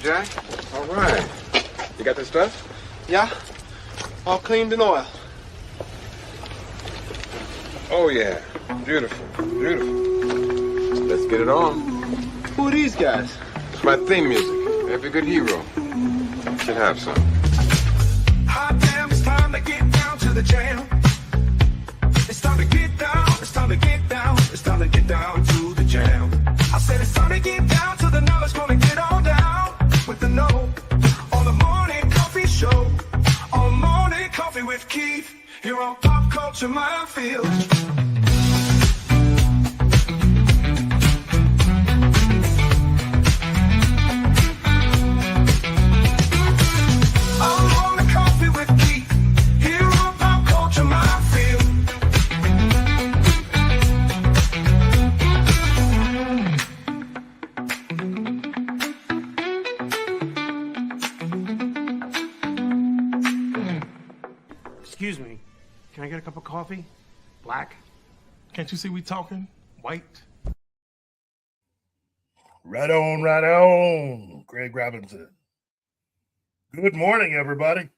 Jack. All right. You got the stuff? Yeah. All cleaned and oiled. Oh, yeah. Beautiful. Beautiful. Let's get it on. Who are these guys? It's my theme music. Every good hero should have some. Hot damn, it's time to get down to the jam. It's time to get down, it's time to get down, it's time to get down to the jam. I said it's time to get down to the knowledge, gonna get on down with the know. On the morning coffee show, on morning coffee with Keith, here on Pop Culture Minefield. Excuse me, can I get a cup of coffee? Black? Can't you see we talking? White? Right on, right on. Greg Robinson. Good morning, everybody.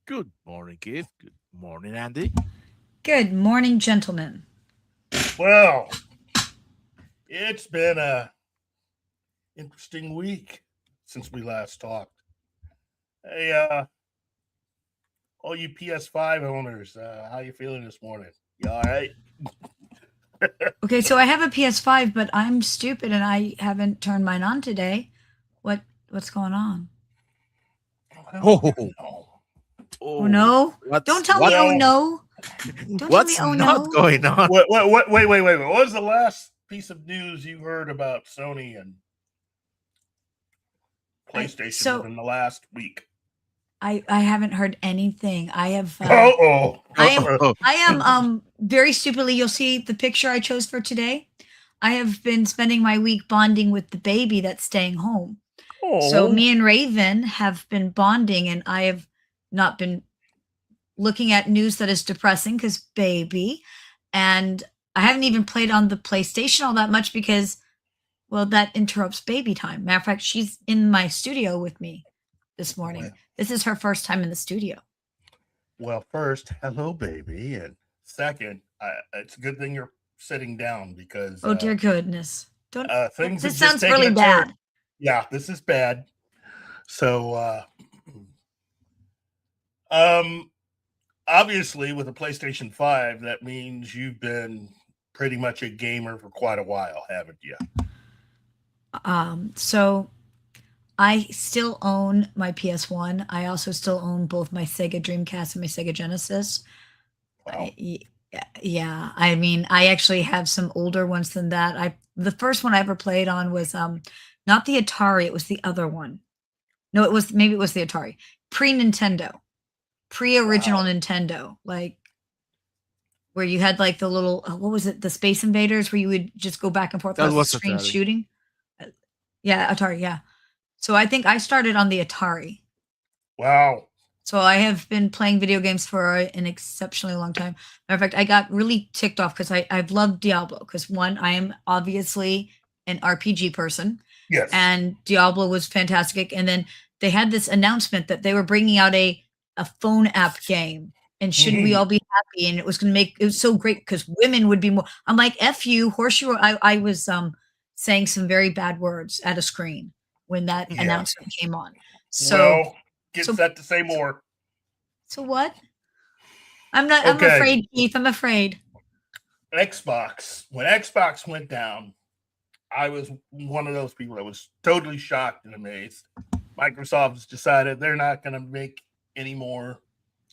Good morning, Keith. Good morning, Andy. Good morning, gentlemen. Well, it's been a interesting week since we last talked. Hey, all you PS5 owners, how you feeling this morning? You all right? Okay, so I have a PS5, but I'm stupid and I haven't turned mine on today. What's going on? Oh, Oh no! Don't tell me. Oh no! Don't What's tell me. Oh not no! going on? wait. What was the last piece of news you heard about Sony and PlayStation within the last week? I haven't heard anything. I have. I I am very stupidly. You'll see the picture I chose for today. I have been spending my week bonding with the baby that's staying home. So me and Raven have been bonding, and I have not been looking at news that is depressing because baby. And I haven't even played on the PlayStation all that much because, well, that interrupts baby time. Matter of fact, she's in my studio with me this morning. Well, this is her first time in the studio. Well, first, hello, baby. And second, it's a good thing you're sitting down because... Oh, dear goodness. Don't. Things This have sounds just taken really a bad. turn. Yeah, this is bad. So, obviously, with a PlayStation 5, that means you've been pretty much a gamer for quite a while, haven't you? So I still own my PS1. I also still own both my Sega Dreamcast and my Sega Genesis. Wow. Yeah, I mean, I actually have some older ones than that. The first one I ever played on was not the Atari, it was the other one. No, it was the Atari. Pre-Nintendo. Pre-original Nintendo. Like where you had like the little what was it? The Space Invaders where you would just go back and forth That across was the screen Atari. shooting. Yeah, Atari, yeah. So I think I started on the Atari. Wow. So I have been playing video games for an exceptionally long time. Matter of fact, I got really ticked off because I've loved Diablo because one, I am obviously an RPG person. Yes. And Diablo was fantastic. And then they had this announcement that they were bringing out a phone app game. And should we all be happy? And it was going to make it was so great because women would be more. I'm like, F you, horseshoe. I was saying some very bad words at a screen when that announcement came on. So get set to say more. So what? I'm afraid, Keith. I'm afraid. Xbox. When Xbox went down, I was one of those people that was totally shocked and amazed. Microsoft has decided they're not going to make any more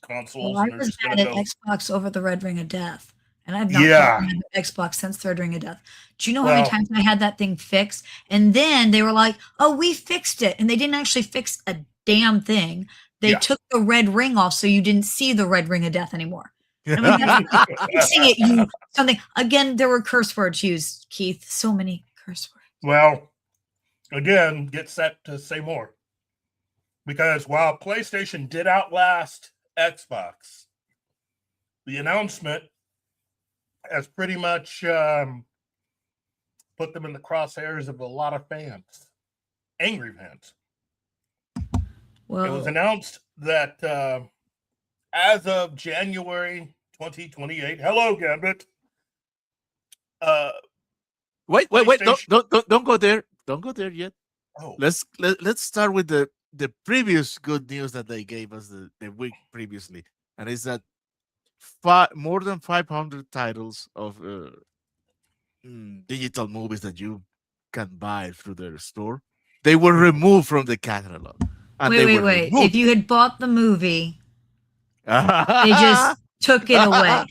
consoles. Well, I and was mad at Xbox over the Red Ring of Death. And I've not played an Xbox since Third Ring of Death. Do you know how many times I had that thing fixed? And then they were like, oh, we fixed it. And they didn't actually fix a damn thing. They took the red ring off so you didn't see the Red Ring of Death anymore. I mean, that's fixing it, you something. Again, there were curse words used, Keith. So many curse words. Well, again, get set to say more. Because while PlayStation did outlast Xbox, the announcement has pretty much put them in the crosshairs of a lot of fans. angry fans. Well, It was announced that as of January 2028, hello, Gambit. Wait. PlayStation- Don't go there. Don't go there yet. Oh, Let's start with the previous good news that they gave us the week previously, and it's that more than 500 titles of digital movies that you can buy through their store, they were removed from the catalog. And they were wait. removed. If you had bought the movie, they they just took it away.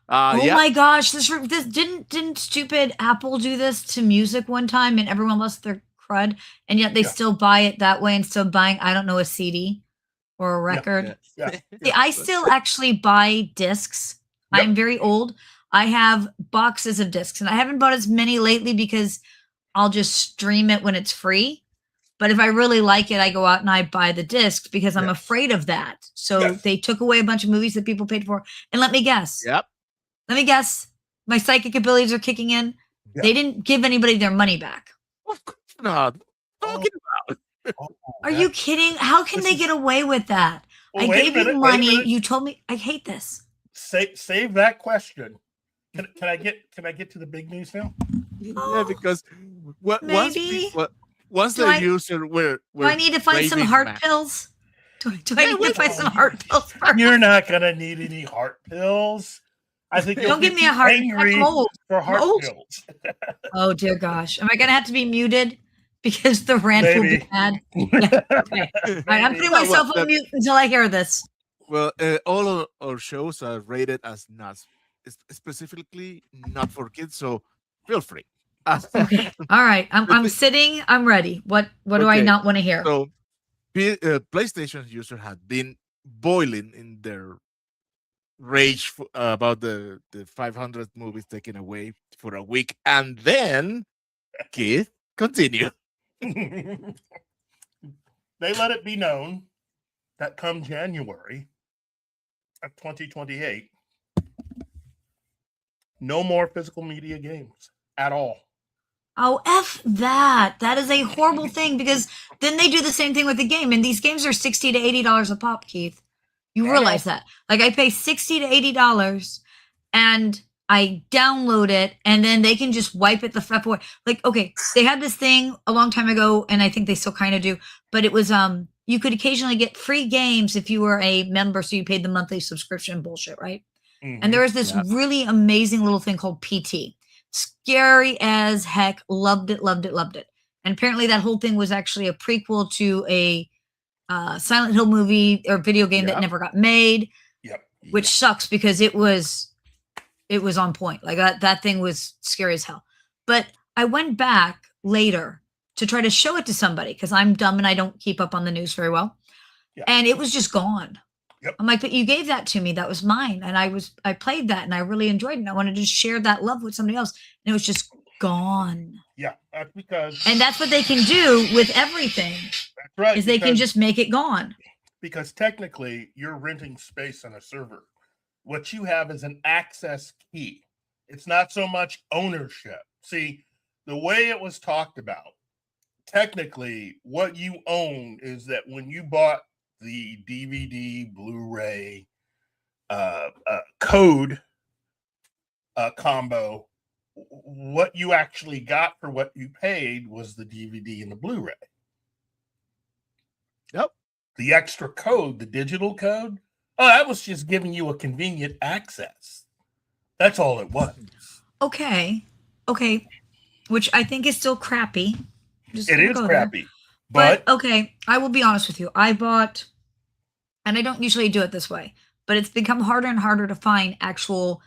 Oh yeah. my gosh, this didn't stupid Apple do this to music one time and everyone lost their crud, and yet they still buy it that way instead of buying, I don't know, a CD or a record. yeah. See, I still actually buy discs. Yep. I'm very old. I have boxes of discs, and I haven't bought as many lately because I'll just stream it when it's free. But if I really like it, I go out and I buy the discs because I'm afraid of that. So they took away a bunch of movies that people paid for. And let me guess. Yep. Let me guess. My psychic abilities are kicking in. Yeah. They didn't give anybody their money back. Of course not. Talking Are you kidding? How can they get away with that? Well, I wait a gave minute, you wait a money. minute. You told me. I hate this. Save that question. Can I get to the big news now? Yeah, because once Maybe. once Do the I- user were Do I need to find some raving heart mad. pills? Do I need to find some heart pills first? You're not gonna need any heart pills. I think you'll Don't give be me a too heart. angry I'm old. for heart old. pills. Oh dear gosh. Am I gonna have to be muted because the rant will be Maybe. bad? Okay. All right, I'm putting Yeah, myself well, on mute until I hear this. Well, all of our shows are rated as not specifically not for kids, so feel free. Okay. All right. I'm sitting. I'm ready. What do I Okay, not want to hear? So, PlayStation user had been boiling in their rage about the 500 movies taken away for a week, and then Keith, continue. They let it be known that come January of 2028, no more physical media games at all. Oh, F that. That is a horrible thing because then they do the same thing with the game. And these games are $60 to $80 a pop, Keith. You I realize know. that. Like I pay $60 to $80 and I download it and then they can just wipe it the F away. Like, okay, they had this thing a long time ago, and I think they still kind of do, but it was you could occasionally get free games if you were a member, so you paid the monthly subscription bullshit, right? And there was this really amazing little thing called PT. Scary as heck. Loved it. And apparently that whole thing was actually a prequel to a Silent Hill movie or video game that never got made. Yep. Which sucks because it was on point. Like that thing was scary as hell. But I went back later to try to show it to somebody because I'm dumb and I don't keep up on the news very well. Yeah. And it was just gone. Yep. I'm like, but you gave that to me. That was mine. And I played that and I really enjoyed it. And I wanted to share that love with somebody else. And it was just gone. Yeah, that's because And that's what they can do with everything that's right. is they can because- just make it gone. because technically you're renting space on a server. What you have is an access key. It's not so much ownership. See, the way it was talked about, technically what you own is that when you bought the DVD, Blu-ray code combo, what you actually got for what you paid was the DVD and the Blu-ray. Yep. The extra code, the digital code, oh, that was just giving you a convenient access. That's all it was. Okay. Which I think is still crappy. Just It gonna is go there. crappy. But okay, I will be honest with you. I bought, and I don't usually do it this way, but it's become harder and harder to find actual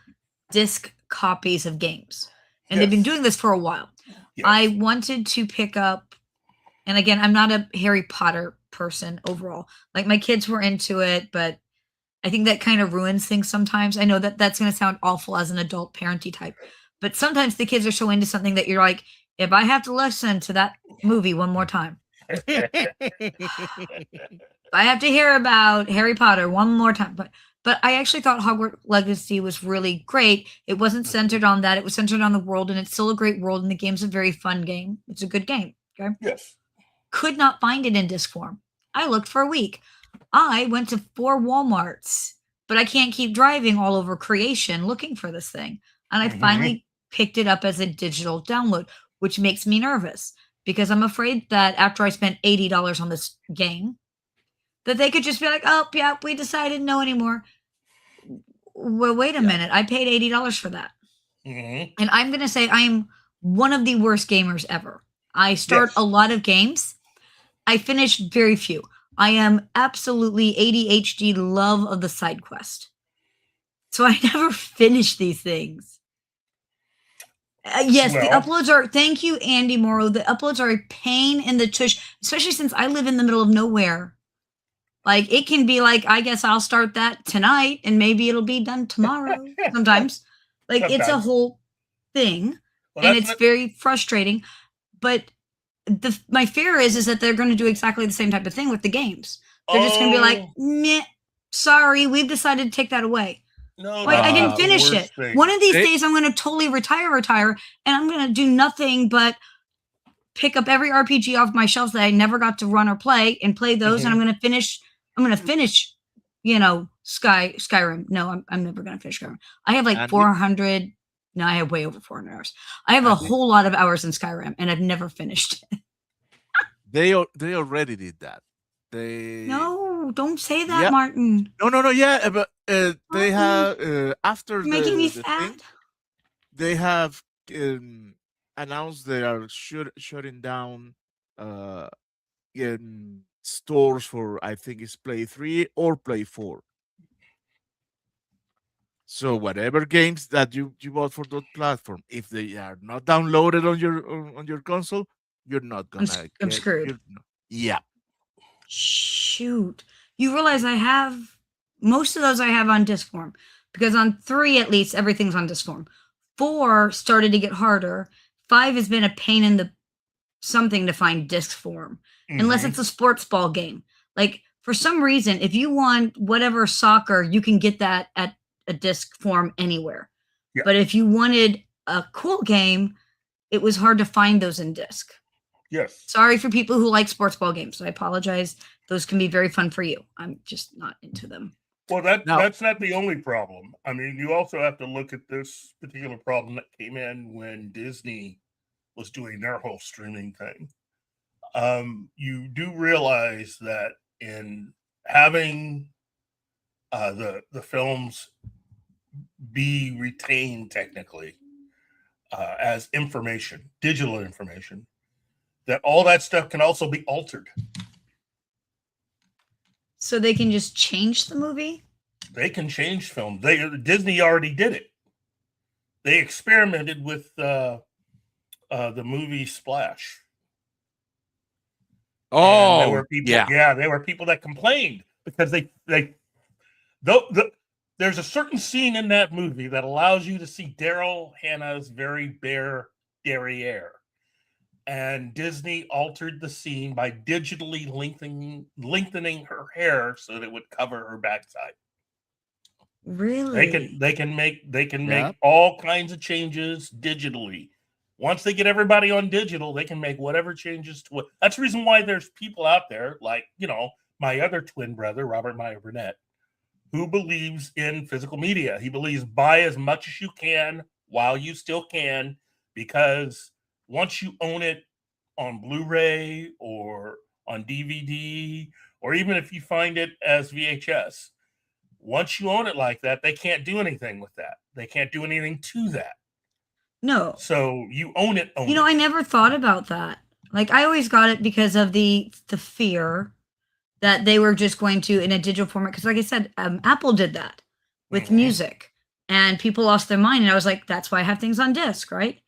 disc copies of games. And they've been Yes. doing this for a while. yes. I wanted to pick up, and again, I'm not a Harry Potter person overall. Like my kids were into it, but I think that kind of ruins things sometimes. I know that that's going to sound awful as an adult parenty type, but sometimes the kids are so into something that you're like, if I have to listen to that movie one more time, I have to hear about Harry Potter one more time. But I actually thought Hogwarts Legacy was really great. It wasn't centered on that. It was centered on the world, and it's still a great world, and the game's a very fun game. It's a good game. Okay. Yes. Could not find it in disc form. I looked for a week. I went to 4 Walmarts, but I can't keep driving all over creation looking for this thing. And I finally picked it up as a digital download, which makes me nervous because I'm afraid that after I spent $80 on this game, that they could just be like, oh, yeah, we decided no anymore. Well, wait a minute. I paid $80 for that. And I'm going to say I'm one of the worst gamers ever. I start a lot of games. I finish very few. I am absolutely ADHD love of the side quest. So I never finish these things. Yes, the uploads are, thank you, Andy Morrow. The uploads are a pain in the tush, especially since I live in the middle of nowhere. Like, it can be like, I guess I'll start that tonight and maybe it'll be done tomorrow sometimes. Like, it's a whole thing. And it's very frustrating. But my fear is that they're going to do exactly the same type of thing with the games. They're just going to be like, meh, sorry, we've decided to take that away. No, I didn't finish it. thing. One of these days, I'm going to totally retire, and I'm going to do nothing but pick up every RPG off my shelves that I never got to run or play and play those. And I'm going to finish, you know, Skyrim. No, I'm never going to finish Skyrim. I have like 400. No, I have way over 400 hours. I have a whole lot of hours in Skyrim, and I've never finished it. They already did that. No, don't say that, Martin. No. Yeah, but they have after making me the sad. thing, they have announced they are shutting down stores for, I think it's Play 3 or Play 4. So whatever games that you bought for that platform, if they are not downloaded on your console, you're not gonna. I'm screwed. Yeah. Shoot, you realize I have most of those I have on disc form, because on 3 at least everything's on disc form. 4 started to get harder. 5 has been a pain in the something to find disc form, unless it's a sports ball game. Like, for some reason, if you want whatever soccer, you can get that at a disc form anywhere. But if you wanted a cool game, it was hard to find those in disc. Yes. Sorry for people who like sports ball games. I apologize. Those can be very fun for you. I'm just not into them. Well, that's not the only problem. I mean, you also have to look at this particular problem that came in when Disney was doing their whole streaming thing. You do realize that in having the films be retained technically as information, digital information, that all that stuff can also be altered. So they can just change the movie? They can change film. Disney already did it. They experimented with the movie Splash. Oh, there were people, there were people that complained because there's a certain scene in that movie that allows you to see Daryl Hannah's very bare derriere. And Disney altered the scene by digitally lengthening her hair so that it would cover her backside. Really? They can make all kinds of changes digitally. Once they get everybody on digital, they can make whatever changes to it. That's the reason why there's people out there like, you know, my other twin brother, Robert Meyer Burnett, who believes in physical media. He believes buy as much as you can while you still can, because once you own it on Blu-ray or on DVD, or even if you find it as VHS, once you own it like that, they can't do anything with that. They can't do anything to that. No. So you own it. You know, I never thought about that. Like, I always got it because of the fear that they were just going to, in a digital format. Because like I said, Apple did that with music, and people lost their mind. And I was like, that's why I have things on disc, right?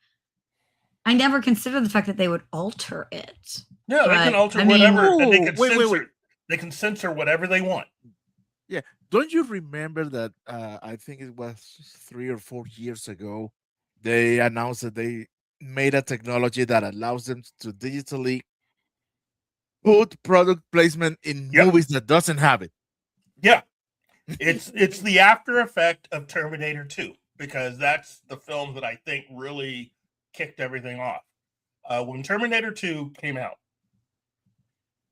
I never considered the fact that they would alter it. Yeah, they can alter whatever. And they can censor. They can censor whatever they want. Yeah. Don't you remember that? I think it was 3 or 4 years ago, they announced that they made a technology that allows them to digitally put product placement in movies that doesn't have it. Yeah. It's the after effect of Terminator 2, because that's the film that I think really kicked everything off. When Terminator 2 came out,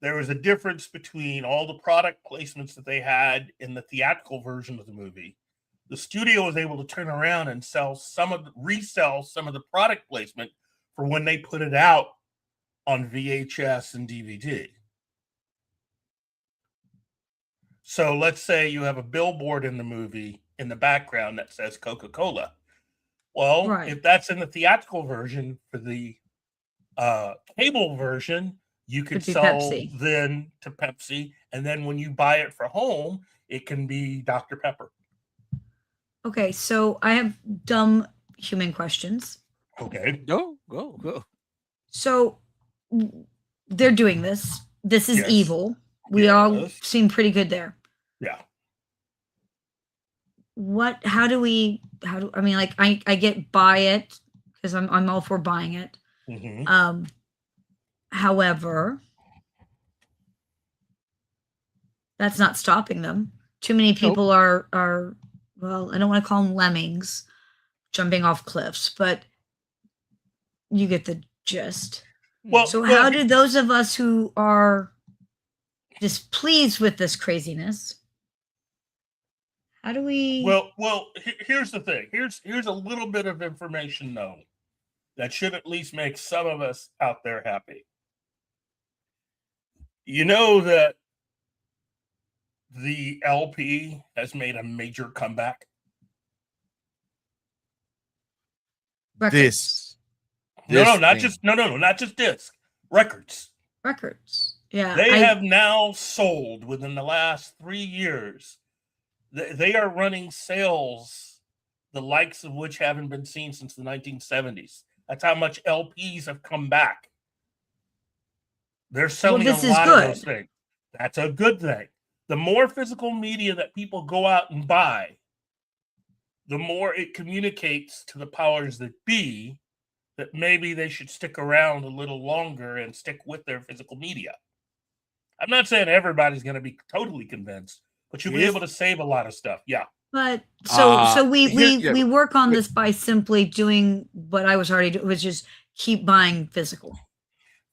there was a difference between all the product placements that they had in the theatrical version of the movie. The studio was able to turn around and resell some of the product placement for when they put it out on VHS and DVD. So let's say you have a billboard in the movie in the background that says Coca-Cola. Well, Right. if that's in the theatrical version, for the cable version, you could Could be sell Pepsi. then to Pepsi, and then when you buy it for home, it can be Dr. Pepper. Okay, so I have dumb human questions. Okay. Go. So they're doing this. This is Yes. evil. We all Yes. seem pretty good there. Yeah. How do I mean, like, I get buy it because I'm all for buying it. Mm-hmm. However, that's not stopping them. Too many people are well, I don't want to call them lemmings jumping off cliffs, but you get the gist. Well, So how do those of us who are displeased with this craziness, how do we here's the thing. Here's a little bit of information though that should at least make some of us out there happy. You know that the LP has made a major comeback. records? Not just disc, records. Records. Yeah. They have now sold within the last 3 years. They are running sales the likes of which haven't been seen since the 1970s. That's how much LPs have come back. They're selling a lot of those things. That's a good thing. The more physical media that people go out and buy, the more it communicates to the powers that be that maybe they should stick around a little longer and stick with their physical media. I'm not saying everybody's going to be totally convinced, but you'll be able to save a lot of stuff. Yeah. But so we work on this by simply doing what I was already doing, which is keep buying physical.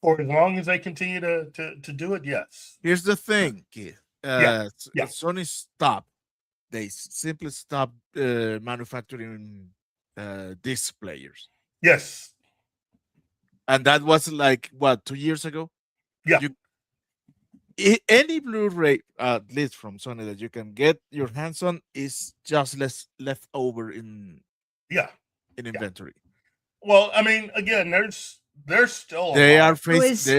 For as long as they continue to do it, yes. Here's the thing, Keith. Sony stopped. They simply stopped manufacturing disc players. Yes. And that was like, what, 2 years ago? Yeah. Any Blu-ray, at least from Sony, that you can get your hands on is just left over in inventory. Well, I mean, again, there's still they are facing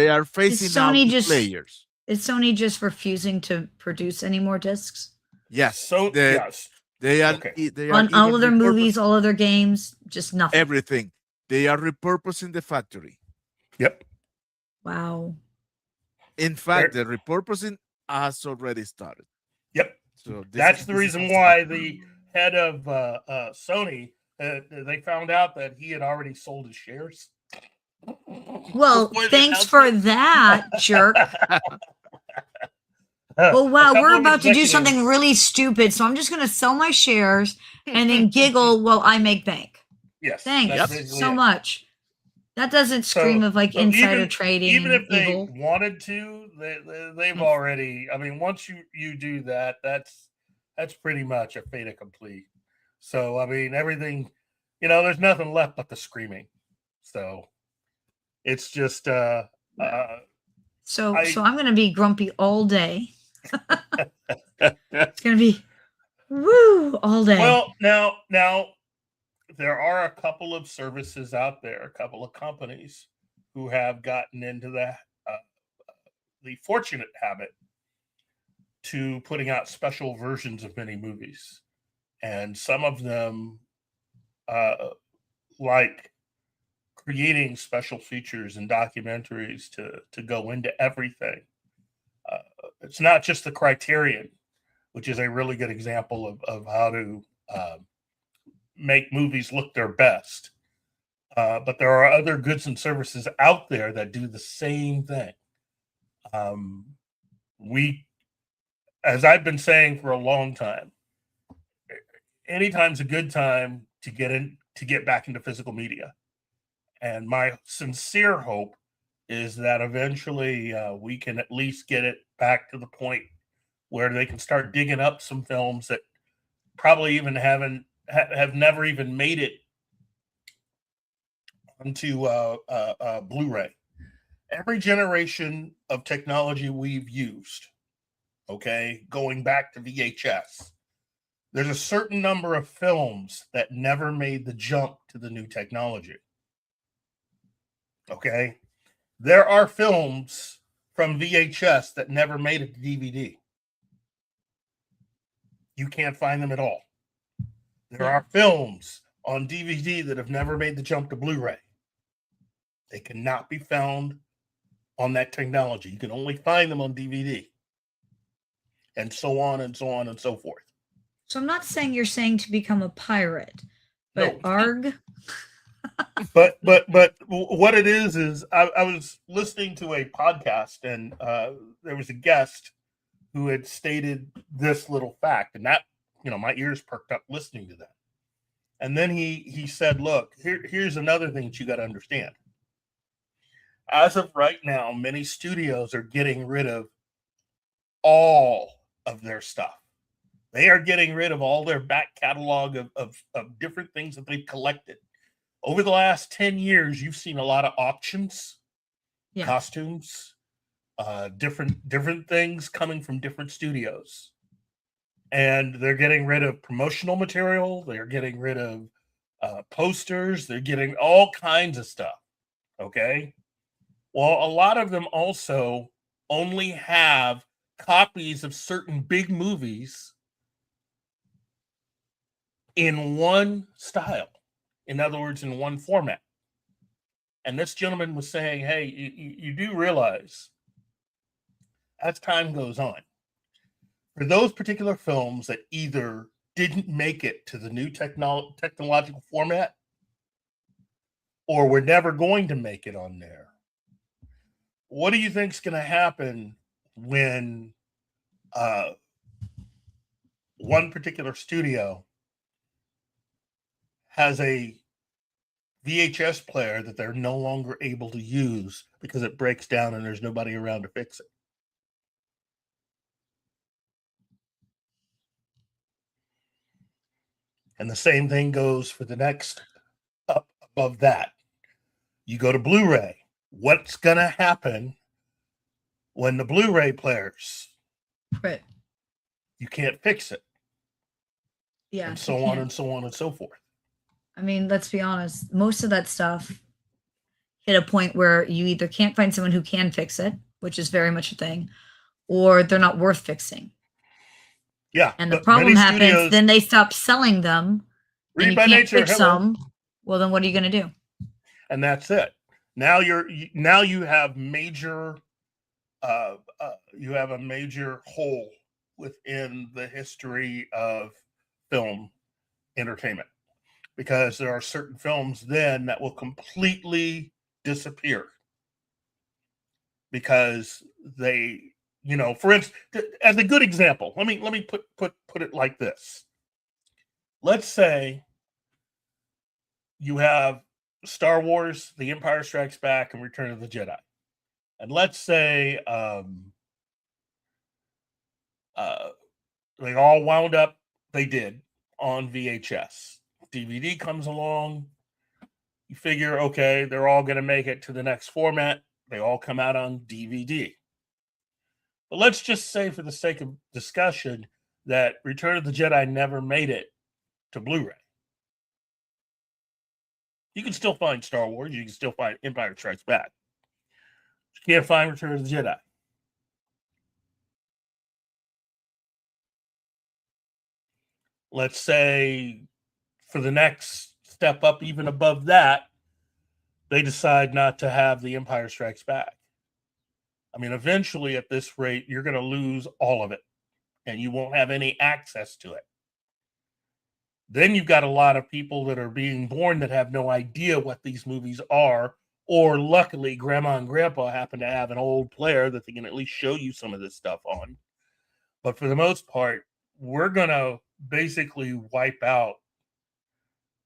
Sony out players. Is Sony just refusing to produce any more discs? Yes. So yes. They are on all of their movies, all of their games, just nothing. Everything. They are repurposing the factory. Yep. Wow. In fact, the repurposing has already started. Yep. So that's the reason why the head of Sony, they found out that he had already sold his shares. Well, thanks for that, jerk. Well, wow, we're about to do something really stupid, so I'm just going to sell my shares and then giggle while I make bank. Yes. Thanks so much. That doesn't scream of like insider trading. Even if they evil. wanted to, they've already. I mean, once you do that, that's pretty much a fait accompli. So I mean, everything, there's nothing left but the screaming. So it's just. So I'm going to be grumpy all day. It's going to be woo all day. Well, now. There are a couple of services out there, a couple of companies who have gotten into the fortunate habit to putting out special versions of many movies. And some of them like creating special features and documentaries to go into everything. It's not just the Criterion, which is a really good example of how to make movies look their best. But there are other goods and services out there that do the same thing. As I've been saying for a long time, anytime's a good time to get back into physical media. And my sincere hope is that eventually we can at least get it back to the point where they can start digging up some films that probably even have never even made it onto Blu-ray. Every generation of technology we've used, okay, going back to VHS, there's a certain number of films that never made the jump to the new technology. Okay? There are films from VHS that never made it to DVD. You can't find them at all. There are films on DVD that have never made the jump to Blu-ray. They cannot be found on that technology. You can only find them on DVD. And so on and so on and so forth. So I'm not saying you're saying to become a pirate, but No. arg. But what it is I was listening to a podcast, and there was a guest who had stated this little fact, and that, my ears perked up listening to that. And then he said, look, here's another thing that you got to understand. As of right now, many studios are getting rid of all of their stuff. They are getting rid of all their back catalog of different things that they've collected. Over the last 10 years, you've seen a lot of auctions, costumes, different things coming from different studios. And they're getting rid of promotional material. They're getting rid of posters. They're getting all kinds of stuff. Okay? Well, a lot of them also only have copies of certain big movies in one style. In other words, in one format. And this gentleman was saying, hey, you do realize as time goes on, for those particular films that either didn't make it to the new technological format or were never going to make it on there, what do you think is going to happen when one particular studio has a VHS player that they're no longer able to use because it breaks down and there's nobody around to fix it? And the same thing goes for the next up above that. You go to Blu-ray. What's going to happen when the Blu-ray players, Right. you can't fix it? Yeah. And so on and so on and so forth. I mean, let's be honest. Most of that stuff hit a point where you either can't find someone who can fix it, which is very much a thing, or they're not worth fixing. Yeah. And the problem happens, then they stop selling them, and you can't fix them. Well, then what are you going to do? And that's it. Now you have major you have a major hole within the history of film entertainment, because there are certain films then that will completely disappear because they, for instance, as a good example, let me put it like this. Let's say you have Star Wars, The Empire Strikes Back, and Return of the Jedi. And let's say they all wound up, they did, on VHS. DVD comes along. You figure, okay, they're all going to make it to the next format. They all come out on DVD. But let's just say, for the sake of discussion, that Return of the Jedi never made it to Blu-ray. You can still find Star Wars. You can still find Empire Strikes Back. You can't find Return of the Jedi. Let's say for the next step up, even above that, they decide not to have The Empire Strikes Back. I mean, eventually at this rate, you're going to lose all of it and you won't have any access to it. Then you've got a lot of people that are being born that have no idea what these movies are, or luckily grandma and grandpa happen to have an old player that they can at least show you some of this stuff on. But for the most part, we're going to basically wipe out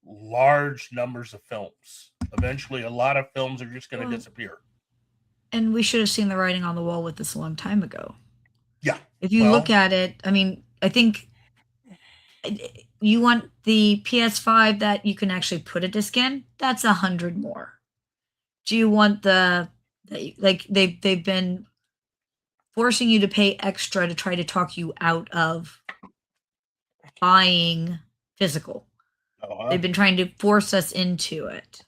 large numbers of films. Eventually, a lot of films are just going to disappear. And we should have seen the writing on the wall with this a long time ago. Yeah. If you Well- look at it, I mean, I think you want the PS5 that you can actually put a disc in. That's 100 more. Do you want like they've been forcing you to pay extra to try to talk you out of buying physical? They've been trying to force us into it.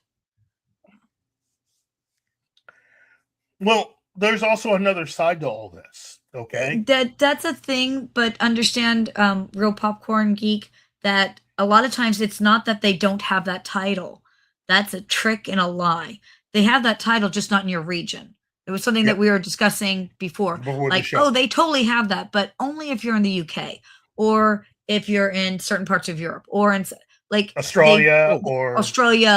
Well, there's also another side to all this. Okay. That's a thing, but understand, real popcorn geek, that a lot of times it's not that they don't have that title. That's a trick and a lie. They have that title, just not in your region. It was something that we were discussing before. Like, oh, they totally have that, but only if you're in the UK or if you're in certain parts of Europe or in like Australia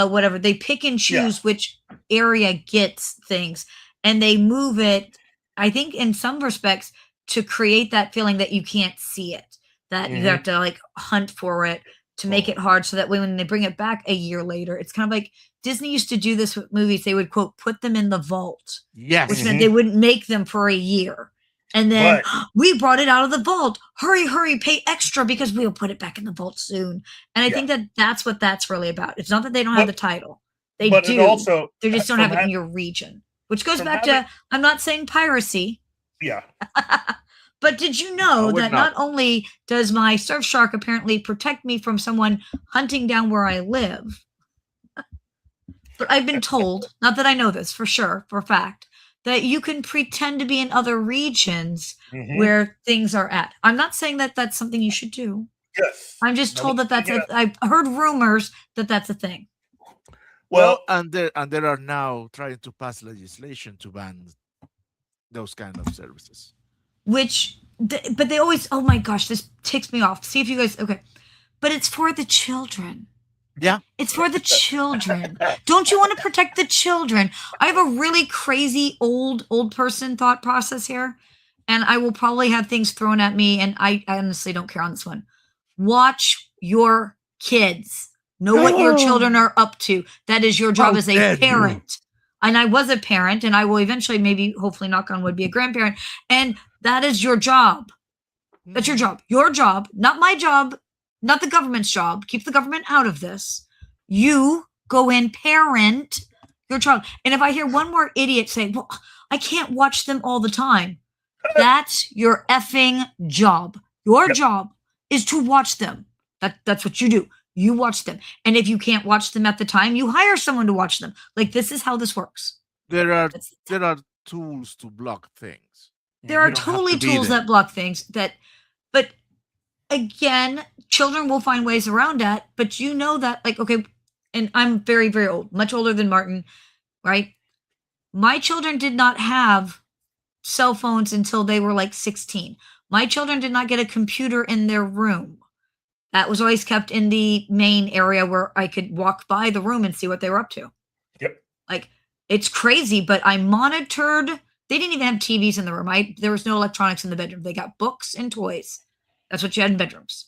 whatever. They pick and choose which area gets things, and they move it, I think, in some respects, to create that feeling that you can't see it, that you have to like hunt for it to make it hard, so that when they bring it back a year later, it's kind of like Disney used to do this with movies. They would, quote, put them in the vault. Yes. Which meant they wouldn't make them for a year. And then we brought it out of the vault. Hurry, hurry, pay extra because we'll put it back in the vault soon. And I think that that's what that's really about. It's not that they don't have the title. They do. Also, they just don't have it in your region. Which goes back to, I'm not saying piracy. Yeah. But did you know that not only does my Surfshark apparently protect me from someone hunting down where I live, but I've been told, not that I know this for sure, for a fact, that you can pretend to be in other regions where things are at. I'm not saying that that's something you should do. Yes. I'm just told that that's I've heard rumors that that's a thing. Well, and there are now trying to pass legislation to ban those kind of services. But they always, oh my gosh, this ticks me off. See if you guys, okay. But it's for the children. Yeah. It's for the children. Don't you want to protect the children? I have a really crazy old person thought process here, and I will probably have things thrown at me, and I honestly don't care on this one. Watch your kids. Know what your children are up to. That is your job as a parent. And I was a parent, and I will eventually, maybe, hopefully, knock on wood, be a grandparent. And that is your job. That's your job. Your job, not my job, not the government's job. Keep the government out of this. You go in, parent your child. And if I hear one more idiot say, well, I can't watch them all the time. That's your effing job. Your job is to watch them. That's what you do. You watch them. And if you can't watch them at the time, you hire someone to watch them. Like, this is how this works. There are tools to block things. There are totally tools that block things but again, children will find ways around that, but you know that, like, okay, and I'm very, very old, much older than Martin, right? My children did not have cell phones until they were like 16. My children did not get a computer in their room. That was always kept in the main area where I could walk by the room and see what they were up to. Yep. Like, it's crazy, but I monitored. They didn't even have TVs in the room. There was no electronics in the bedroom. They got books and toys. That's what you had in bedrooms.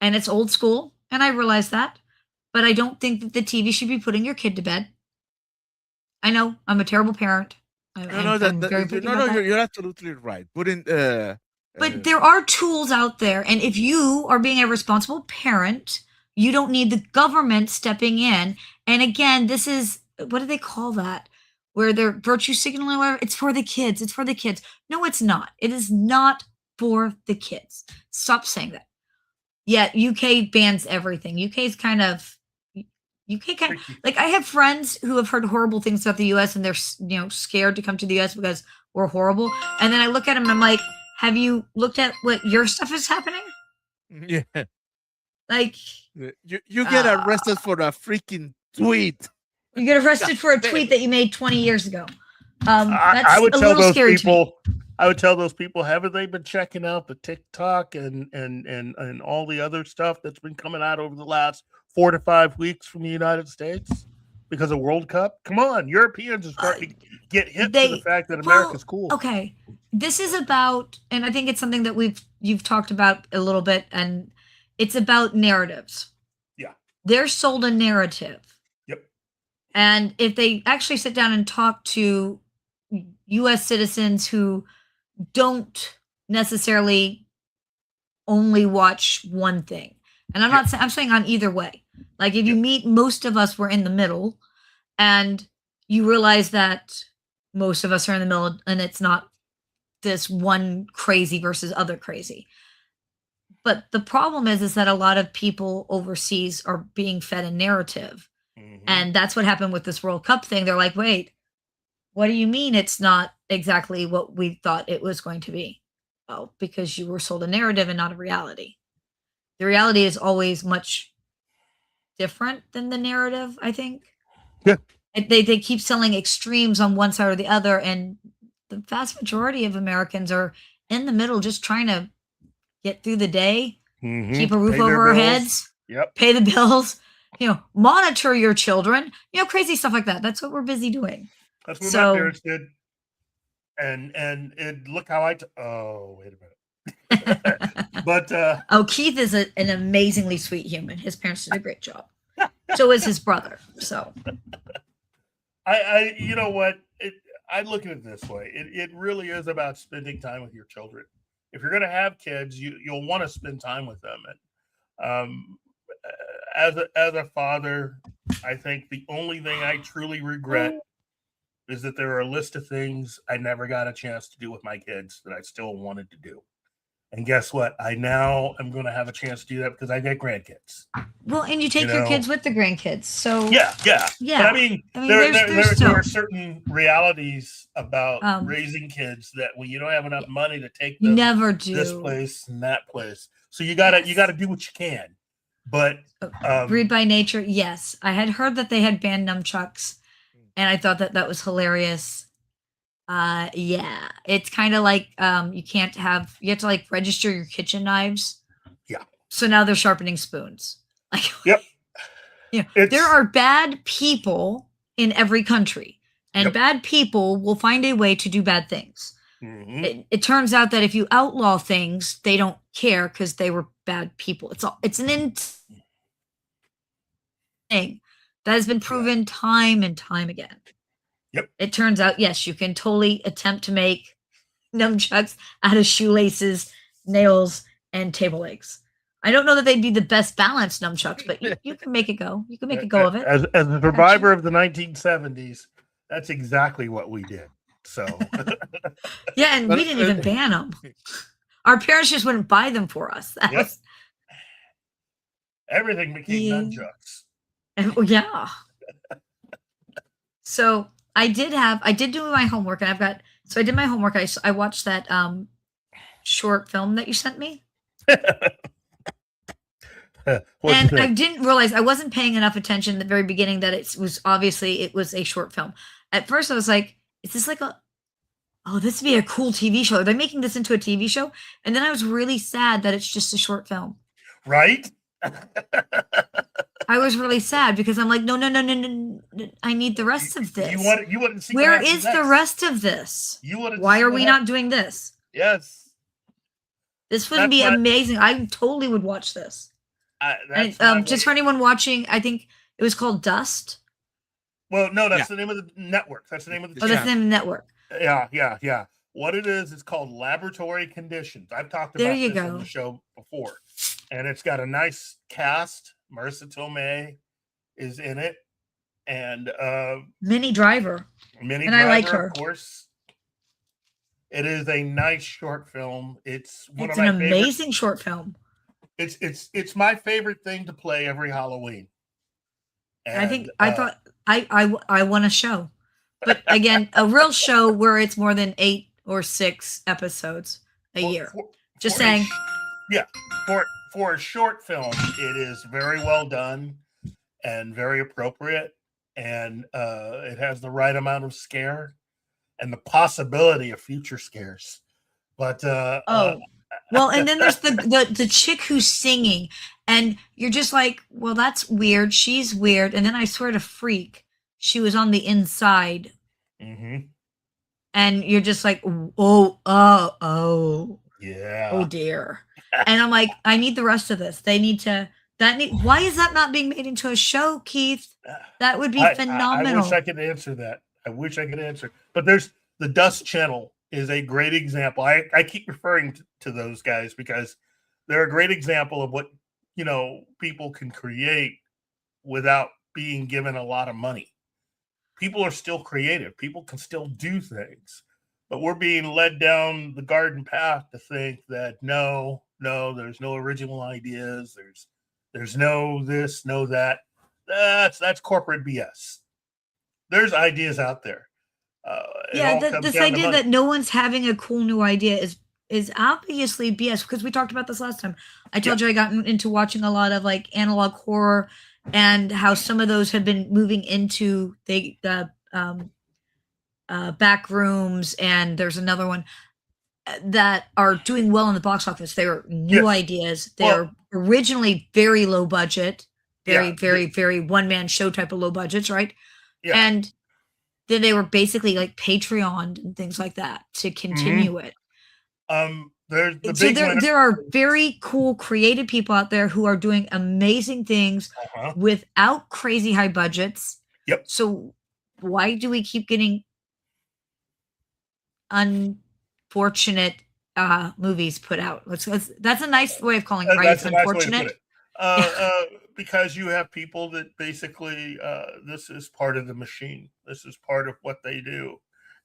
And it's old school, and I realize that. But I don't think that the TV should be putting your kid to bed. I know I'm a terrible parent. You're absolutely right. But there are tools out there, and if you are being a responsible parent, you don't need the government stepping in. And again, this is, what do they call that? Where they're virtue signaling, whatever. It's for the kids. It's for the kids. No, it's not. It is not for the kids. Stop saying that. Yeah, UK bans everything. UK is kind of like, I have friends who have heard horrible things about the US, and they're scared to come to the US because we're horrible. And then I look at them and I'm like, have you looked at what your stuff is happening? Yeah. Like, you get arrested for a freaking tweet. You get arrested for a tweet that you made 20 years ago. I would tell those people. I would tell those people, haven't they been checking out the TikTok and all the other stuff that's been coming out over the last 4 to 5 weeks from the United States because of World Cup? Come on, Europeans are starting to get hip to the fact that America's cool. Okay, this is about, and I think it's something that you've talked about a little bit, and it's about narratives. Yeah, they're sold a narrative. Yep. And if they actually sit down and talk to US citizens who don't necessarily only watch one thing. And I'm not saying, I'm saying on either way. Like if you meet, most of us were in the middle, and you realize that most of us are in the middle, and it's not this one crazy versus other crazy. But the problem is that a lot of people overseas are being fed a narrative. And that's what happened with this World Cup thing. They're like, wait, what do you mean it's not exactly what we thought it was going to be? Oh, because you were sold a narrative and not a reality. The reality is always much different than the narrative, I think. Yeah. They keep selling extremes on one side or the other, and the vast majority of Americans are in the middle, just trying to get through the day, keep a roof Pay their over our bills. heads, Yep. pay the bills, monitor your children, crazy stuff like that. That's what we're busy doing. That's what So- my parents did. And look how oh, wait a minute. But Oh, Keith is an amazingly sweet human. His parents did a great job. So is his brother. So I you know what? I look at it this way. It really is about spending time with your children. If you're going to have kids, you'll want to spend time with them. And as a father, I think the only thing I truly regret is that there are a list of things I never got a chance to do with my kids that I still wanted to do. And guess what? I now am going to have a chance to do that because I got grandkids. well, and you take your kids with the grandkids. So Yeah. Yeah. But I mean there are certain realities about raising kids that when you don't have enough money to take you them never do. this place and that place, so you gotta do what you can. But Breed by Nature, yes. I had heard that they had banned nunchucks, and I thought that was hilarious. Yeah, it's kind of like you have to like register your kitchen knives. Yeah. So now they're sharpening spoons. Like, Yep. There are bad people in every country, and bad people will find a way to do bad things. It turns out that if you outlaw things, they don't care because they were bad people. It's an thing that has been proven time and time again. Yep. It turns out, yes, you can totally attempt to make nunchucks out of shoelaces, nails, and table legs. I don't know that they'd be the best balanced nunchucks, but you can make it go. You can make a go of it. As a survivor of the 1970s, that's exactly what we did. So Yeah, and we didn't even ban them. Our parents just wouldn't buy them for us. That was everything became nunchucks. yeah. So I did do my homework, and I did my homework. I watched that short film that you sent me. And I didn't realize, I wasn't paying enough attention at the very beginning that it was a short film. At first I was like, is this like this would be a cool TV show. Are they making this into a TV show? And then I was really sad that it's just a short film. Right? I was really sad because I'm like, no. I need the rest of this. You want to see where is the rest of this? Why are we not doing this? Yes. This would be amazing. I totally would watch this. Just for anyone watching, I think it was called Dust. Well, no, that's the name of the network. That's the name of the channel. That's the name of the network. Yeah. What it is, it's called Laboratory Conditions. I've talked about this on the show before. And it's got a nice cast. Marissa Tomei is in it. And Minnie Driver. I like her. Of course. It is a nice short film. It's an amazing short film. It's my favorite thing to play every Halloween. And, I thought I want a show, but again, a real show where it's more than 8 or 6 episodes a year. Just saying. For a short film, it is very well done and very appropriate, and it has the right amount of scare and the possibility of future scares. But well, and then there's the chick who's singing, and you're just like, well, that's weird. She's weird. And then I swear to freak, she was on the inside. And you're just like, oh, yeah. Oh dear. And I'm like, I need the rest of this. They need to Why is that not being made into a show, Keith? That would be I phenomenal. wish I could answer that. I wish I could answer. But there's the Dust Channel is a great example. I keep referring to those guys because they're a great example of what, people can create without being given a lot of money. People are still creative. People can still do things. But we're being led down the garden path to think that no, there's no original ideas. There's no this, no that. That's corporate BS. There's ideas out there. This idea that no one's having a cool new idea is obviously BS, because we talked about this last time. I told you I got into watching a lot of like analog horror, and how some of those have been moving into the back rooms, and there's another one that are doing well in the box office. They are new ideas. They're originally very low budget, very one-man show type of low budgets, right? Yeah. And then they were basically like Patreon and things like that to continue it. There are very cool creative people out there who are doing amazing things without crazy high budgets. Yep. So why do we keep getting unfortunate movies put out? That's a nice way of calling it, right? It's unfortunate. Because you have people that basically this is part of the machine. This is part of what they do,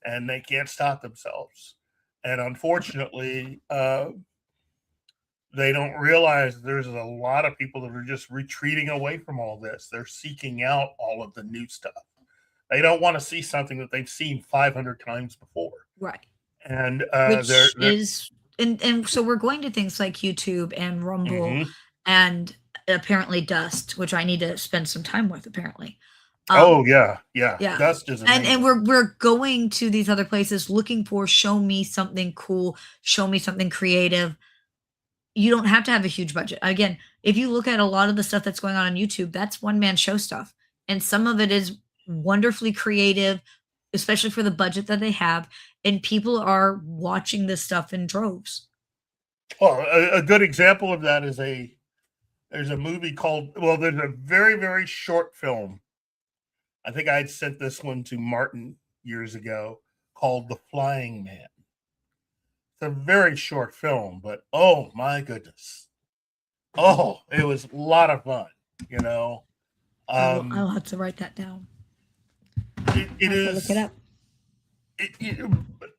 and they can't stop themselves. And unfortunately, they don't realize there's a lot of people that are just retreating away from all this. They're seeking out all of the new stuff. They don't want to see something that they've seen 500 times before. Right. And and so we're going to things like YouTube and Rumble and apparently Dust, which I need to spend some time with, apparently. Yeah. Dust is amazing. And we're going to these other places looking for, show me something cool, show me something creative. You don't have to have a huge budget. Again, if you look at a lot of the stuff that's going on YouTube, that's one-man show stuff. And some of it is wonderfully creative, especially for the budget that they have. And people are watching this stuff in droves. Well, a good example of that is there's a movie there's a very, very short film. I think I had sent this one to Martin years ago, called The Flying Man. It's a very short film, but oh my goodness. Oh, it was a lot of fun, I'll have to write that down. It is. Look it up.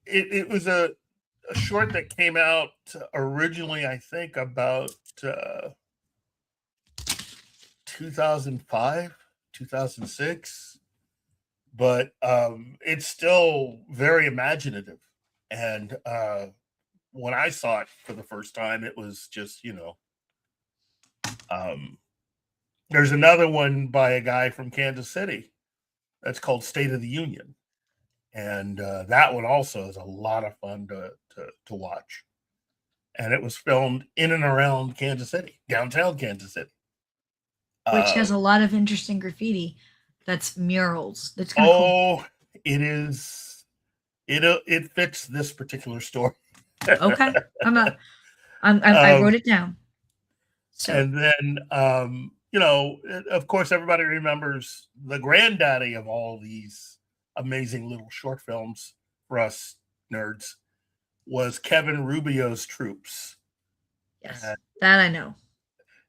It was a short that came out originally, I think, about 2005, 2006. But it's still very imaginative. And when I saw it for the first time, it was just, there's another one by a guy from Kansas City that's called State of the Union. And that one also is a lot of fun to watch. And it was filmed in and around Kansas City, downtown Kansas City. Which has a lot of interesting graffiti. That's murals. That's kind of cool. It is. It fits this particular story. Okay, I wrote it down. So. And then, of course, everybody remembers the granddaddy of all these amazing little short films for us nerds was Kevin Rubio's Troops. Yes, that I know.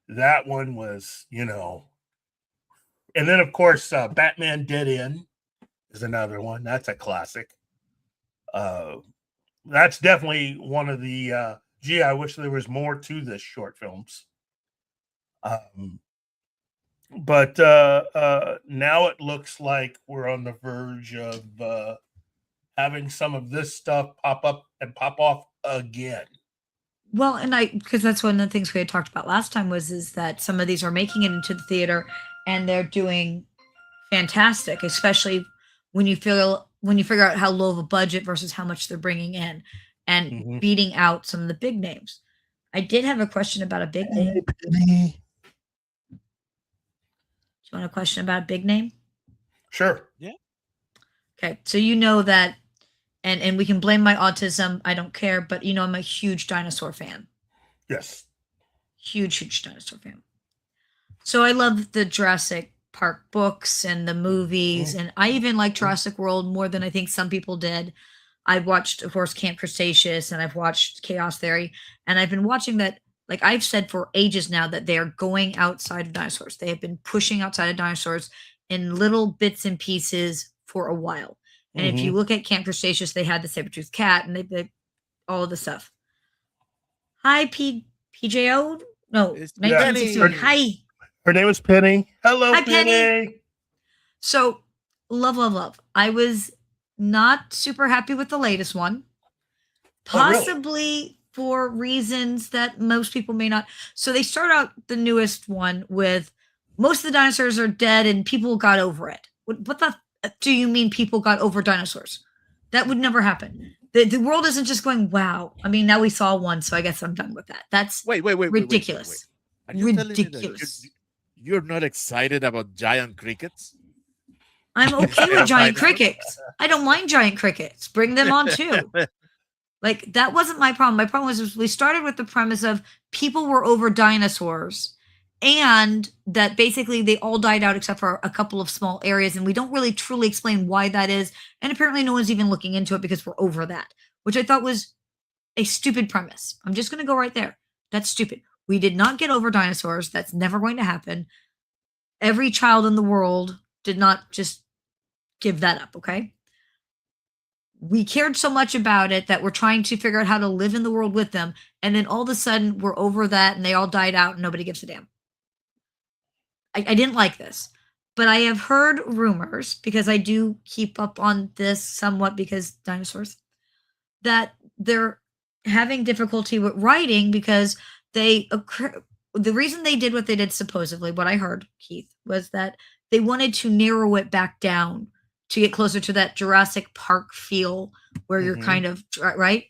That one was, and then, of course, Batman Dead End is another one. That's a classic. That's definitely one of the, I wish there was more to this short films. But now it looks like we're on the verge of having some of this stuff pop up and pop off again. Well, because that's one of the things we had talked about last time is that some of these are making it into the theater and they're doing fantastic, especially when you figure out how low of a budget versus how much they're bringing in and beating out some of the big names. I did have a question about a big name. Do you want a question about a big name? Sure. Yeah. Okay. So that, and we can blame my autism. I don't care, but I'm a huge dinosaur fan. Yes. Huge dinosaur fan. So I love the Jurassic Park books and the movies, and I even like Jurassic World more than I think some people did. I've watched, of course, Camp Cretaceous, and I've watched Chaos Theory, and I've been watching that. Like I've said for ages now that they are going outside of dinosaurs. They have been pushing outside of dinosaurs in little bits and pieces for a while. And if you look at Camp Cretaceous, they had the saber-toothed cat, and they all of the stuff. Hi, PJO. No, It's 1962. Penny. Hi. Her name is Penny. Hello, Hi, Penny. Penny. So, love. I was not super happy with the latest one. Oh, really? Possibly for reasons that most people may not. So they start out the newest one with most of the dinosaurs are dead and people got over it. What the do you mean people got over dinosaurs? That would never happen. The world isn't just going, wow. I mean, now we saw one, so I guess I'm done with that. That's Wait. ridiculous. Are you telling me that Ridiculous. you're not excited about giant crickets? I'm okay with giant crickets. I don't mind giant crickets. Bring them on too. Like that wasn't my problem. My problem was we started with the premise of people were over dinosaurs and that basically they all died out except for a couple of small areas. And we don't really truly explain why that is. And apparently no one's even looking into it because we're over that, which I thought was a stupid premise. I'm just going to go right there. That's stupid. We did not get over dinosaurs. That's never going to happen. Every child in the world did not just give that up. Okay. We cared so much about it that we're trying to figure out how to live in the world with them. And then all of a sudden we're over that and they all died out and nobody gives a damn. I didn't like this, but I have heard rumors because I do keep up on this somewhat because dinosaurs that they're having difficulty with writing because the reason they did what they did supposedly, what I heard, Keith, was that they wanted to narrow it back down to get closer to that Jurassic Park feel where you're kind of right.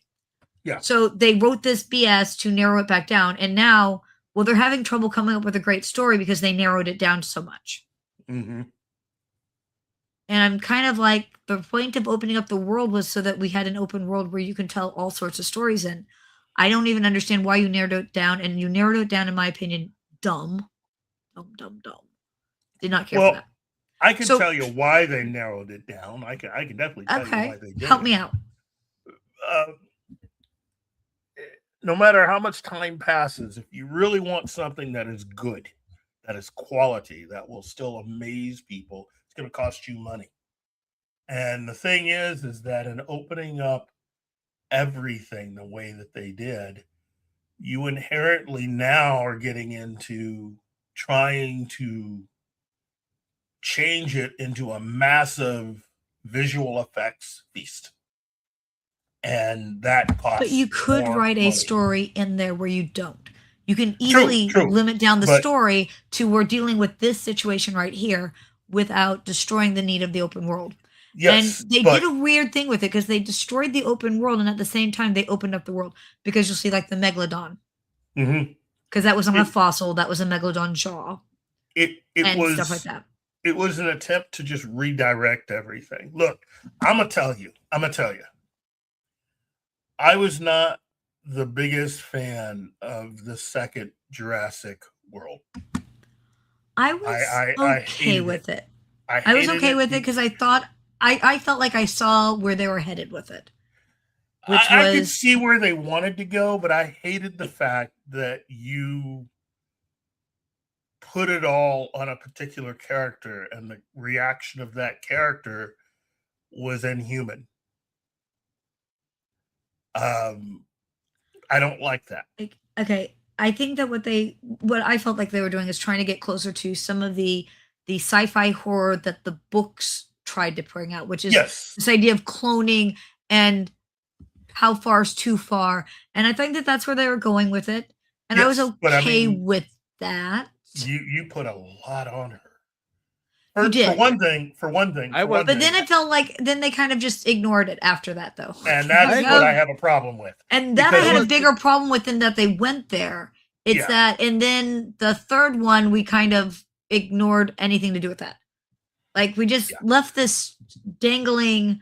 Yeah. So they wrote this BS to narrow it back down. And now, well, they're having trouble coming up with a great story because they narrowed it down so much. Mm-hmm. And I'm kind of like, the point of opening up the world was so that we had an open world where you can tell all sorts of stories in. I don't even understand why you narrowed it down. And you narrowed it down, in my opinion, dumb. Did not care for that. I can tell you why they narrowed it down. I can definitely tell you why they did. Help me out. No matter how much time passes, if you really want something that is good, that is quality, that will still amaze people, it's going to cost you money. And the thing is that in opening up everything the way that they did, you inherently now are getting into trying to change it into a massive visual effects feast. And that costs. But you could write a money. story in there where you don't. You can easily limit down the story to we're dealing with this situation right here without destroying the need of the open world. Yes, and they did a weird thing with it because they destroyed the open world and at the same time they opened up the world because you'll see like the megalodon. Because that was not a fossil, that was a megalodon jaw. It and was stuff like that. It was an attempt to just redirect everything. Look, I'm gonna tell you. I was not the biggest fan of the second Jurassic World. I was okay with it. I was okay with it because I thought I felt like I saw where they were headed with it. I could see where they wanted to go, but I hated the fact that you put it all on a particular character and the reaction of that character was inhuman. I don't like that. Okay. I think that what I felt like they were doing is trying to get closer to some of the sci-fi horror that the books tried to bring out, which is this idea of cloning and how far is too far. And I think that that's where they were going with it. And I was okay with that. You put a lot on her. You did. For one thing. But then it felt like then they kind of just ignored it after that, though. And that's what I have a problem with. And that I had a bigger problem with than that they went there. It's that, and then the third one, we kind of ignored anything to do with that. Like we just left this dangling,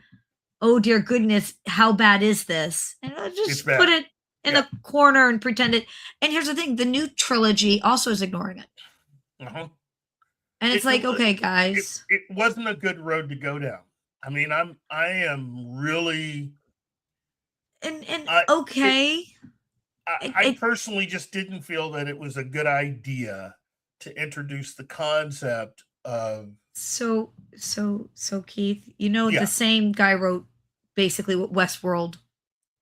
oh dear goodness, how bad is this? And just put it in a corner and pretend it. And here's the thing, the new trilogy also is ignoring it. Uh-huh. And it's like, okay, guys. It wasn't a good road to go down. I mean, I am really, And I, it, okay. I personally just didn't feel that it was a good idea to introduce the concept of, So Keith, you know, the yeah, same guy wrote basically what Westworld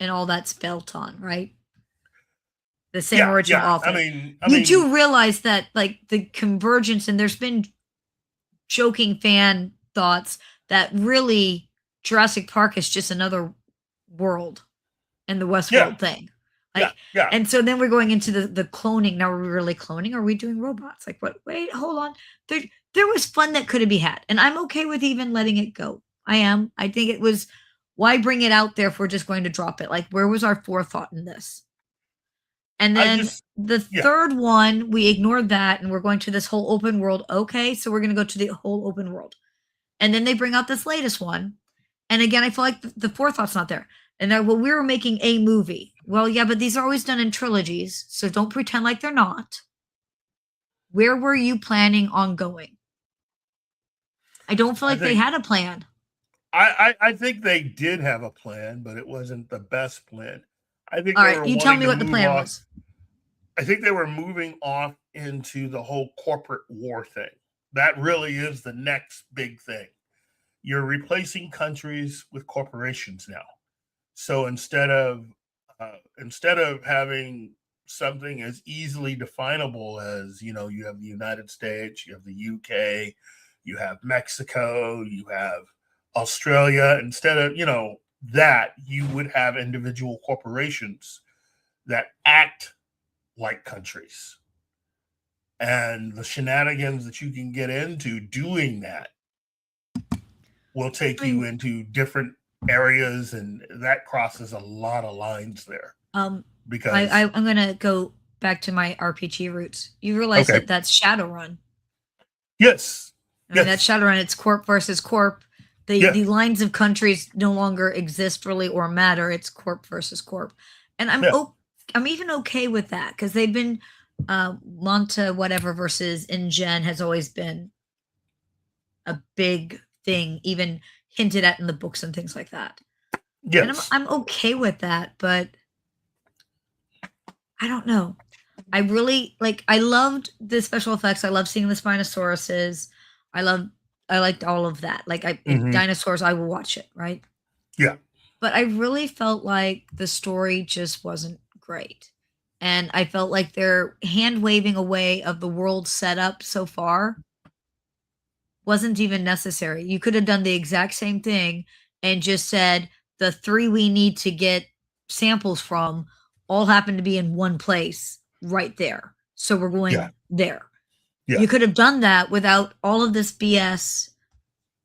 and all that's built on, right? The same original yeah. author. I You mean, do realize that, like, the convergence, and there's been joking fan thoughts that really Jurassic Park is just another world in the yeah, Westworld thing. yeah, Like, yeah. and so then we're going into the cloning. Now, are we really cloning? Or are we doing robots? Like, what? Wait, hold on. There was fun that could be had, and I'm okay with even letting it go. I am. I think it was, why bring it out there if we're just going to drop it? Like, where was our forethought in this? And I then just, the yeah, third one, we ignored that, and we're going to this whole open world. Okay, so we're going to go to the whole open world. And then they bring out this latest one. And again, I feel like the forethought's not there. And they're, well, we were making a movie. Well, yeah, but these are always done in trilogies, so don't pretend like they're not. Where were you planning on going? I don't feel I like they think, had a plan. I think they did have a plan, but it wasn't the best plan. I think All they right, were you tell wanting me to what the move plan off. was. I think they were moving off into the whole corporate war thing. That really is the next big thing. You're replacing countries with corporations now. So instead of having something as easily definable as, you know, you have the United States, you have the UK, you have Mexico, you have Australia. Instead of, you know, that, you would have individual corporations that act like countries. And the shenanigans that you can get into doing that will take I you mean, into different areas, and that crosses a lot of lines there. Because I'm gonna go back to my RPG roots. You realize okay, that that's Shadowrun. yes, I mean, that's yes, Shadowrun. It's corp versus corp. yeah, The lines of countries no longer exist really or matter. It's corp versus corp, and yeah, I'm even okay with that because they've been Monta whatever versus InGen has always been a big thing, even hinted at in the books and things like that. And yes, I'm okay with that, but I don't know. I really like. I loved the special effects. I love seeing the Spinosauruses. I love. I liked all of that. Like hmm, dinosaurs, I will watch it, right? yeah, But I really felt like the story just wasn't great, and I felt like they're hand waving away of the world setup so far wasn't even necessary. You could have done the exact same thing and just said the three we need to get samples from all happen to be in one place right there. So we're yeah, going there. yeah. You could have done that without all of this BS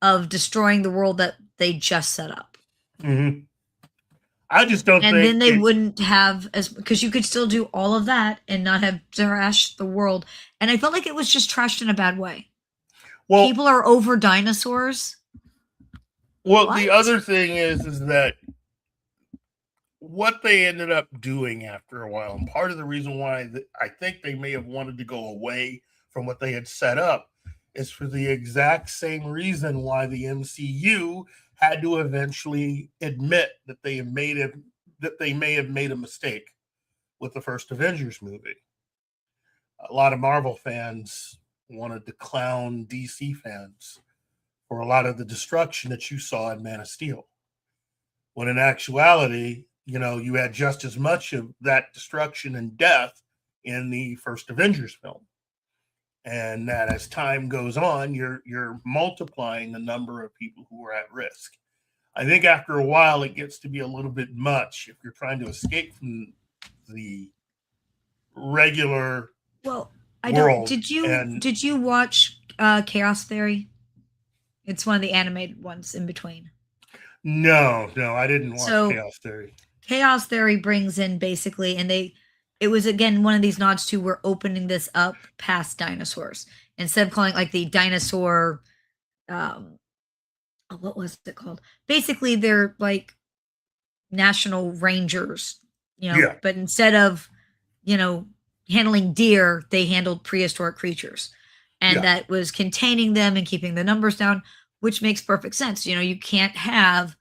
of destroying the world that they just set up. Hmm. I just don't And think then they it. wouldn't have as because you could still do all of that and not have trashed the world. And I felt like it was just trashed in a bad way. Well, People are over dinosaurs. the What? other thing is that what they ended up doing after a while, and part of the reason why I think they may have wanted to go away from what they had set up, is for the exact same reason why the MCU had to eventually admit that they may have made a mistake with the first Avengers movie. A lot of Marvel fans wanted to clown DC fans for a lot of the destruction that you saw in Man of Steel, when in actuality, you know, you had just as much of that destruction and death in the first Avengers film. And that as time goes on, you're multiplying the number of people who are at risk. I think after a while it gets to be a little bit much if you're trying to escape from the regular Well, I don't. world. And Did you watch Chaos Theory? It's one of the animated ones in between. no, I didn't watch So Chaos Theory. Chaos Theory brings in basically, and it was again one of these nods to we're opening this up past dinosaurs instead of calling it like the dinosaur. What was it called? Basically, they're like national rangers, Yeah, but instead of, you know, handling deer, they handled prehistoric creatures. and that was containing them and keeping the numbers down, which makes perfect sense. You can't have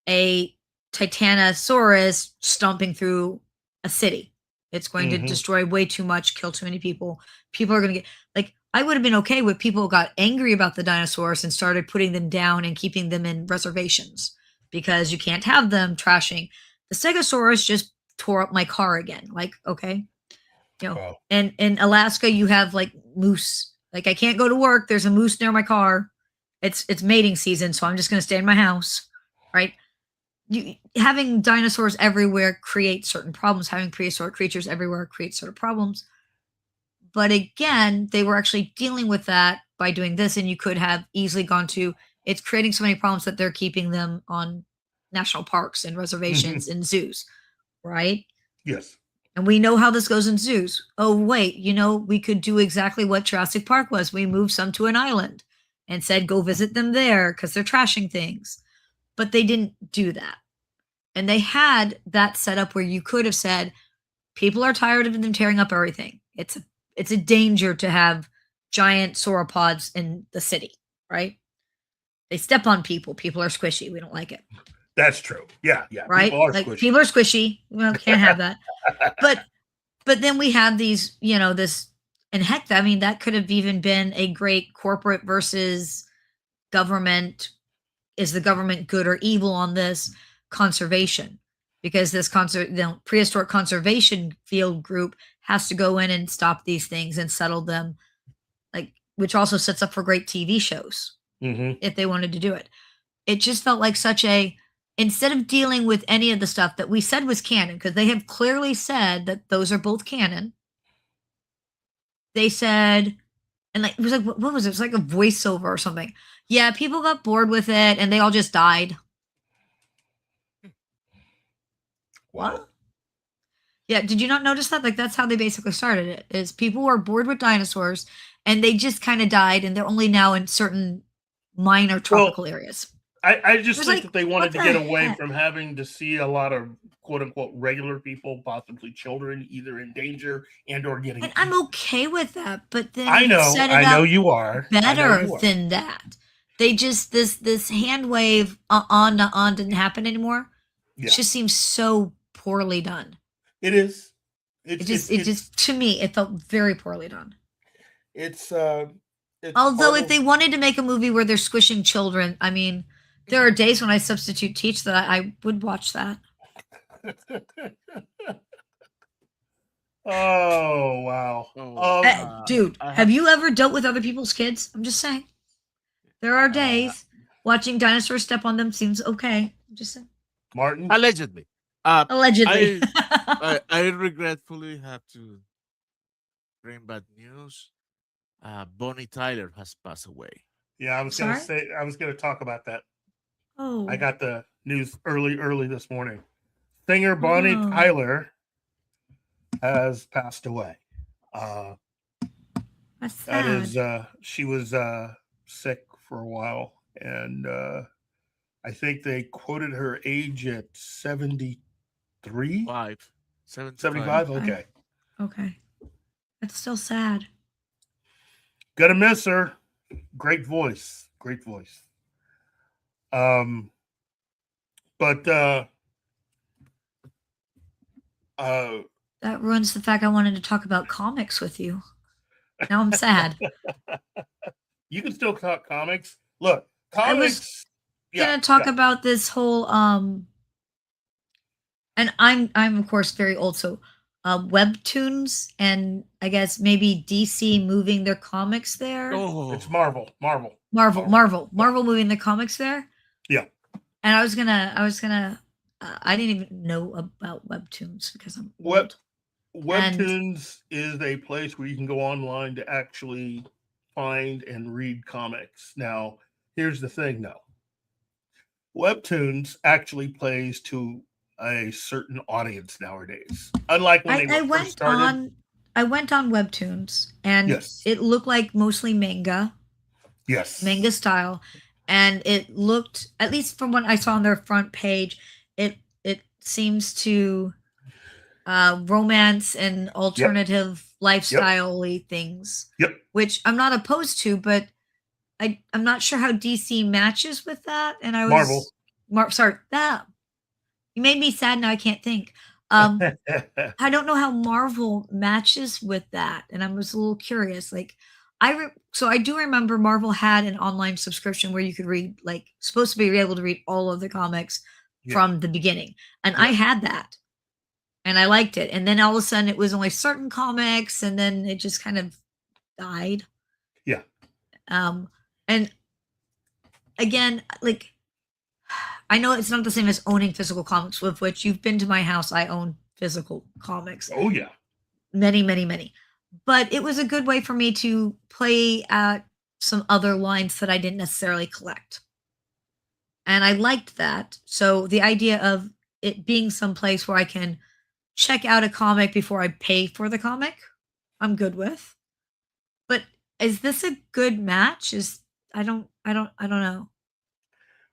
a Titanosaurus stomping through a city. It's going to destroy way too much, kill too many people. People are going to get like, I would have been okay with people got angry about the dinosaurs and started putting them down and keeping them in reservations because you can't have them trashing. The Stegosaurus just tore up my car again. Like, okay. And in Alaska, you have like moose. Like, I can't go to work. There's a moose near my car. It's mating season, so I'm just going to stay in my house, right? Having dinosaurs everywhere creates certain problems. Having prehistoric creatures everywhere creates certain problems. But again, they were actually dealing with that by doing this, and you could have easily gone to, it's creating so many problems that they're keeping them on national parks and reservations and zoos, right? Yes. And we know how this goes in zoos. Oh, wait, we could do exactly what Jurassic Park was. We moved some to an island and said, go visit them there because they're trashing things. But they didn't do that. And they had that set up where you could have said, people are tired of them tearing up everything. It's a danger to have giant sauropods in the city, right? They step on people. People are squishy. We don't like it. That's true. Yeah. Right? People are squishy. Can't have that. But then we have these, this, and heck, that could have even been a great corporate versus government. Is the government good or evil on this conservation? Because this prehistoric conservation field group has to go in and stop these things and settle them, which also sets up for great TV shows if they wanted to do it. It just felt like instead of dealing with any of the stuff that we said was canon, because they have clearly said that those are both canon. They said, and it was like, what was it? It was like a voiceover or something. Yeah, people got bored with it and they all just died. What? Yeah, did you not notice that? That's how they basically started it, is people were bored with dinosaurs and they just kind of died, and they're only now in certain minor tropical areas. I just think that they wanted to get away from having to see a lot of quote unquote regular people, possibly children, either in danger and or getting. And I'm okay with that, but then I know you are better than that. They just this hand wave on didn't happen anymore. Yeah. It just seems so poorly done. It is. It just to me it felt very poorly done. It's although if they wanted to make a movie where they're squishing children, there are days when I substitute teach that I would watch that. Oh, wow. Dude, have you ever dealt with other people's kids? I'm just saying. There are days watching dinosaurs step on them seems okay. I'm just saying. Martin? Allegedly. Allegedly. I regretfully have to bring bad news. Bonnie Tyler has passed away. Yeah, I was going to talk about that. Oh. I got the news early this morning. Singer Bonnie Tyler has passed away. That's sad. That is, she was sick for a while, and I think they quoted her age at 73? 75? Okay. Okay. That's still sad. Gonna miss her. Great voice. But that ruins the fact I wanted to talk about comics with you. Now I'm sad. You can still talk comics. Look, comics. I was gonna talk about this whole and I'm of course very old, so webtoons, and I guess maybe DC moving their comics there. Oh, it's Marvel moving the comics there. Yeah. And I was gonna I didn't even know about webtoons because I'm old. Webtoons is a place where you can go online to actually find and read comics. Now, here's the thing though. Webtoons actually plays to a certain audience nowadays. Unlike when they first started. I went on Webtoons, and It looked like mostly manga. Yes. Manga style. And it looked, at least from what I saw on their front page, it seems to romance and alternative lifestyle-y things. Yep. Which I'm not opposed to, but I'm not sure how DC matches with that. And I was Marvel. sorry, that you made me sad. Now I can't think. I don't know how Marvel matches with that, and I was a little curious. Like, so I do remember Marvel had an online subscription where you could read, like, supposed to be able to read all of the comics from the beginning, and I had that, and I liked it. And then all of a sudden, it was only certain comics, and then it just kind of died. Yeah. And again, like, I know it's not the same as owning physical comics, with which you've been to my house. I own physical comics. Oh, yeah. Many, many, many. But it was a good way for me to play at some other lines that I didn't necessarily collect. And I liked that. So the idea of it being someplace where I can check out a comic before I pay for the comic, I'm good with. But is this a good match? I don't know.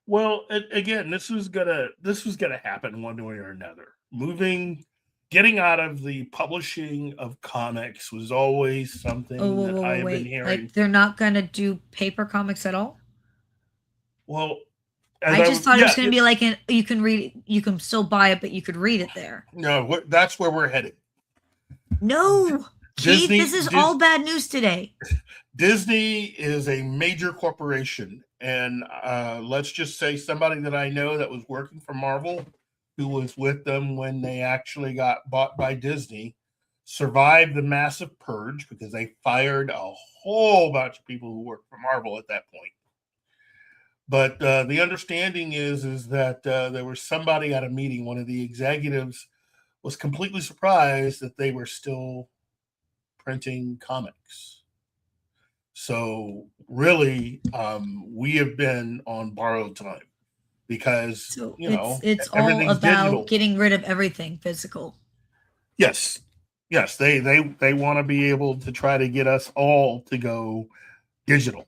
Well, again, this was gonna happen one way or another. Getting out of the publishing of comics was always something that I have been hearing. Like, they're not gonna do paper comics at all? Well, I just thought it was gonna be like you can read, you can still buy it, but you could read it there. No, that's where we're headed. No, Keith, this is all bad news today. Disney is a major corporation, and let's just say somebody that I know that was working for Marvel, who was with them when they actually got bought by Disney, survived the massive purge because they fired a whole bunch of people who worked for Marvel at that point. But the understanding is that there was somebody at a meeting, one of the executives was completely surprised that they were still printing comics. So really, we have been on borrowed time because it's all about digital. Getting rid of everything physical. Yes, they want to be able to try to get us all to go digital.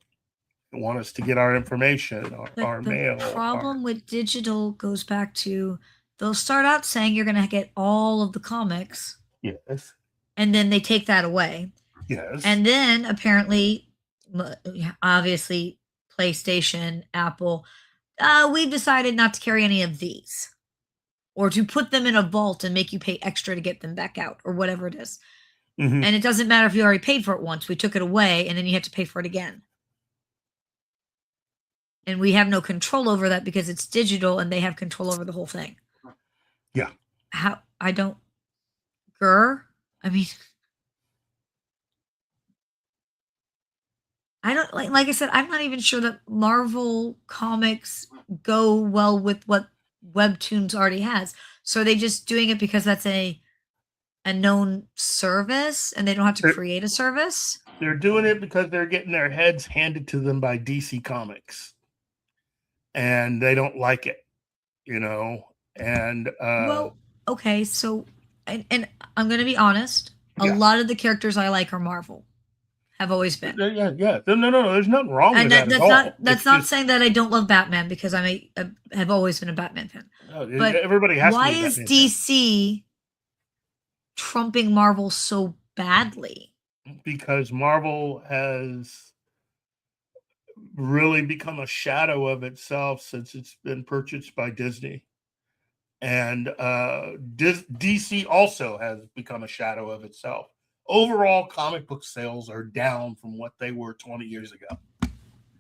They want us to get our information, our mail. The problem with digital goes back to they'll start out saying you're going to get all of the comics. Yes. And then they take that away. Yes. And then apparently, obviously, PlayStation, Apple, we've decided not to carry any of these, or to put them in a vault and make you pay extra to get them back out, or whatever it is. Mm-hmm. And it doesn't matter if you already paid for it once. We took it away, and then you have to pay for it again. And we have no control over that because it's digital, and they have control over the whole thing. Yeah. I mean, I don't like I said, I'm not even sure that Marvel comics go well with what Webtoons already has. So are they just doing it because that's a known service and they don't have to create a service? They're doing it because they're getting their heads handed to them by DC Comics. And they don't like it, and well, okay, so and I'm going to be honest, a lot of the characters I like are Marvel. Have always been. Yeah. No. There's nothing wrong with that at all. That's not saying that I don't love Batman, because I have always been a Batman fan. But everybody has. Why is DC trumping Marvel so badly? Because Marvel has really become a shadow of itself since it's been purchased by Disney. And DC also has become a shadow of itself. Overall, comic book sales are down from what they were 20 years ago.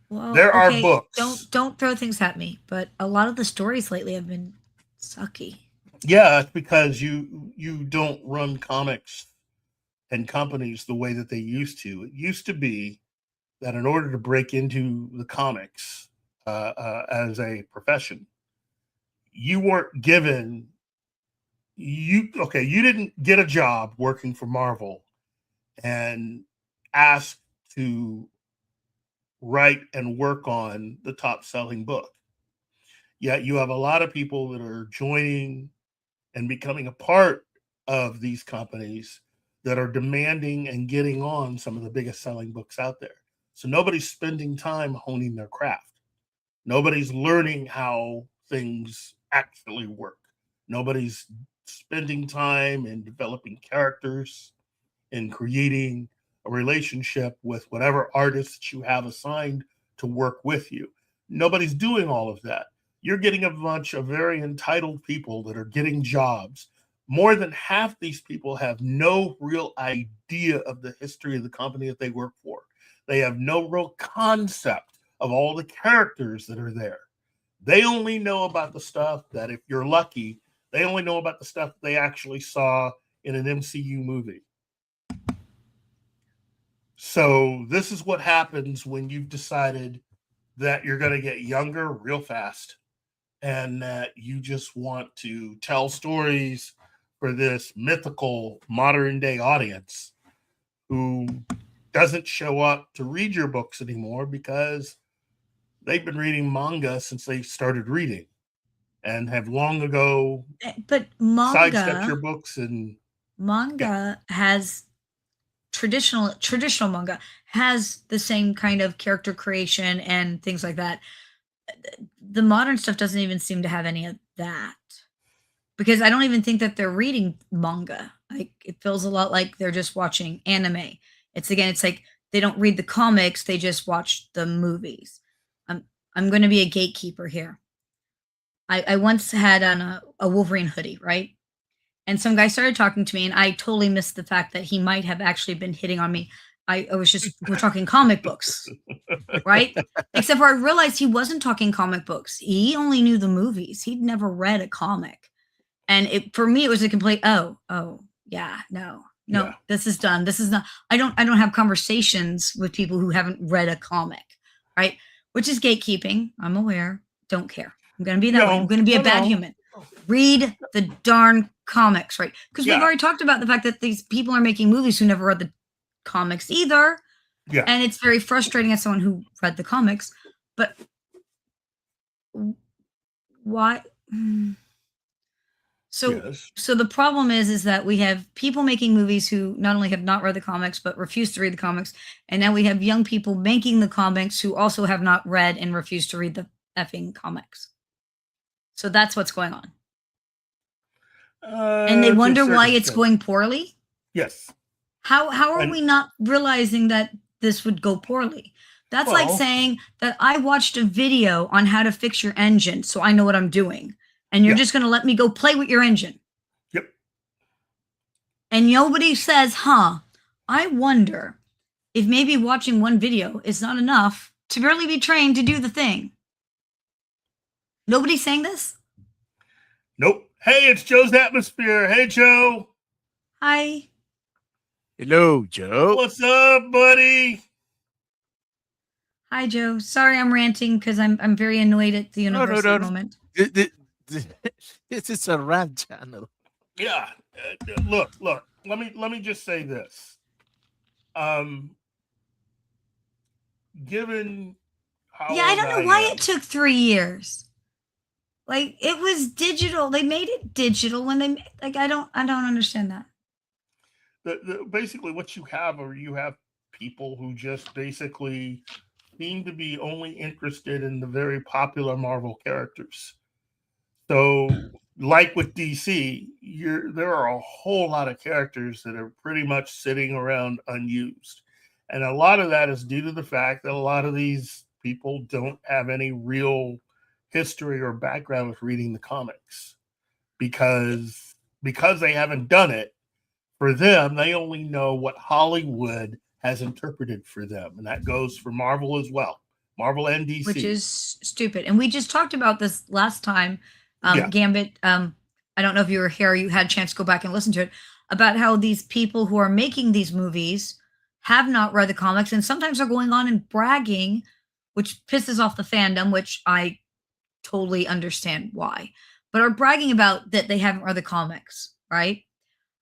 Well, there are books. Don't throw things at me, but a lot of the stories lately have been sucky. Yeah, it's because you don't run comics and companies the way that they used to. It used to be that in order to break into the comics as a profession, you weren't given you didn't get a job working for Marvel and asked to write and work on the top selling book. Yet you have a lot of people that are joining and becoming a part of these companies that are demanding and getting on some of the biggest selling books out there. So nobody's spending time honing their craft. Nobody's learning how things actually work. Nobody's spending time and developing characters and creating a relationship with whatever artists that you have assigned to work with you. Nobody's doing all of that. You're getting a bunch of very entitled people that are getting jobs. More than half these people have no real idea of the history of the company that they work for. They have no real concept of all the characters that are there. They only know about the stuff that, if you're lucky, they only know about the stuff they actually saw in an MCU movie. So this is what happens when you've decided that you're going to get younger real fast and that you just want to tell stories for this mythical modern day audience who doesn't show up to read your books anymore because they've been reading manga since they started reading and have long ago But sidestepped your books. And manga has traditional manga has the same kind of character creation and things like that. The modern stuff doesn't even seem to have any of that, because I don't even think that they're reading manga. Like, it feels a lot like they're just watching anime. It's like they don't read the comics, they just watch the movies. I'm going to be a gatekeeper here. I once had on a Wolverine hoodie, right? And some guy started talking to me, and I totally missed the fact that he might have actually been hitting on me. I was just, we're talking comic books, right? Except for I realized he wasn't talking comic books. He only knew the movies. He'd never read a comic. And for me, it was a complete, no, this is done. This is not, I don't have conversations with people who haven't read a comic, right? Which is gatekeeping. I'm aware. Don't care. I'm going to be that way. I'm going to be a bad human. Read the darn comics, right? Because we've already talked about the fact that these people are making movies who never read the comics either. Yeah. And it's very frustrating as someone who read the comics. But why? So the problem is that we have people making movies who not only have not read the comics, but refuse to read the comics. And now we have young people making the comics who also have not read and refuse to read the effing comics. So that's what's going on. And they wonder why it's going poorly? Yes. How are we not realizing that this would go poorly? That's like saying that I watched a video on how to fix your engine, so I know what I'm doing. And you're just going to let me go play with your engine. Yep. And nobody says, I wonder if maybe watching one video is not enough to really be trained to do the thing. Nobody's saying this? Nope. Hey, it's Joe's Atmosphere. Hey, Joe. Hi. Hello, Joe. What's up, buddy? Hi, Joe. Sorry I'm ranting because I'm very annoyed at the universe at the moment. This is a rant channel. Yeah. Look. Let me just say this. Given how I don't know why it took 3 years. Like, it was digital. They made it digital when they I don't understand that. Basically what you have people who just basically seem to be only interested in the very popular Marvel characters. So, like with DC, there are a whole lot of characters that are pretty much sitting around unused. And a lot of that is due to the fact that a lot of these people don't have any real history or background with reading the comics. Because they haven't done it, for them, they only know what Hollywood has interpreted for them. And that goes for Marvel as well. Marvel and DC. Which is stupid. And we just talked about this last time. Gambit, I don't know if you were here or you had a chance to go back and listen to it, about how these people who are making these movies have not read the comics and sometimes are going on and bragging, which pisses off the fandom, which I totally understand why, but are bragging about that they haven't read the comics, right?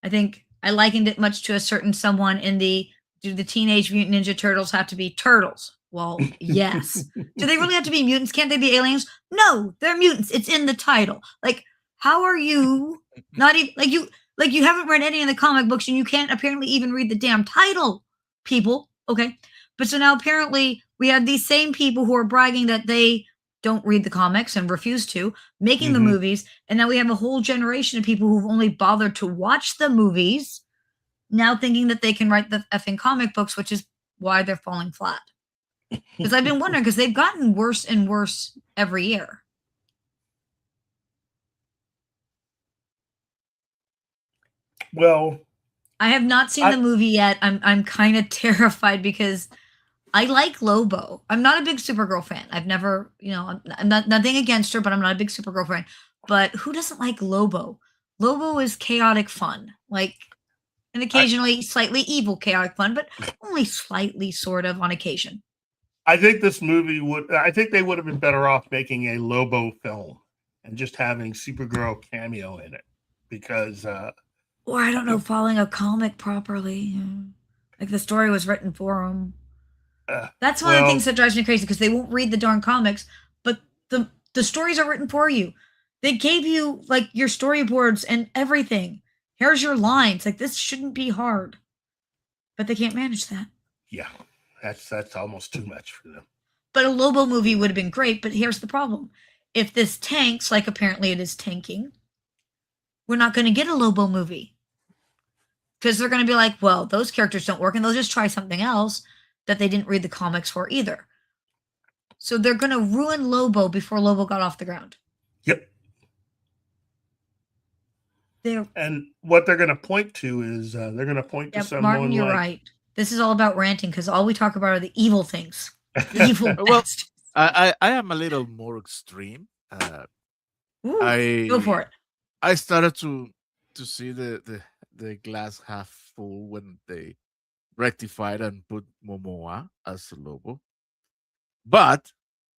I think I likened it much to a certain someone in do the Teenage Mutant Ninja Turtles have to be turtles? Well, yes. Do they really have to be mutants? Can't they be aliens? No, they're mutants. It's in the title. Like, how are you not even you haven't read any of the comic books and you can't apparently even read the damn title, people. Okay. But so now apparently we have these same people who are bragging that they don't read the comics and refuse to, making the Mhm. movies, and now we have a whole generation of people who've only bothered to watch the movies, now thinking that they can write the effing comic books, which is why they're falling flat. Because I've been wondering, because they've gotten worse and worse every year. Well, I have not seen the movie yet. I'm kind of terrified because I like Lobo. I'm not a big Supergirl fan. I've never, I'm not nothing against her, but I'm not a big Supergirl fan. But who doesn't like Lobo? Lobo is chaotic fun, and occasionally slightly evil chaotic fun, but only slightly, sort of, on occasion. I think this movie I think they would have been better off making a Lobo film and just having Supergirl cameo in it because. Or I don't know, following a comic properly. Like the story was written for them. That's one of the things that drives me crazy because they won't read the darn comics, but the stories are written for you. They gave you like your storyboards and everything. Here's your lines. Like this shouldn't be hard, but they can't manage that. Yeah, that's almost too much for them. But a Lobo movie would have been great. But here's the problem: if this tanks, like apparently it is tanking, we're not going to get a Lobo movie. Because they're going to be like, well, those characters don't work, and they'll just try something else that they didn't read the comics for either. So they're going to ruin Lobo before Lobo got off the ground. Yep. And what they're going to point to is they're going to point to someone Martin, you're right. This is all about ranting because all we talk about are the evil things. The evil well, I am a little more extreme. Go for it. I started to see the glass half full when they rectified and put Momoa as Lobo. But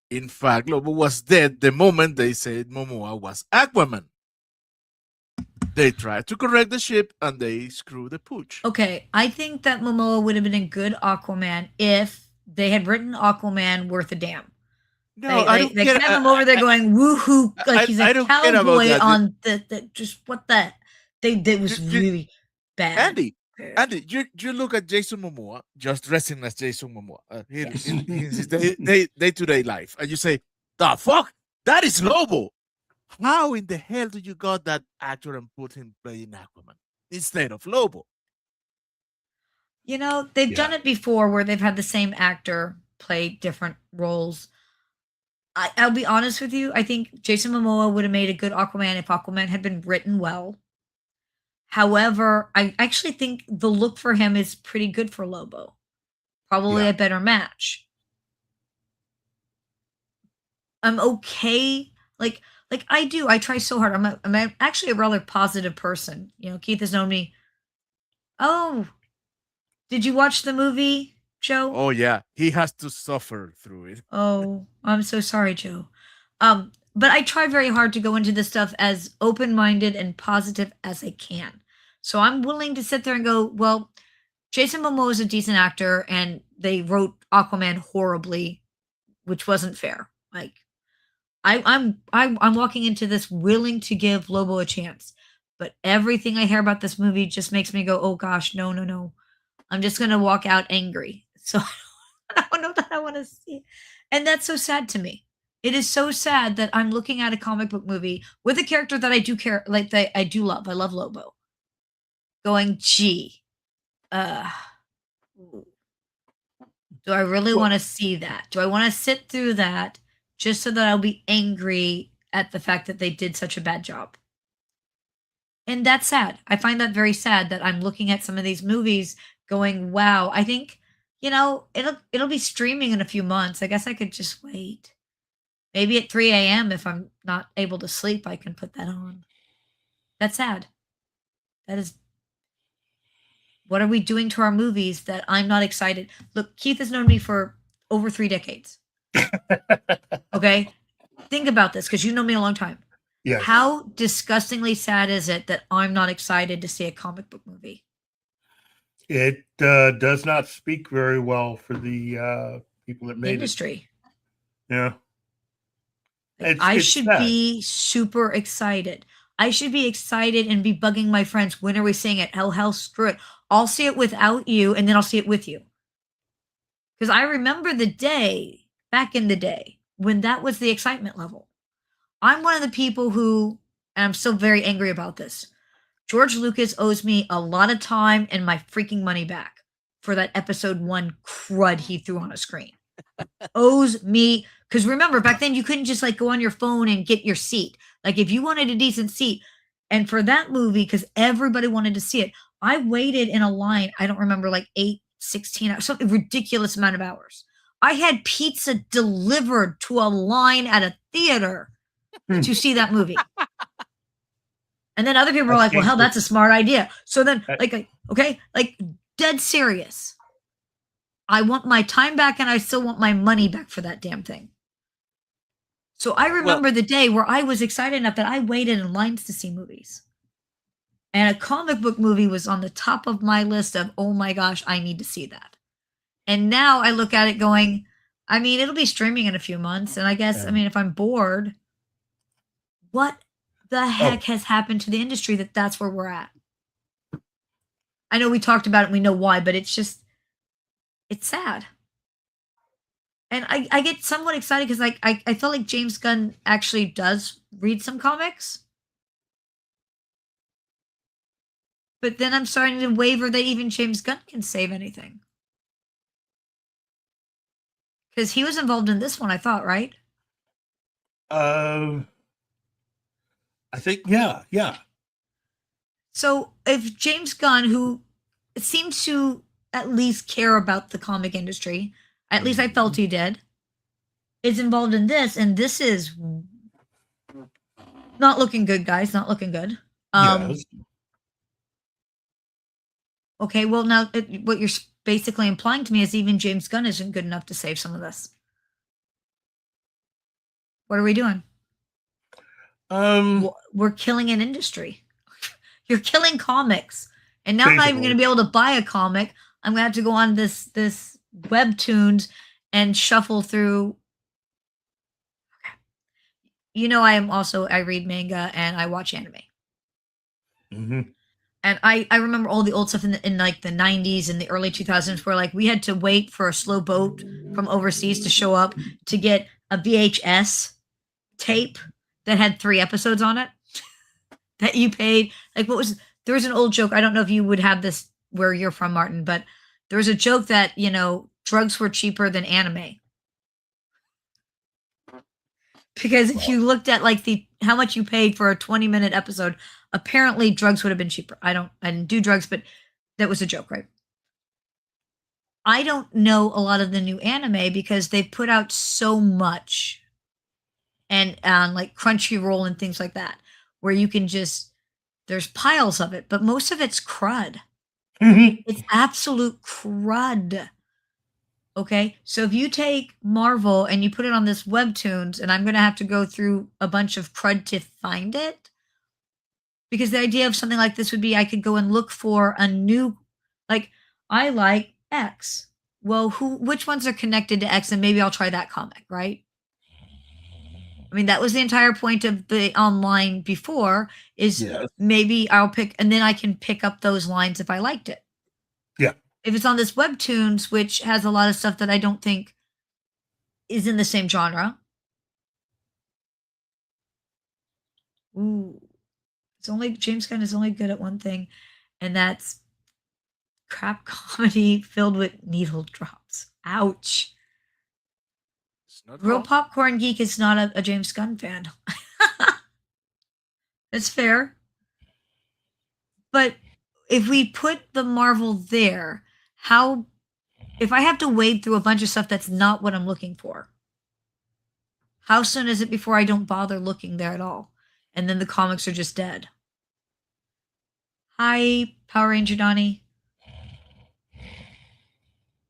in fact, Lobo was dead the moment they said Momoa was Aquaman. They tried to correct the ship and they screwed the pooch. Okay, I think that Momoa would have been a good Aquaman if they had written Aquaman worth a damn. No, I don't get him over there going woohoo like he's a cowboy on the just what the they was really bad. Andy, you look at Jason Momoa just dressing as Jason Momoa in his day-to-day life, and you say, "The fuck, that is Lobo." How in the hell do you got that actor and put him playing Aquaman instead of Lobo? They've done it before where they've had the same actor play different roles. I'll be honest with you. I think Jason Momoa would have made a good Aquaman if Aquaman had been written well. However, I actually think the look for him is pretty good for Lobo. Probably a better match. I'm okay. Like I do. I try so hard. I'm actually a rather positive person. Keith has known me. Oh, did you watch the movie, Joe? Oh yeah, he has to suffer through it. Oh, I'm so sorry, Joe. But I try very hard to go into this stuff as open-minded and positive as I can. So I'm willing to sit there and go, well, Jason Momoa is a decent actor, and they wrote Aquaman horribly, which wasn't fair. Like, I'm walking into this willing to give Lobo a chance, but everything I hear about this movie just makes me go, oh gosh, no. I'm just gonna walk out angry. So I don't know that I want to see it. And that's so sad to me. It is so sad that I'm looking at a comic book movie with a character that I do care, like that I do love. I love Lobo. Going, gee, do I really want to see that? Do I want to sit through that just so that I'll be angry at the fact that they did such a bad job? And that's sad. I find that very sad that I'm looking at some of these movies going, wow, I think, it'll be streaming in a few months. I guess I could just wait. Maybe at 3 a.m. if I'm not able to sleep, I can put that on. That's sad. That is. What are we doing to our movies that I'm not excited? Look, Keith has known me for over 3 decades. Okay? Think about this because you know me a long time. Yes. How disgustingly sad is it that I'm not excited to see a comic book movie? It does not speak very well for the people that made industry. It. Yeah. I should be super excited. I should be excited and be bugging my friends. When are we seeing it? Hell, screw it. I'll see it without you, and then I'll see it with you. Because I remember the day, back in the day, when that was the excitement level. I'm one of the people who, and I'm still very angry about this. George Lucas owes me a lot of time and my freaking money back for that episode 1 crud he threw on a screen. Owes me, because remember, back then you couldn't just like go on your phone and get your seat. Like if you wanted a decent seat, and for that movie, because everybody wanted to see it, I waited in a line, I don't remember, like 8, 16 hours, some ridiculous amount of hours. I had pizza delivered to a line at a theater to see that movie. And then other people were like, well, hell, that's a smart idea. So then, okay, like dead serious. I want my time back and I still want my money back for that damn thing. So I remember the day where I was excited enough that I waited in lines to see movies. And a comic book movie was on the top of my list of, oh my gosh, I need to see that. And now I look at it going, I mean, it'll be streaming in a few months. And I guess, I mean, if I'm bored, what the heck has happened to the industry that's where we're at? I know we talked about it and we know why, but it's just, it's sad. And I get somewhat excited because like I feel like James Gunn actually does read some comics. But then I'm starting to waver that even James Gunn can save anything. Because he was involved in this one, I thought, right? I think, yeah. So if James Gunn, who seems to at least care about the comic industry, at least I felt he did, is involved in this, and this is not looking good, guys. Not looking good. Yes. Okay, well now what you're basically implying to me is even James Gunn isn't good enough to save some of this. What are we doing? We're killing an industry. You're killing comics, and now I'm not even going to be able to buy a comic. I'm going to have to go on this webtoons and shuffle through. You know, I read manga and I watch anime. Mm-hmm. And I remember all the old stuff in like the 90s and the early 2000s where like we had to wait for a slow boat from overseas to show up to get a VHS tape that had 3 episodes on it that you paid. Like there was an old joke. I don't know if you would have this where you're from, Martin, but there was a joke that, you know, drugs were cheaper than anime. Because if you looked at like how much you paid for a 20-minute episode, apparently drugs would have been cheaper. I didn't do drugs, but that was a joke, right? I don't know a lot of the new anime because they put out so much, and like Crunchyroll and things like that, where you can there's piles of it, but most of it's crud. It's absolute crud. Okay, so if you take Marvel and you put it on this webtoons, and I'm going to have to go through a bunch of crud to find it, because the idea of something like this would be I could go and look for a new, like, I like X. Well, which ones are connected to X, and maybe I'll try that comic, right? I mean, that was the entire point of the online before, is maybe I'll pick, and then I can pick up those lines if I liked it. Yeah. If it's on this webtoons, which has a lot of stuff that I don't think is in the same genre. Ooh. James Gunn is only good at one thing, and that's crap comedy filled with needle drops. Ouch. Real Popcorn Geek is not a James Gunn fan. That's fair. But if we put the Marvel there, if I have to wade through a bunch of stuff that's not what I'm looking for, how soon is it before I don't bother looking there at all? And then the comics are just dead. Hi, Power Ranger Donnie.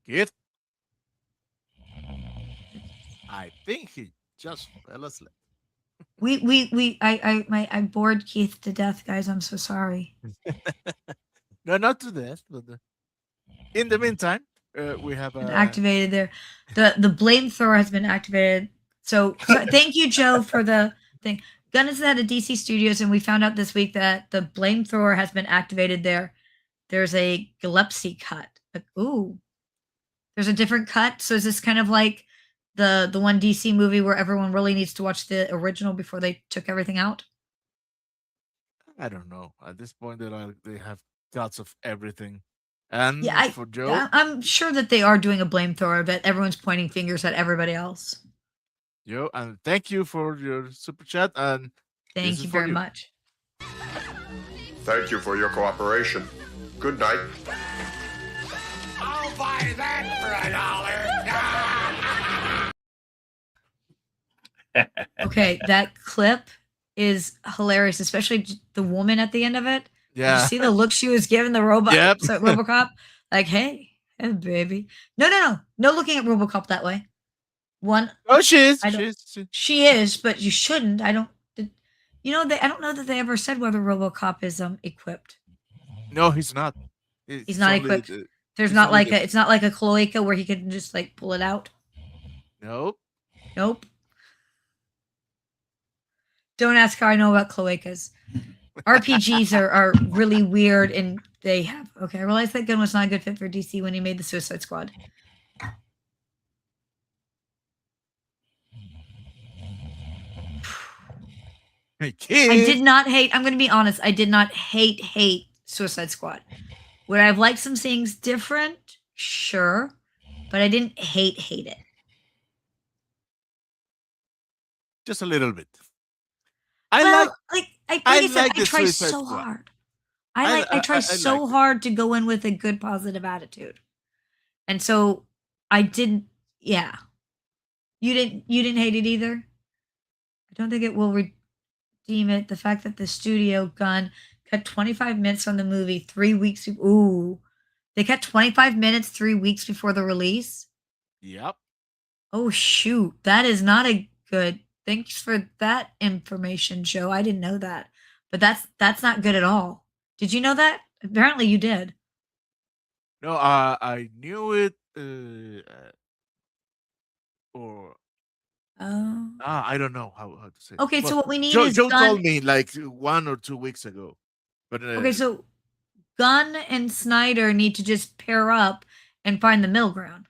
Good. I think he just fell asleep. I bored Keith to death, guys. I'm so sorry. No, not to death, but in the meantime, we have activated there. The flamethrower has been activated. So thank you, Joe, for the thing. Gunn is at a DC Studios, and we found out this week that the flamethrower has been activated there. There's a Gillespie cut. Ooh. There's a different cut. So is this kind of like the one DC movie where everyone really needs to watch the original before they took everything out? I don't know. At this point, they have lots of everything. And Yeah, for Joe, I'm sure that they are doing a flamethrower, but everyone's pointing fingers at everybody else. Joe, and thank you for your super chat. And this Thank is you for very much. Thank you for your cooperation. Good night. I'll buy that for $1. Okay, that clip is hilarious, especially the woman at the end of it. Did you Yeah. see the look she was giving the robot? Yep. So RoboCop, like, hey, baby. No looking at RoboCop that way. One, Oh, she is. I don't- she is, but you shouldn't. I don't know that they ever said whether RoboCop is equipped. No, he's not. He's not equipped. There's it's not only like it's not like a cloaca where he can just like pull it out. Nope. Nope. Don't ask how I know about cloacas. RPGs are really weird, and they have. Okay, I realized that gun was not a good fit for DC when he made the Suicide Squad. Hey, kid. I did not hate. I'm going to be honest. I did not hate Suicide Squad. Would I have liked some things different? Sure, but I didn't hate it. Just a little bit. I I said, like I the try Suicide so Squad. hard. I try so like it. hard to go in with a good positive attitude, and so I didn't. Yeah, you didn't hate it either. I don't think it will redeem it. The fact that the studio gun cut 25 minutes from the movie 3 weeks. Ooh, they cut 25 minutes 3 weeks before the release. Yep. Oh shoot, that is not a good. Thanks for that information, Joe. I didn't know that, but that's not good at all. Did you know that? Apparently, you did. No, I knew it. Or Oh. I don't know how to say. it. Okay, Well, so what we need Joe, is Joe Gunn. told me like 1 or 2 weeks ago. But Okay, so Gunn and Snyder need to just pair up and find the middle ground.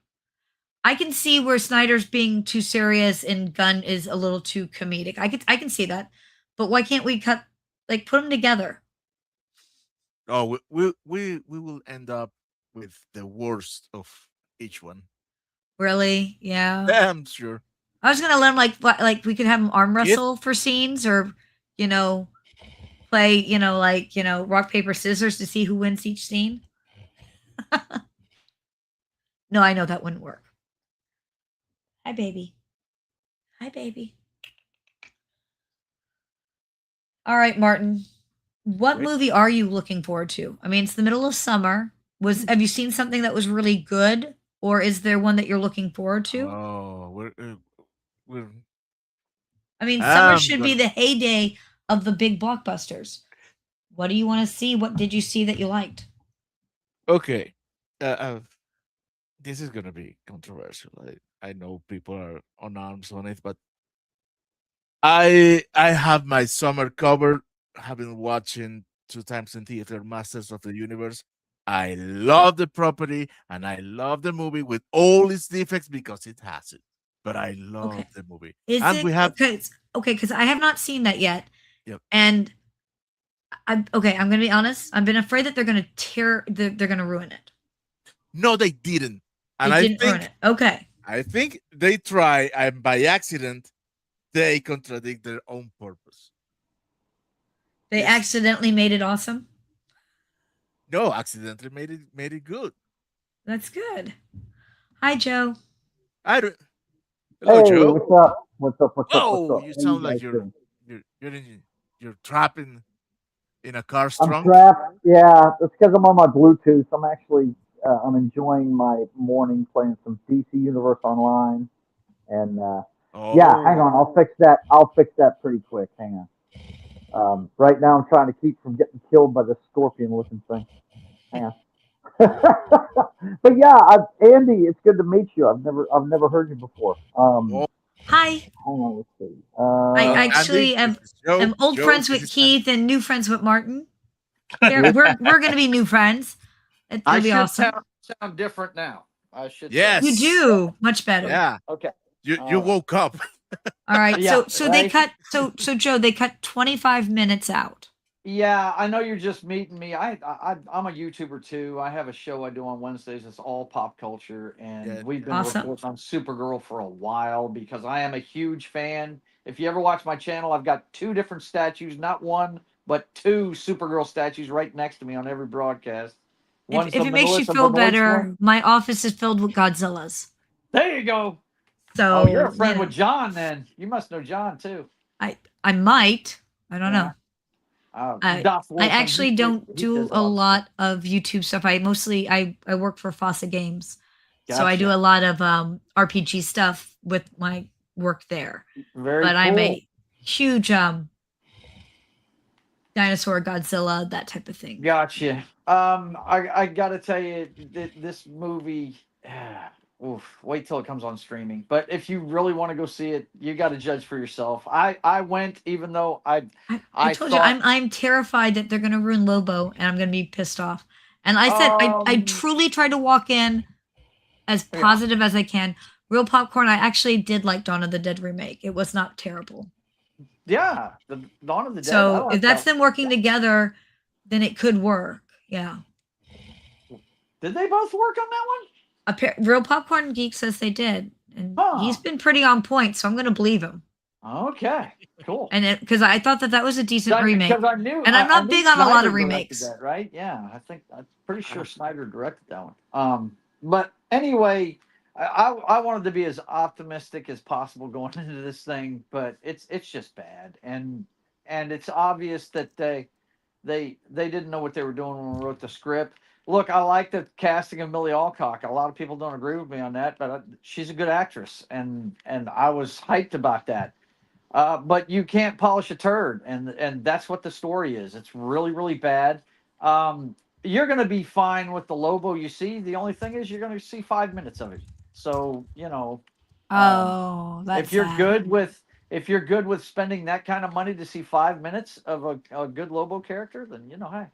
I can see where Snyder's being too serious and Gunn is a little too comedic. I can see that, but why can't we put them together? oh, we will end up with the worst of each one. Really? Yeah. Yeah, I'm sure. I was gonna let him like we could have him arm wrestle for scenes, or play rock paper scissors to see who wins each scene. No, I know that wouldn't work. Hi, baby. Hi, baby. All right, Martin. What Wait. movie are you looking forward to? I mean, it's the middle of summer. Have you seen something that was really good, or is there one that you're looking forward to? Oh, we're I mean, summer I'm should be gonna- the heyday of the big blockbusters. What do you want to see? What did you see that you liked? okay. This is gonna be controversial. I know people are on arms on it, but I have my summer covered. Have been watching 2 times in theater Masters of the Universe. I love the property and I love the movie with all its defects because it has it. But I love Okay. the movie. Is And it we have because I have not seen that yet. Yep. And I'm gonna be honest. I've been afraid that they're gonna they're gonna ruin it. no, they didn't. And They I didn't ruin think it. Okay. I think they try and by accident they contradict their own purpose. They Yes. accidentally made it awesome. No, accidentally made it good. That's good. Hi, Joe. I don't. Hello, Hey, Joe. what's up? What's up? What's up? Oh, What's up? you How sound like guys doing? you're trapped in a car's I'm trunk. trapped. Yeah, it's because I'm on my Bluetooth. I'm actually I'm enjoying my morning playing some DC Universe Online, and yeah, hang on, I'll fix that. I'll fix that pretty quick. Hang on. Right now, I'm trying to keep from getting killed by this scorpion-looking thing. Hang on. But yeah, Andy, it's good to meet you. I've never heard you before. Hi. Hang on, let's see. I actually Andy, am this is Joe. I'm old Joe, friends this with is Keith and new friends with Martin. We're gonna be new friends. It'll I be should awesome. sound different now. I should. Yes. You do much better. Yeah. Okay. You woke up. All right. Yeah, So they right? cut so Joe, they cut 25 minutes out. Yeah, I know you're just meeting me. I'm a YouTuber too. I have a show I do on Wednesdays. It's all pop culture, and Yeah. we've been Awesome. reporting on Supergirl for a while because I am a huge fan. If you ever watch my channel, I've got two different statues, not one, but two Supergirl statues right next to me on every broadcast. One's If the it makes you Melissa feel Benoist better, one. my office is filled with Godzillas. There you go. So Oh, you're a you friend know, with John then. You must know John too. I might. I don't Yeah. know. Doc I Wilson, actually don't he do does a lot of stuff. lot of YouTube stuff. I mostly I work for Fossa Games. So I do Gotcha. a lot of RPG stuff with my work there. Very But cool. I'm a huge dinosaur, Godzilla, that type of thing. Gotcha. I gotta tell you, this movie. Oof, wait till it comes on streaming. But if you really want to go see it, you got to judge for yourself. I went, even though I told you I'm terrified that they're gonna ruin Lobo and I'm gonna be pissed off. And I said I truly tried to walk in as positive as I can. Real popcorn, I actually did like Dawn of the Dead remake. It was not terrible. Yeah, the Dawn of the Dead. I So like if that's that. them working together, then it could work. Yeah. Did they both work on that one? Real Popcorn Geek says they did, and Huh. he's been pretty on point, so I'm going to believe him. Okay, cool. And because I thought that was a decent remake, Because I knew, and I'm not knew big on a lot of Snyder directed remakes. that, right? Yeah, I'm pretty sure Snyder directed that one. But anyway, I wanted to be as optimistic as possible going into this thing, but it's just bad, and it's obvious that they didn't know what they were doing when they wrote the script. Look, I like the casting of Millie Alcock. A lot of people don't agree with me on that, but she's a good actress, and I was hyped about that. But you can't polish a turd, and that's what the story is. It's really, really bad. You're going to be fine with the Lobo you see. The only thing is you're going to see 5 minutes of it. So, That's if you're sad. good with spending that kind of money to see 5 minutes of a good Lobo character, then hey,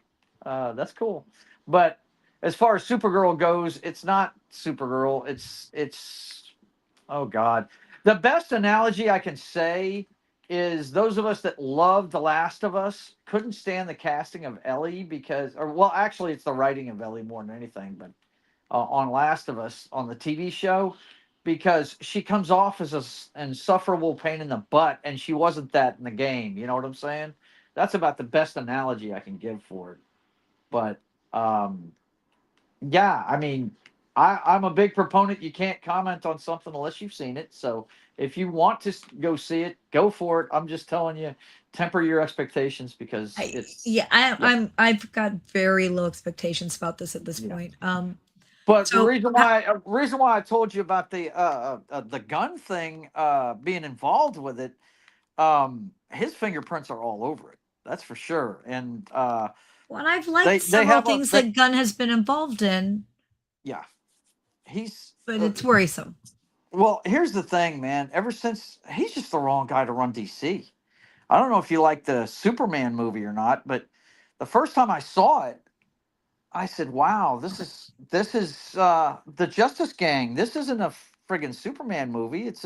that's cool. But as far as Supergirl goes, it's not Supergirl. It's oh god. The best analogy I can say is those of us that love The Last of Us couldn't stand the casting of Ellie actually it's the writing of Ellie more than anything, but on Last of Us on the TV show, because she comes off as an insufferable pain in the butt, and she wasn't that in the game. You know what I'm saying? That's about the best analogy I can give for it. But yeah, I mean, I'm a big proponent. You can't comment on something unless you've seen it. So if you want to go see it, go for it. I'm just telling you, temper your expectations because I've got very low expectations about this at this point. But the reason why I told you about the gun thing being involved with it, his fingerprints are all over it. That's for sure. And well, I've liked several things that Gunn has been involved in. Yeah, but it's worrisome. Well, here's the thing, man. Ever since he's just the wrong guy to run DC. I don't know if you like the Superman movie or not, but the first time I saw it, I said, "Wow, this is the Justice Gang. This isn't a friggin' Superman movie. It's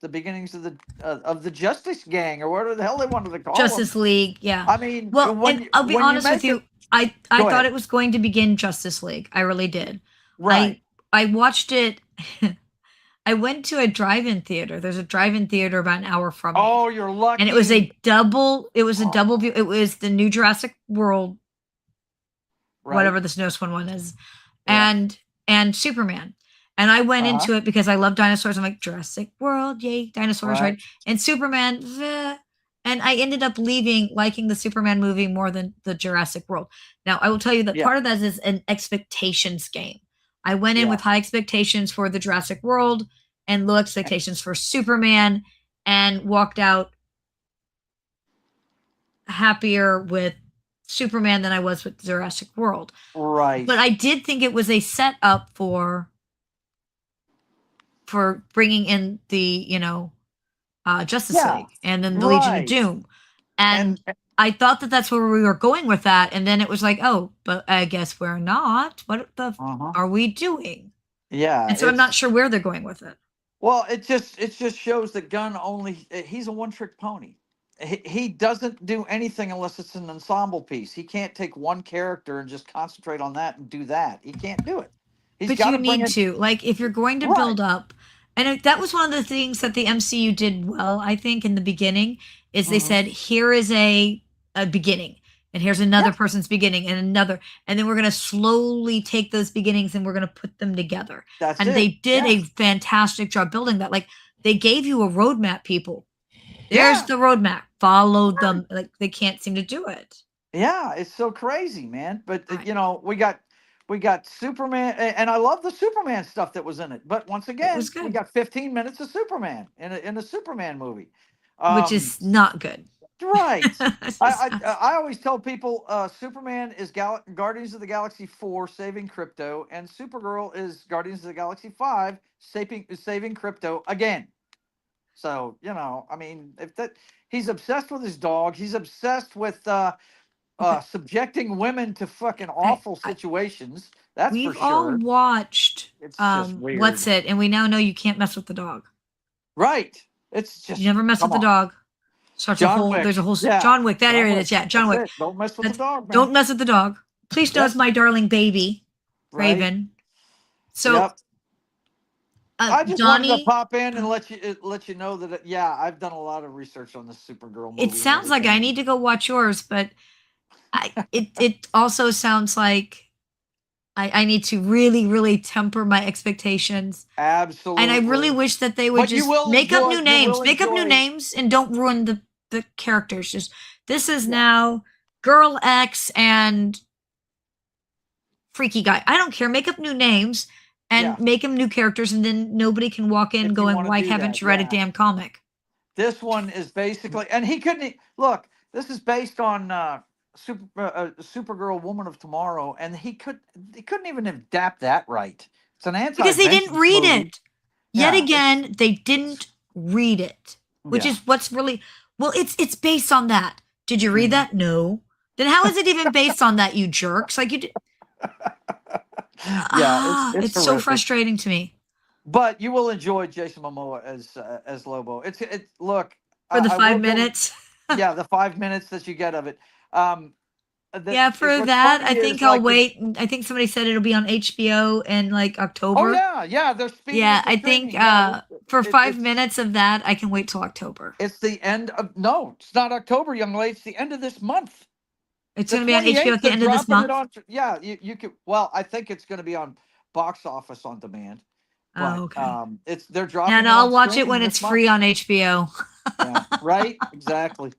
the beginnings of the Justice Gang, or whatever the hell they wanted to call Justice them. League." Yeah. I mean, well, and I'll be honest with you. I thought ahead. it was going to begin Justice League. I really did. Right. I watched it. I went to a drive-in theater. There's a drive-in theater about an hour from me. Oh, you're lucky. And it was a double. It was a double view. It was the new Jurassic World. Right. Whatever this newest one is, and Superman, and I went into it because I love dinosaurs. I'm like, Jurassic World, yay, dinosaurs, right? And Superman, and I ended up liking the Superman movie more than the Jurassic World. Now, I will tell you that part of that is an expectations game. I went in with high expectations for the Jurassic World and low expectations for Superman, and walked out happier with Superman than I was with Jurassic World. Right. But I did think it was a setup for bringing in the, Justice League and then the Legion of Doom. And I thought that that's where we were going with that. And then it was like, oh, but I guess we're not. What the are we doing? Yeah. And so I'm not sure where they're going with it. Well, it just shows that Gunn he's a one-trick pony. He doesn't do anything unless it's an ensemble piece. He can't take one character and just concentrate on that and do that. He can't do it. He's But got you to bring need it to, like, if you're going to right. build up, and that was one of the things that the MCU did well, I think, in the beginning, is they said, here is a beginning, and here's another person's beginning, and another, and then we're going to slowly take those beginnings and we're going to put them together. That's and it. they did a fantastic job building that. Like, they gave you a roadmap, people. There's the roadmap. Follow them. Like, they can't seem to do it. Yeah, it's so crazy, man. But you know, we got Superman, and I love the Superman stuff that was in it. But once again, we got 15 minutes of Superman in a Superman movie, which is not good. Right. I always tell people Superman is Guardians of the Galaxy 4 saving crypto, and Supergirl is Guardians of the Galaxy 5 saving crypto again. So, you know, I mean, he's obsessed with his dog. He's obsessed with subjecting women to fucking awful situations. That's for sure. We've all watched it's just weird. What's It, and we now know you can't mess with the dog. Right. It's just you never mess with the dog. There's a whole John Wick. That area is John Wick. Don't mess with the dog. Man. Don't mess with the dog. Please notice my darling baby, Raven. So I just wanted to pop in and let you know that I've done a lot of research on the Supergirl movie. It sounds like I need to go watch yours, but it also sounds like I need to really, really temper my expectations. Absolutely. And I really wish that they would just make up new names. Make up new names and don't ruin the characters. Just this is now Girl X and Freaky Guy. I don't care. Make up new names and make them new characters, and then nobody can walk in going, why haven't you read a damn comic? This one is basically, and he couldn't look. This is based on Supergirl, Woman of Tomorrow, and he couldn't even adapt that right. It's an anti because they didn't read it. Yet again, they didn't read it, which is what's really It's based on that. Did you read that? No. Then how is it even based on that? You jerks! Like you did. It's so frustrating to me. But you will enjoy Jason Momoa as Lobo. Look for the 5 minutes. The 5 minutes that you get of it. For that, I think I'll wait. I think somebody said it'll be on HBO in like October. Oh yeah, they're speaking. Yeah, I think for 5 minutes of that, I can wait till October. It's the end of it's not October, young lady. It's the end of this month. It's going to be on HBO at the end of this month. You could. Well, I think it's going to be on Box Office on Demand. But, okay. They're dropping. And I'll watch it when it's free on HBO. Right. Exactly.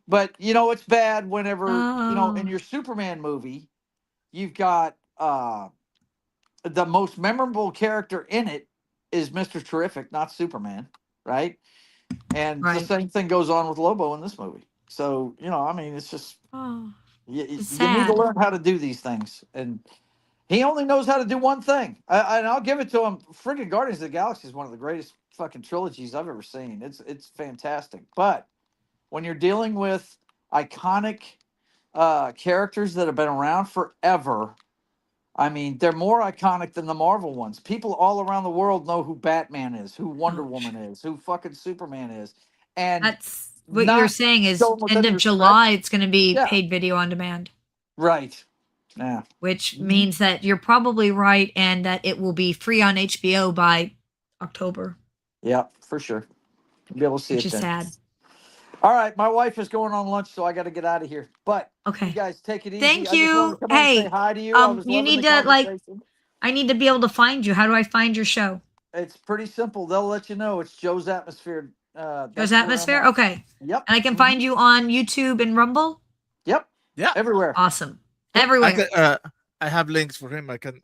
But it's bad whenever in your Superman movie, you've got the most memorable character in it is Mr. Terrific, not Superman, right? And the same thing goes on with Lobo in this movie. So I mean, it's just you need to learn how to do these things, and he only knows how to do one thing. And I'll give it to him. Friggin' Guardians of the Galaxy is one of the greatest fucking trilogies I've ever seen. It's fantastic, but when you're dealing with iconic characters that have been around forever, I mean, they're more iconic than the Marvel ones. People all around the world know who Batman is, who Wonder Woman is, who fucking Superman is. And that's what you're saying is end of July, it's going to be paid video on demand. Right. Yeah. Which means that you're probably right and that it will be free on HBO by October. Yeah, for sure. You'll be able to see it. Which is sad. All right, my wife is going on lunch, so I got to get out of here. But you guys take it easy. Thank you. Hey, say hi to you. You need to I need to be able to find you. How do I find your show? It's pretty simple. They'll let you know. It's Joe's Atmosphere. Joe's Atmosphere. Okay. Yep. And I can find you on YouTube and Rumble. Yep. Yeah. Everywhere. Awesome. Everywhere. I have links for him. I can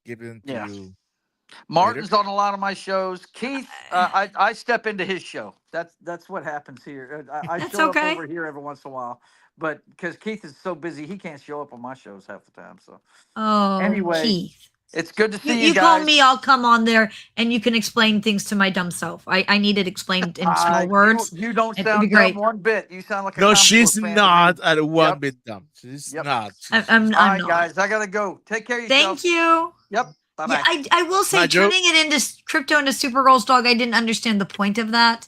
give them to you. Martin's on a lot of my shows. Keith, I step into his show. That's what happens here. I show up over here every once in a while, but because Keith is so busy, he can't show up on my shows half the time. So, anyway, Keith, it's good to see you. You guys. call me, I'll come on there, and you can explain things to my dumb self. I need it explained in small words. You don't sound dumb one bit. You sound like a no. She's not at one bit dumb. She's not. I'm All right, not. guys, I gotta go. Take care of yourself. Thank you. Yep. Bye-bye. Yeah, I will say Bye, Joe. turning it into Crypto into Supergirl's dog, I didn't understand the point of that.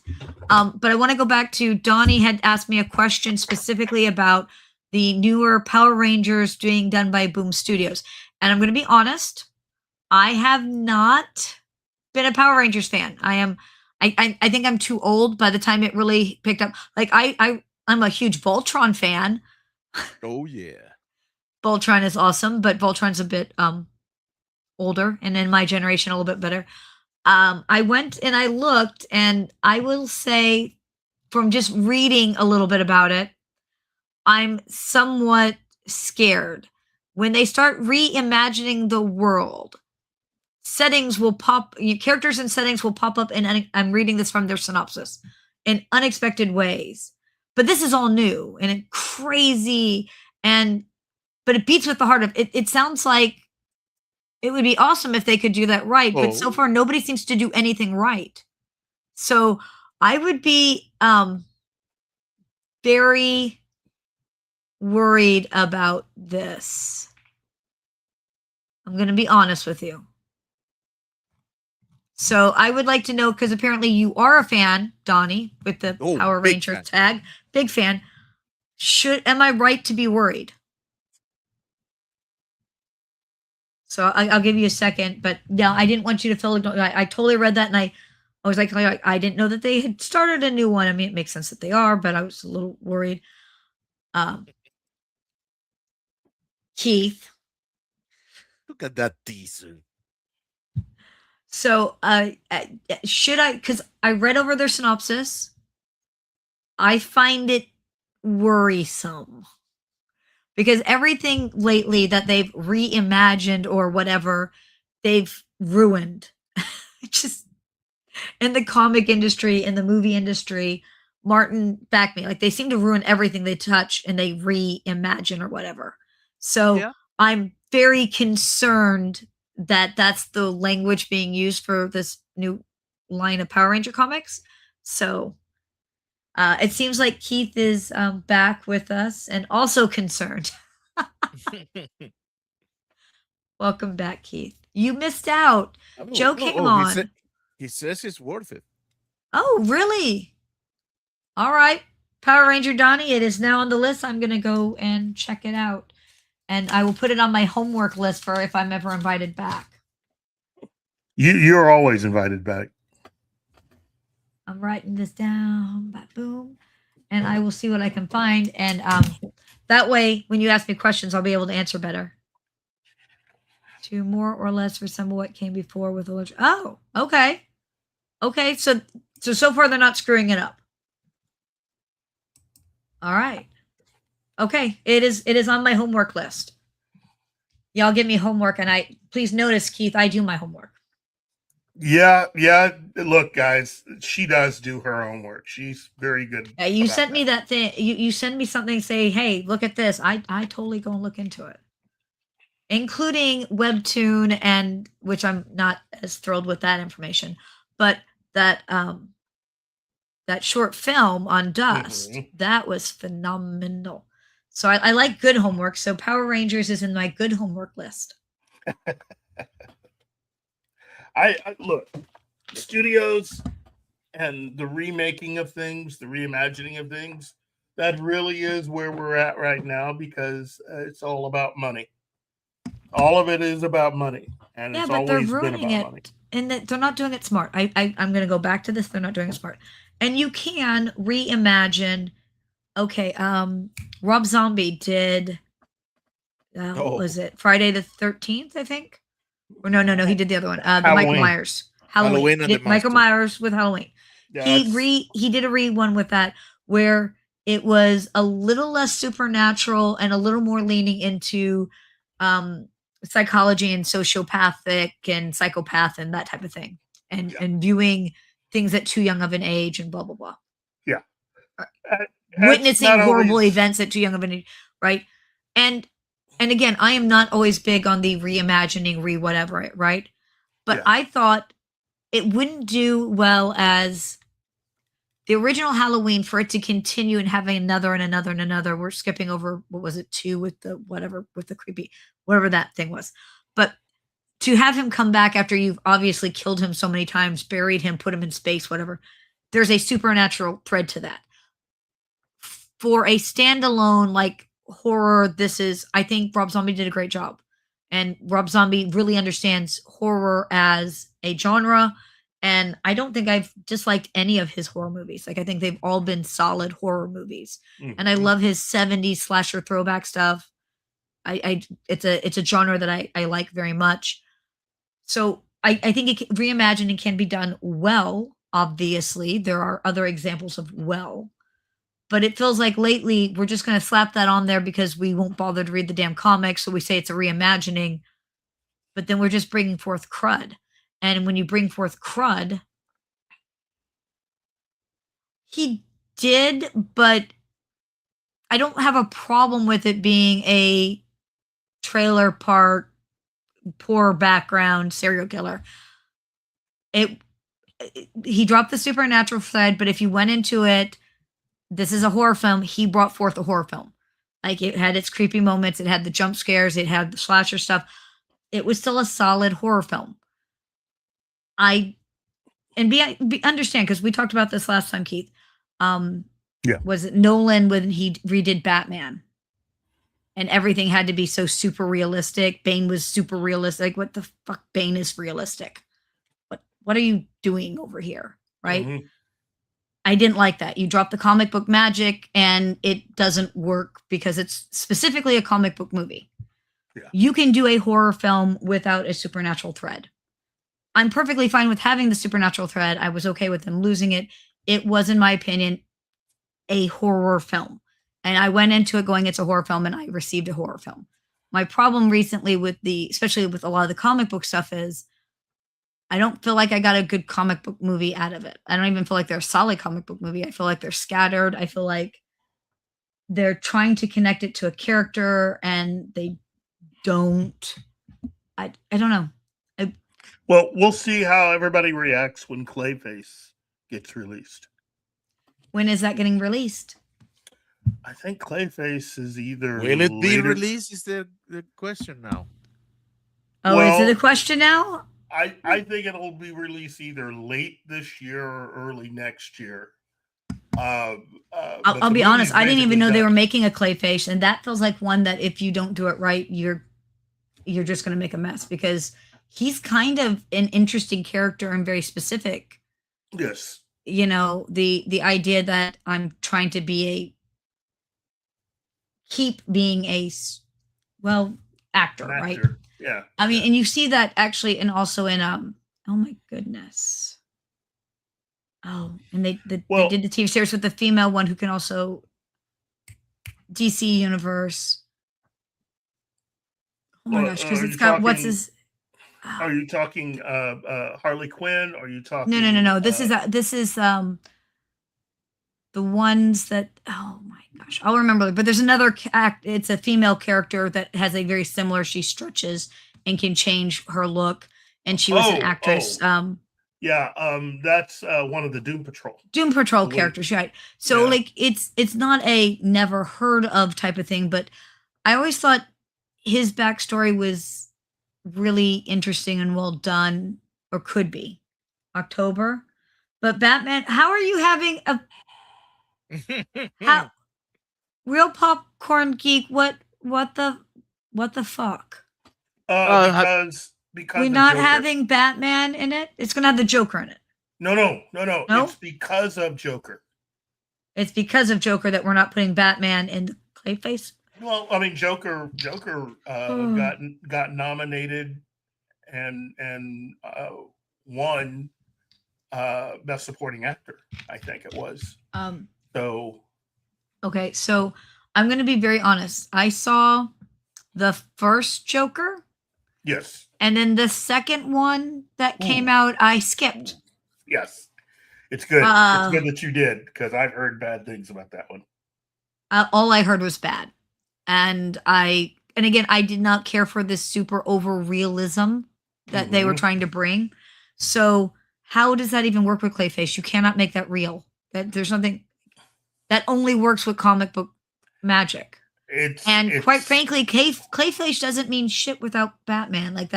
But I want to go back to Donnie had asked me a question specifically about the newer Power Rangers being done by Boom Studios. And I'm going to be honest, I have not been a Power Rangers fan. I think I'm too old by the time it really picked up. Like I'm a huge Voltron fan. Oh yeah. Voltron is awesome, but Voltron's a bit older and in my generation a little bit better. I went and I looked, and I will say from just reading a little bit about it, I'm somewhat scared. When they start reimagining the world, settings will pop, characters and settings will pop up, and I'm reading this from their synopsis, in unexpected ways. But this is all new and crazy, but it beats with the heart of it. It sounds like it would be awesome if they could do that right, but so far nobody seems to do anything right. So I would be very worried about this. I'm going to be honest with you. So I would like to know, because apparently you are a fan, Donnie, with the Power Ranger tag. Big fan. Am I right to be worried? So I'll give you a second, but no, I didn't want you to feel like I totally read that, and I was like, I didn't know that they had started a new one. I mean, it makes sense that they are, but I was a little worried. Keith, look at that teaser. So, should I? Because I read over their synopsis, I find it worrisome. Because everything lately that they've reimagined or whatever, they've ruined. Just in the comic industry, in the movie industry, Martin, back me. Like, they seem to ruin everything they touch and they reimagine or whatever. So I'm very concerned that that's the language being used for this new line of Power Ranger comics. So it seems like Keith is back with us and also concerned. Welcome back, Keith. You missed out. Joe came on. He says it's worth it. Oh, really? All right. Power Ranger Donnie, it is now on the list. I'm going to go and check it out. And I will put it on my homework list for if I'm ever invited back. You're always invited back. I'm writing this down. Boom. And I will see what I can find. And that way, when you ask me questions, I'll be able to answer better. To more or less resemble what came before with a little. Oh, okay. Okay. So far they're not screwing it up. All right. Okay. It is on my homework list. Y'all give me homework, and please notice, Keith, I do my homework. Yeah. Look, guys, she does do her homework. She's very good. You sent me that thing. You send me something, say, hey, look at this. I totally go and look into it, including Webtoon, and which I'm not as thrilled with that information, but that short film on Dust, that was phenomenal. So I like good homework. So Power Rangers is in my good homework list. I look, studios and the remaking of things, the reimagining of things, that really is where we're at right now, because it's all about money. All of it is about money, and it's always been about money. And that they're not doing it smart. I'm going to go back to this. They're not doing it smart. And you can reimagine. Okay, Rob Zombie did. What was it? Friday the 13th, I think. Or no, he did the other one. The Michael Myers. Halloween. He did Michael Myers with Halloween. He did a one with that where it was a little less supernatural and a little more leaning into psychology and sociopathic and psychopath and that type of thing, and viewing things at too young of an age and blah blah blah. Yeah, witnessing horrible events at too young of an age, right? And again, I am not always big on the reimagining, whatever, right? But I thought it wouldn't do well as the original Halloween for it to continue and having another and another and another. We're skipping over, what was it, 2 with the whatever, with the creepy, whatever that thing was. But to have him come back after you've obviously killed him so many times, buried him, put him in space, whatever, there's a supernatural thread to that. For a standalone like horror, I think Rob Zombie did a great job. And Rob Zombie really understands horror as a genre. And I don't think I've disliked any of his horror movies. Like, I think they've all been solid horror movies. Mhm. And I love his 70s slasher throwback stuff. It's a genre that I like very much. So I think reimagining can be done well. Obviously, there are other examples of well, but it feels like lately we're just going to slap that on there because we won't bother to read the damn comics. So we say it's a reimagining, but then we're just bringing forth crud. And when you bring forth crud, he did, but I don't have a problem with it being a trailer park, poor background serial killer. He dropped the supernatural thread, but if you went into it, this is a horror film. He brought forth a horror film. Like, it had its creepy moments, it had the jump scares, it had the slasher stuff. It was still a solid horror film. Understand, because we talked about this last time, Keith. Was it Nolan when he redid Batman? And everything had to be so super realistic. Bane was super realistic. Like, what the fuck? Bane is realistic. What are you doing over here? Right? Mhm. I didn't like that. You drop the comic book magic and it doesn't work because it's specifically a comic book movie. Yeah. You can do a horror film without a supernatural thread. I'm perfectly fine with having the supernatural thread. I was okay with them losing it. It was, in my opinion, a horror film. And I went into it going, it's a horror film, and I received a horror film. My problem recently especially with a lot of the comic book stuff, is I don't feel like I got a good comic book movie out of it. I don't even feel like they're a solid comic book movie. I feel like they're scattered. I feel like they're trying to connect it to a character and they don't. I don't know. Well, we'll see how everybody reacts when Clayface gets released. When is that getting released? I think Clayface is either Will it be later- released? Is the question now? Oh, Well, is it a question now? I think it'll be released either late this year or early next year. I'll be honest. I didn't even know they were making a Clayface, and that feels like one that if you don't do it right, you're just going to make a mess, because he's kind of an interesting character and very specific. Yes. You know, the idea that I'm trying to keep being a actor, right? Yeah. I mean, and you see that actually, and also in oh my goodness. Oh, and they did the TV series with the female one who can also DC Universe. Oh my gosh, because it's got what's his. Are you talking Harley Quinn? Are you talking? No. This is the ones that. Oh my gosh, I'll remember. But there's another it's a female character that has a very similar. She stretches and can change her look, and she was an actress. That's one of the Doom Patrol. Doom Patrol characters, right? So like it's not a never heard of type of thing, but I always thought his backstory was really interesting and well done, or could be. October, but Batman. How are you having a real popcorn geek? What the fuck? Because we're not having Batman in it. It's gonna have the Joker in it. No. It's because of Joker. It's because of Joker that we're not putting Batman in the Clayface. Well, I mean, Joker got nominated and won Best Supporting Actor. I think it was. Okay, so I'm going to be very honest. I saw the first Joker. Yes. And then the second one that came out, I skipped. Yes. It's good. It's good that you did, because I've heard bad things about that one. All I heard was bad. And again, I did not care for this super over realism that they were trying to bring. So how does that even work with Clayface? You cannot make that real. There's something that only works with comic book magic. Quite frankly, Clayface doesn't mean shit without Batman. Like,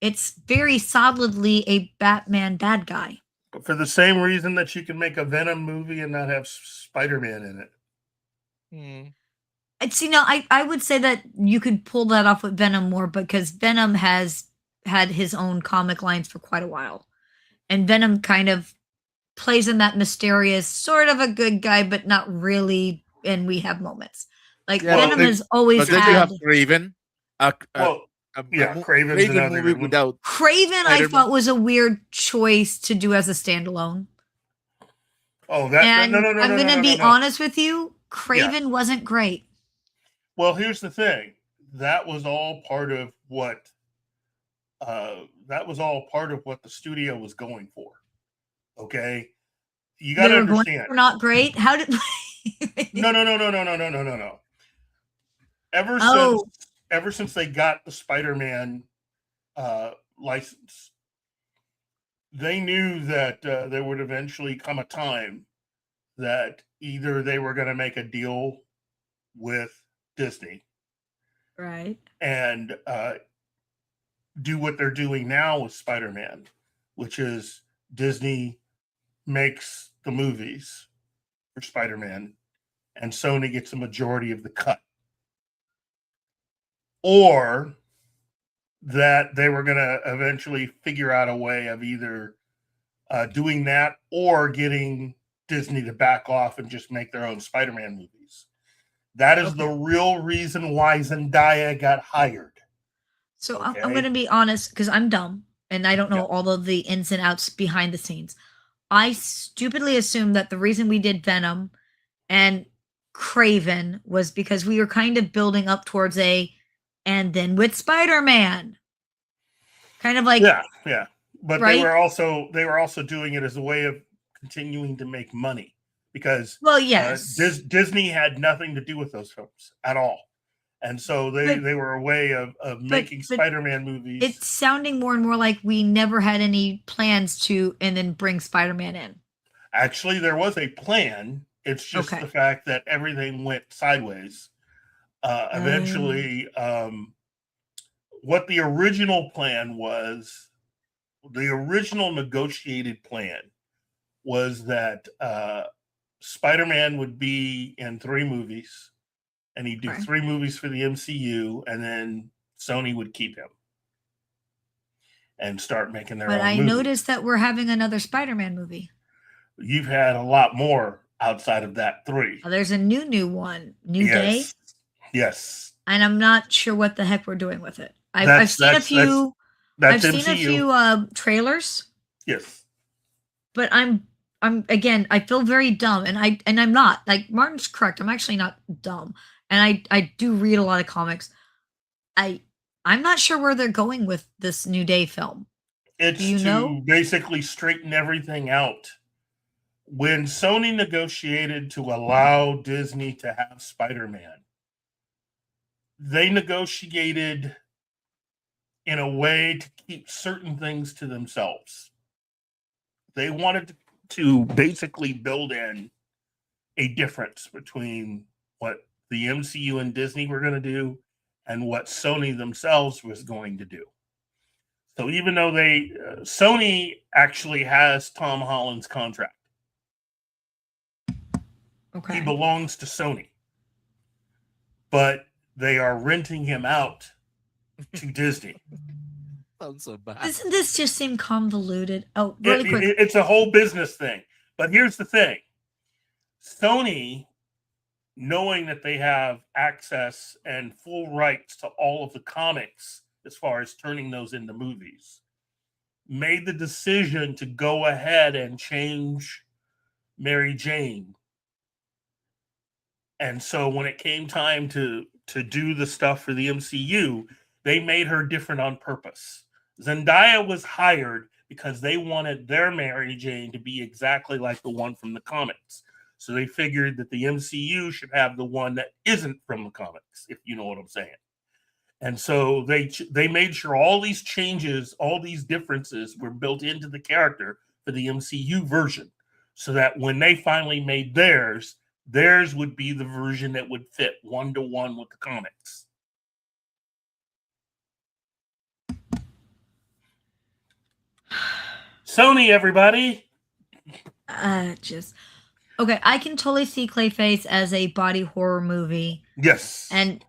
it's very solidly a Batman bad guy. But for the same reason that you can make a Venom movie and not have Spider-Man in it. It's, I would say that you could pull that off with Venom more because Venom has had his own comic lines for quite a while. And Venom kind of plays in that mysterious, sort of a good guy, but not really. And we have moments. Like Venom has always but then you have Craven. Craven's Craven another movie good one. without Craven, I thought was a weird choice to do as a standalone. Oh, No. I'm going to be honest with you. Craven wasn't great. Well, here's the thing. That was all part of what the studio was going for. Okay, you got to understand. We're not great. How did? No. Ever since they got the Spider-Man license, they knew that there would eventually come a time that either they were going to make a deal with Disney, right, and do what they're doing now with Spider-Man, which is Disney makes the movies for Spider-Man and Sony gets a majority of the cut, or that they were going to eventually figure out a way of either doing that or getting Disney to back off and just make their own Spider-Man movies. That is the real reason why Zendaya got hired. So I'm going to be honest, because I'm dumb and I don't know all of the ins and outs behind the scenes. I stupidly assumed that the reason we did Venom and Craven was because we were kind of building up towards and then with Spider-Man. Kind of like but right? they were also doing it as a way of continuing to make money because Disney had nothing to do with those films at all. And so they were a way of making Spider-Man movies. It's sounding more and more like we never had any plans to and then bring Spider-Man in. Actually, there was a plan. It's just the fact that everything went sideways. Eventually, what the original plan was, the original negotiated plan was that Spider-Man would be in 3 movies. And he'd do 3 movies for the MCU, and then Sony would keep him and start making their own movies. But I noticed that we're having another Spider-Man movie. You've had a lot more outside of that 3. Oh, there's a new one, Day. Yes. And I'm not sure what the heck we're doing with it. I've seen a few. I've seen a few trailers. Yes. But I'm again. I feel very dumb, and I'm not. Like Martin's correct. I'm actually not dumb. And I do read a lot of comics. I'm not sure where they're going with this New Day film. It's to basically straighten everything out. When Sony negotiated to allow Disney to have Spider-Man, they negotiated in a way to keep certain things to themselves. They wanted to basically build in a difference between what the MCU and Disney were going to do and what Sony themselves was going to do. So even though Sony actually has Tom Holland's contract. Okay. He belongs to Sony. But they are renting him out to Disney. Sounds so bad. Doesn't this just seem convoluted? Oh, really quick. It's a whole business thing. But here's the thing. Sony, knowing that they have access and full rights to all of the comics as far as turning those into movies, made the decision to go ahead and change Mary Jane. And so when it came time to do the stuff for the MCU, they made her different on purpose. Zendaya was hired because they wanted their Mary Jane to be exactly like the one from the comics. So they figured that the MCU should have the one that isn't from the comics, if you know what I'm saying. And so they made sure all these changes, all these differences were built into the character for the MCU version, so that when they finally made theirs would be the version that would fit 1-to-1 with the comics. Sony, everybody. Just okay. I can totally see Clayface as a body horror movie, Yes. and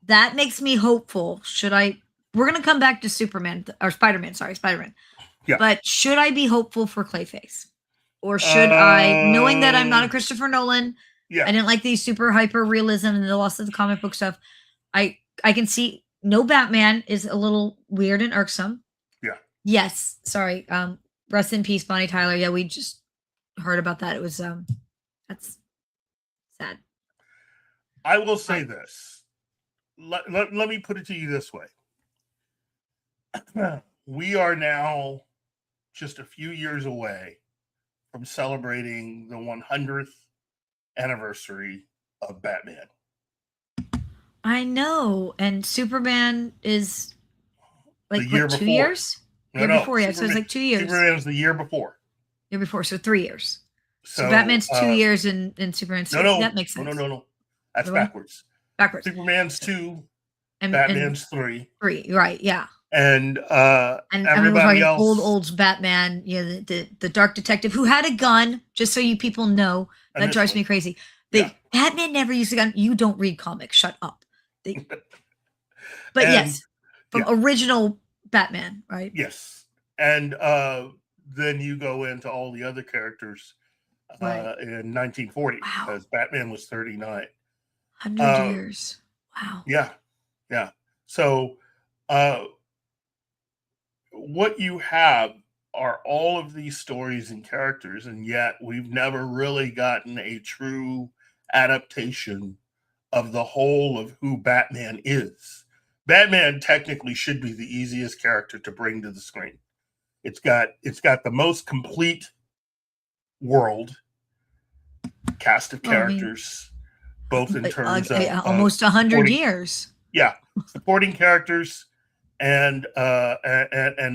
that makes me hopeful. We're gonna come back to Superman or Spider-Man. Sorry, Spider-Man. Yeah. But should I be hopeful for Clayface, or should I, knowing that I'm not a Christopher Nolan? Yeah. I didn't like the super hyper realism and the loss of the comic book stuff. I can see no Batman is a little weird and irksome. Yeah. Yes. Sorry. Rest in peace, Bonnie Tyler. Yeah, we just heard about that. It was that's sad. I will say this. Let me put it to you this way. We are now just a few years away from celebrating the 100th anniversary of Batman. I know. And Superman is like The year what, 2 before. years? No, Year no, before, yeah. So it's like 2 years. Superman's the year before. Year before, so 3 years. So So Batman's 2 years and Superman's No. that makes sense. No. That's Really? backwards. Backwards. Superman's 2, And Batman's 3. 3, right, yeah. And And I mean, we're everybody talking else. old Batman, you know, the dark detective who had a gun, just so you people know. That drives me crazy. Batman never used a gun. You don't read comics. Shut up. But yes, from original Batman, right? Yes. And then you go into all the other characters in 1940, because Batman was 39. 100 years. Wow. Yeah. So what you have are all of these stories and characters, and yet we've never really gotten a true adaptation of the whole of who Batman is. Batman technically should be the easiest character to bring to the screen. It's got the most complete world, cast of characters, both in terms of almost 100 years. Yeah, supporting characters and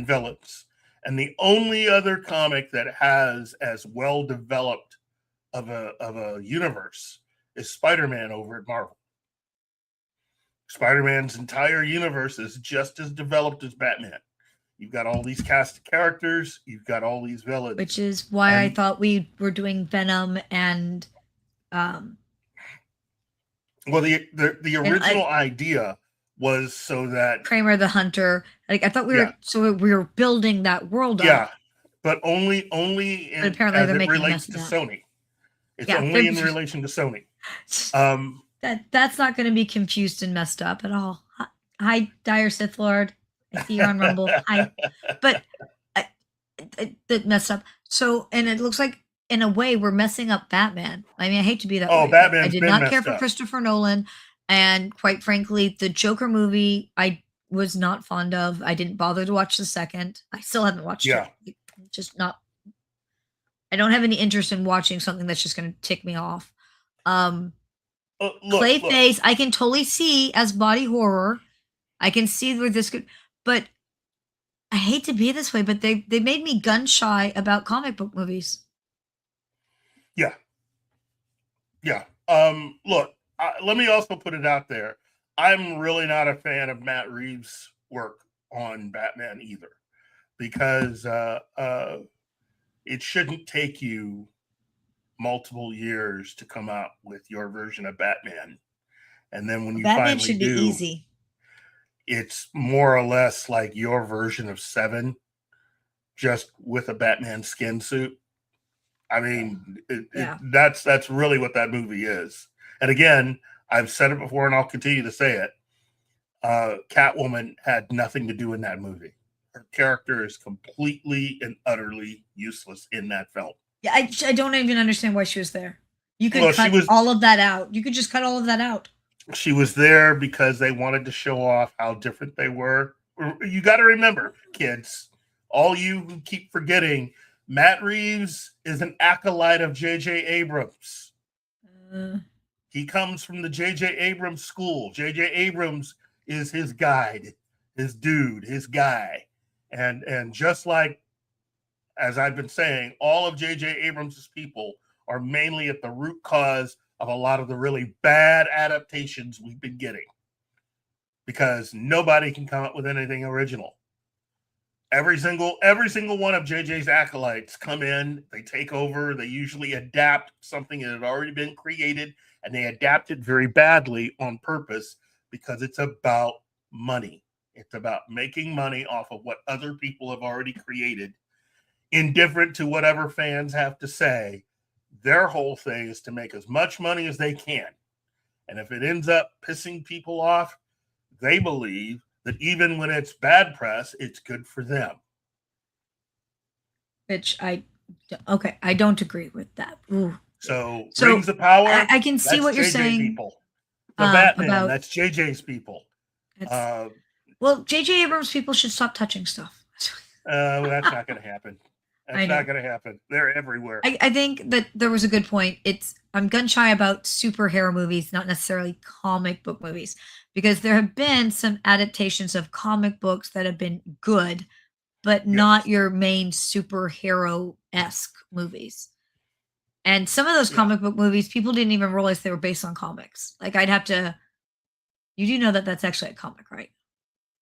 villains. And the only other comic that has as well developed of a universe is Spider-Man over at Marvel. Spider-Man's entire universe is just as developed as Batman. You've got all these cast of characters. You've got all these villains. Which is why I thought we were doing Venom and well, the original idea was so that Kramer the Hunter. Like I thought we were building that world up. Yeah, but only in, apparently as they're it making a relates mess to of that. Sony. It's only in relation to Sony. That's not going to be confused and messed up at all. Hi, Dire Sith Lord. I see you're on Rumble. Hi, but that messed up. So, and it looks like in a way we're messing up Batman. I mean, I hate to be that way. Batman's I did been not care messed for up. Christopher Nolan, and quite frankly, the Joker movie I was not fond of. I didn't bother to watch the second. I still haven't watched it. Just not. I don't have any interest in watching something that's just going to tick me off. Clayface, I can totally see as body horror. I can see where this could, but I hate to be this way, but they made me gun shy about comic book movies. Yeah. Look, let me also put it out there. I'm really not a fan of Matt Reeves' work on Batman either, because it shouldn't take you multiple years to come out with your version of Batman. And then when you Batman finally should be easy. It's more or less like your version of Seven, just with a Batman skin suit. I mean, that's really what that movie is. And again, I've said it before and I'll continue to say it. Catwoman had nothing to do in that movie. Her character is completely and utterly useless in that film. Yeah, I don't even understand why she was there. You could cut all of that out. You could just cut all of that out. She was there because they wanted to show off how different they were. You got to remember, kids, all you who keep forgetting, Matt Reeves is an acolyte of J.J. Abrams. He comes from the J.J. Abrams school. J.J. Abrams is his guide, his dude, his guy. And just like, as I've been saying, all of J.J. Abrams' people are mainly at the root cause of a lot of the really bad adaptations we've been getting, because nobody can come up with anything original. Every single one of JJ's acolytes come in, they take over, they usually adapt something that had already been created, and they adapt it very badly on purpose because it's about money. It's about making money off of what other people have already created. Indifferent to whatever fans have to say, their whole thing is to make as much money as they can. And if it ends up pissing people off, they believe that even when it's bad press, it's good for them. Which I don't agree with that. Ooh. So Rings of Power. I can see what you're JJ saying. People. The Batman, about, that's JJ's people. Well, JJ Abrams people should stop touching stuff. Well, that's not going to happen. That's not going to happen. They're everywhere. I think that there was a good point. I'm gun shy about superhero movies, not necessarily comic book movies, because there have been some adaptations of comic books that have been good, but not your main superhero-esque movies. And some of those comic book movies, people didn't even realize they were based on comics. Like you do know that that's actually a comic, right?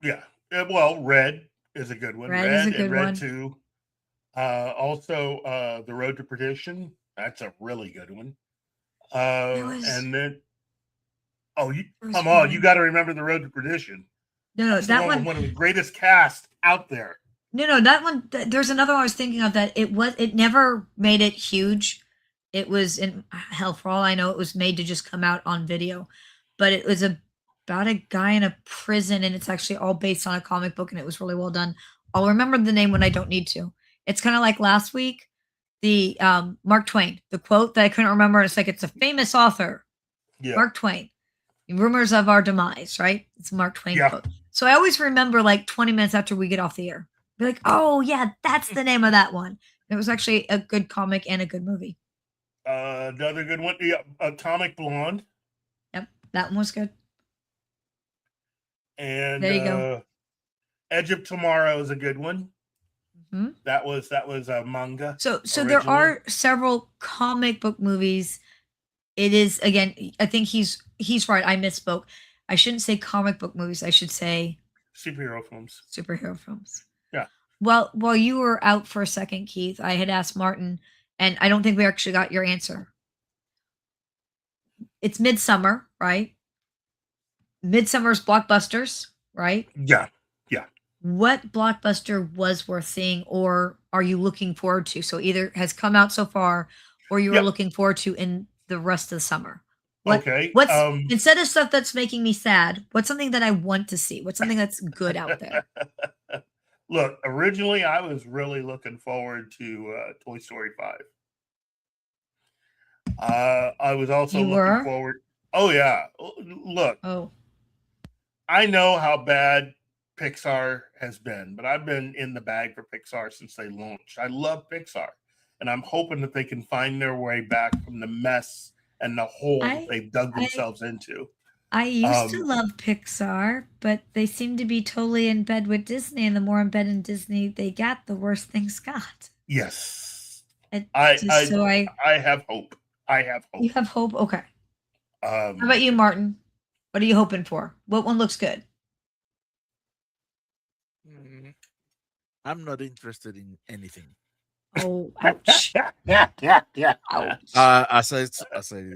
Yeah. Well, Red is a good one. Red is a good Red one. 2. Also, The Road to Perdition. That's a really good one. And then, come on, you got to remember The Road to Perdition. No, that one. One of the greatest cast out there. No, that one. There's another one I was thinking of that it never made it huge. It was hell, for all I know, it was made to just come out on video, but it was about a guy in a prison, and it's actually all based on a comic book, and it was really well done. I'll remember the name when I don't need to. It's kind of like last week, the Mark Twain, the quote that I couldn't remember. It's like, it's a famous author, Mark Twain. Rumors of Our Demise, right? It's a Mark Twain quote. So I always remember like 20 minutes after we get off the air, be like, oh yeah, that's the name of that one. It was actually a good comic and a good movie. Another good one, Atomic Blonde. Yep, that one was good. And there you go. Edge of Tomorrow is a good one. Mm-hmm. That was a manga. So there are several comic book movies. It is, again, I think he's right. I misspoke. I shouldn't say comic book movies. I should say superhero films. Superhero films. Yeah. Well, while you were out for a second, Keith, I had asked Martin, and I don't think we actually got your answer. It's Midsummer, right? Midsummer's blockbusters, right? Yeah. What blockbuster was worth seeing, or are you looking forward to? So either has come out so far, or you are looking forward to in the rest of the summer. What's instead of stuff that's making me sad? What's something that I want to see? What's something that's good out there? Look, originally I was really looking forward to Toy Story 5. I was also looking forward. Oh yeah, look. Oh, I know how bad Pixar has been, but I've been in the bag for Pixar since they launched. I love Pixar, and I'm hoping that they can find their way back from the mess and the hole that they've dug themselves into. I used to love Pixar, but they seem to be totally in bed with Disney, and the more in bed in Disney they got, the worse things got. Yes. I have hope. I have hope. You have hope? Okay. How about you, Martin? What are you hoping for? What one looks good? I'm not interested in anything. Oh, ouch. Ouch. As I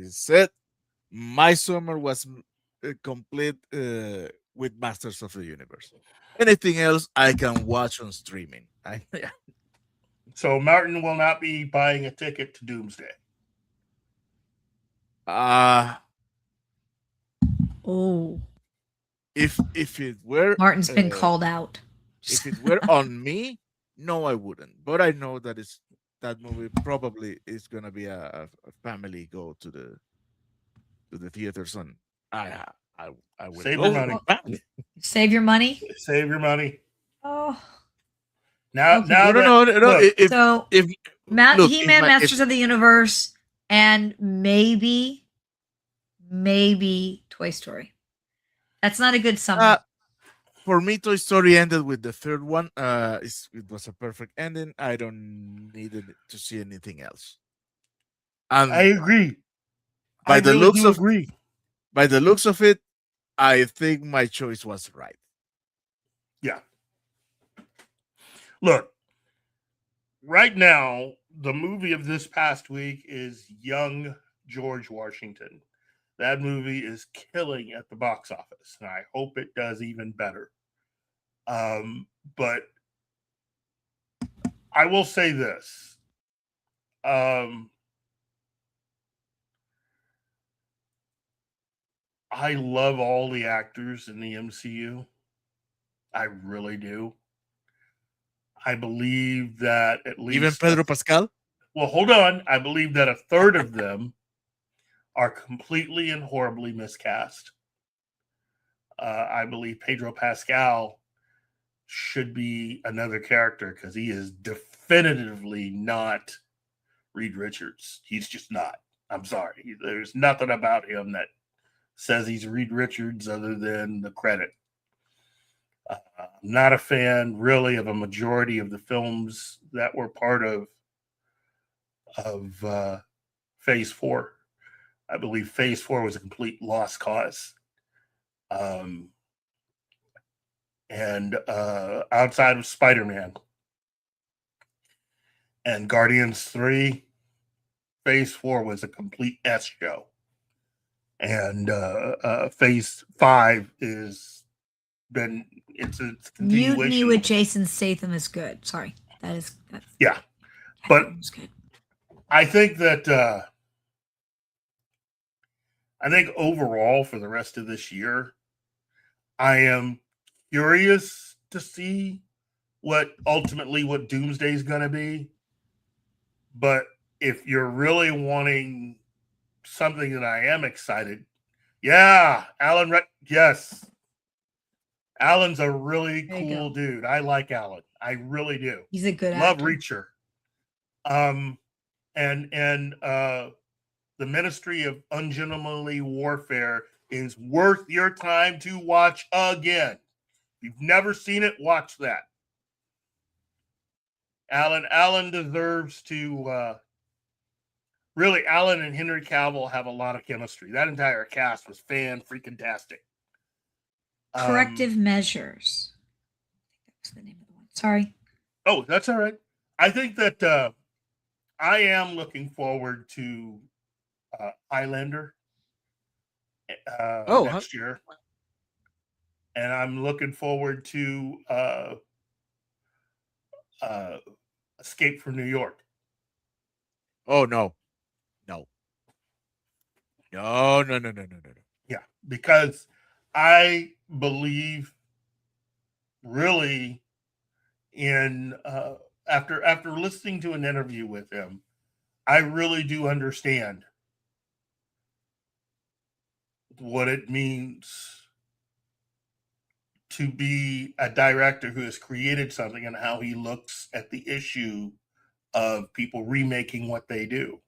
said, my summer was complete with Masters of the Universe. Anything else I can watch on streaming. So Martin will not be buying a ticket to Doomsday. If it were Martin's been called out. If it were on me, no, I wouldn't. But I know that that movie probably is gonna be a family go to the theaters, and I would save your money. Save your money. Save your money. Oh. Now, okay. no. He-Man, Masters of the Universe, and maybe Toy Story. That's not a good summer. For me, Toy Story ended with the third one. It was a perfect ending. I don't need to see anything else. And I agree. By the looks of it, I think my choice was right. Yeah. Look, right now, the movie of this past week is Young George Washington. That movie is killing at the box office, and I hope it does even better. But I will say this. I love all the actors in the MCU. I really do. I believe that at least Even Pedro Pascal. Well, hold on. I believe that a third of them are completely and horribly miscast. I believe Pedro Pascal should be another character because he is definitively not Reed Richards. He's just not. I'm sorry. There's nothing about him that says he's Reed Richards other than the credit. I'm not a fan, really, of a majority of the films that were part of Phase 4. I believe Phase 4 was a complete lost cause. And outside of Spider-Man and Guardians 3, Phase 4 was a complete S show. And Phase 5 it's a continuation. Mutiny with Jason Statham is good. Sorry. That's yeah. But good. I think that I think overall for the rest of this year, I am curious to see what Doomsday is going to be. But if you're really wanting something that I am excited, yeah, Alan, yes. Alan's a really cool dude. I like Alan. I really do. He's a good Love actor. Reacher. And the Ministry of Ungentlemanly Warfare is worth your time to watch again. If you've never seen it, watch that. Alan deserves to really, Alan and Henry Cavill have a lot of chemistry. That entire cast was fan-freaking-tastic. Corrective Measures. That's the name of the one. Sorry. Oh, that's all right. I think that I am looking forward to Highlander next year. And I'm looking forward to Escape from New York. Oh, no. No. No. Yeah, because I believe really in after listening to an interview with him, I really do understand what it means to be a director who has created something and how he looks at the issue of people remaking what they do.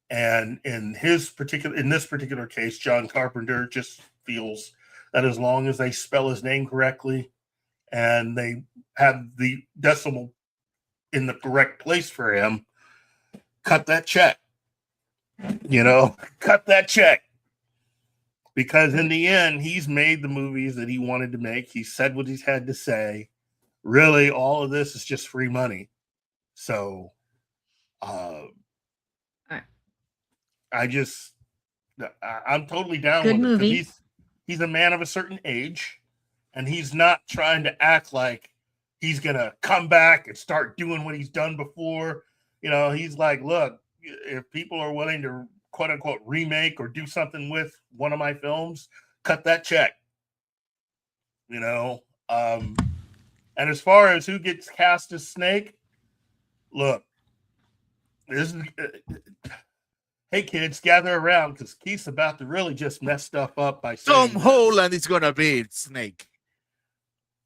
And in this particular case, John Carpenter just feels that as long as they spell his name correctly and they have the decimal in the correct place for him, cut that check. Cut that check. Because in the end, he's made the movies that he wanted to make. He said what he's had to say. Really, all of this is just free money. So, I'm totally down Good with movie. it. Because he's a man of a certain age, and he's not trying to act like he's going to come back and start doing what he's done before. He's like, look, if people are willing to quote unquote remake or do something with one of my films, cut that check. And as far as who gets cast as Snake, look, this is hey kids, gather around because Keith's about to really just mess stuff up by saying Tom Holland is gonna be Snake.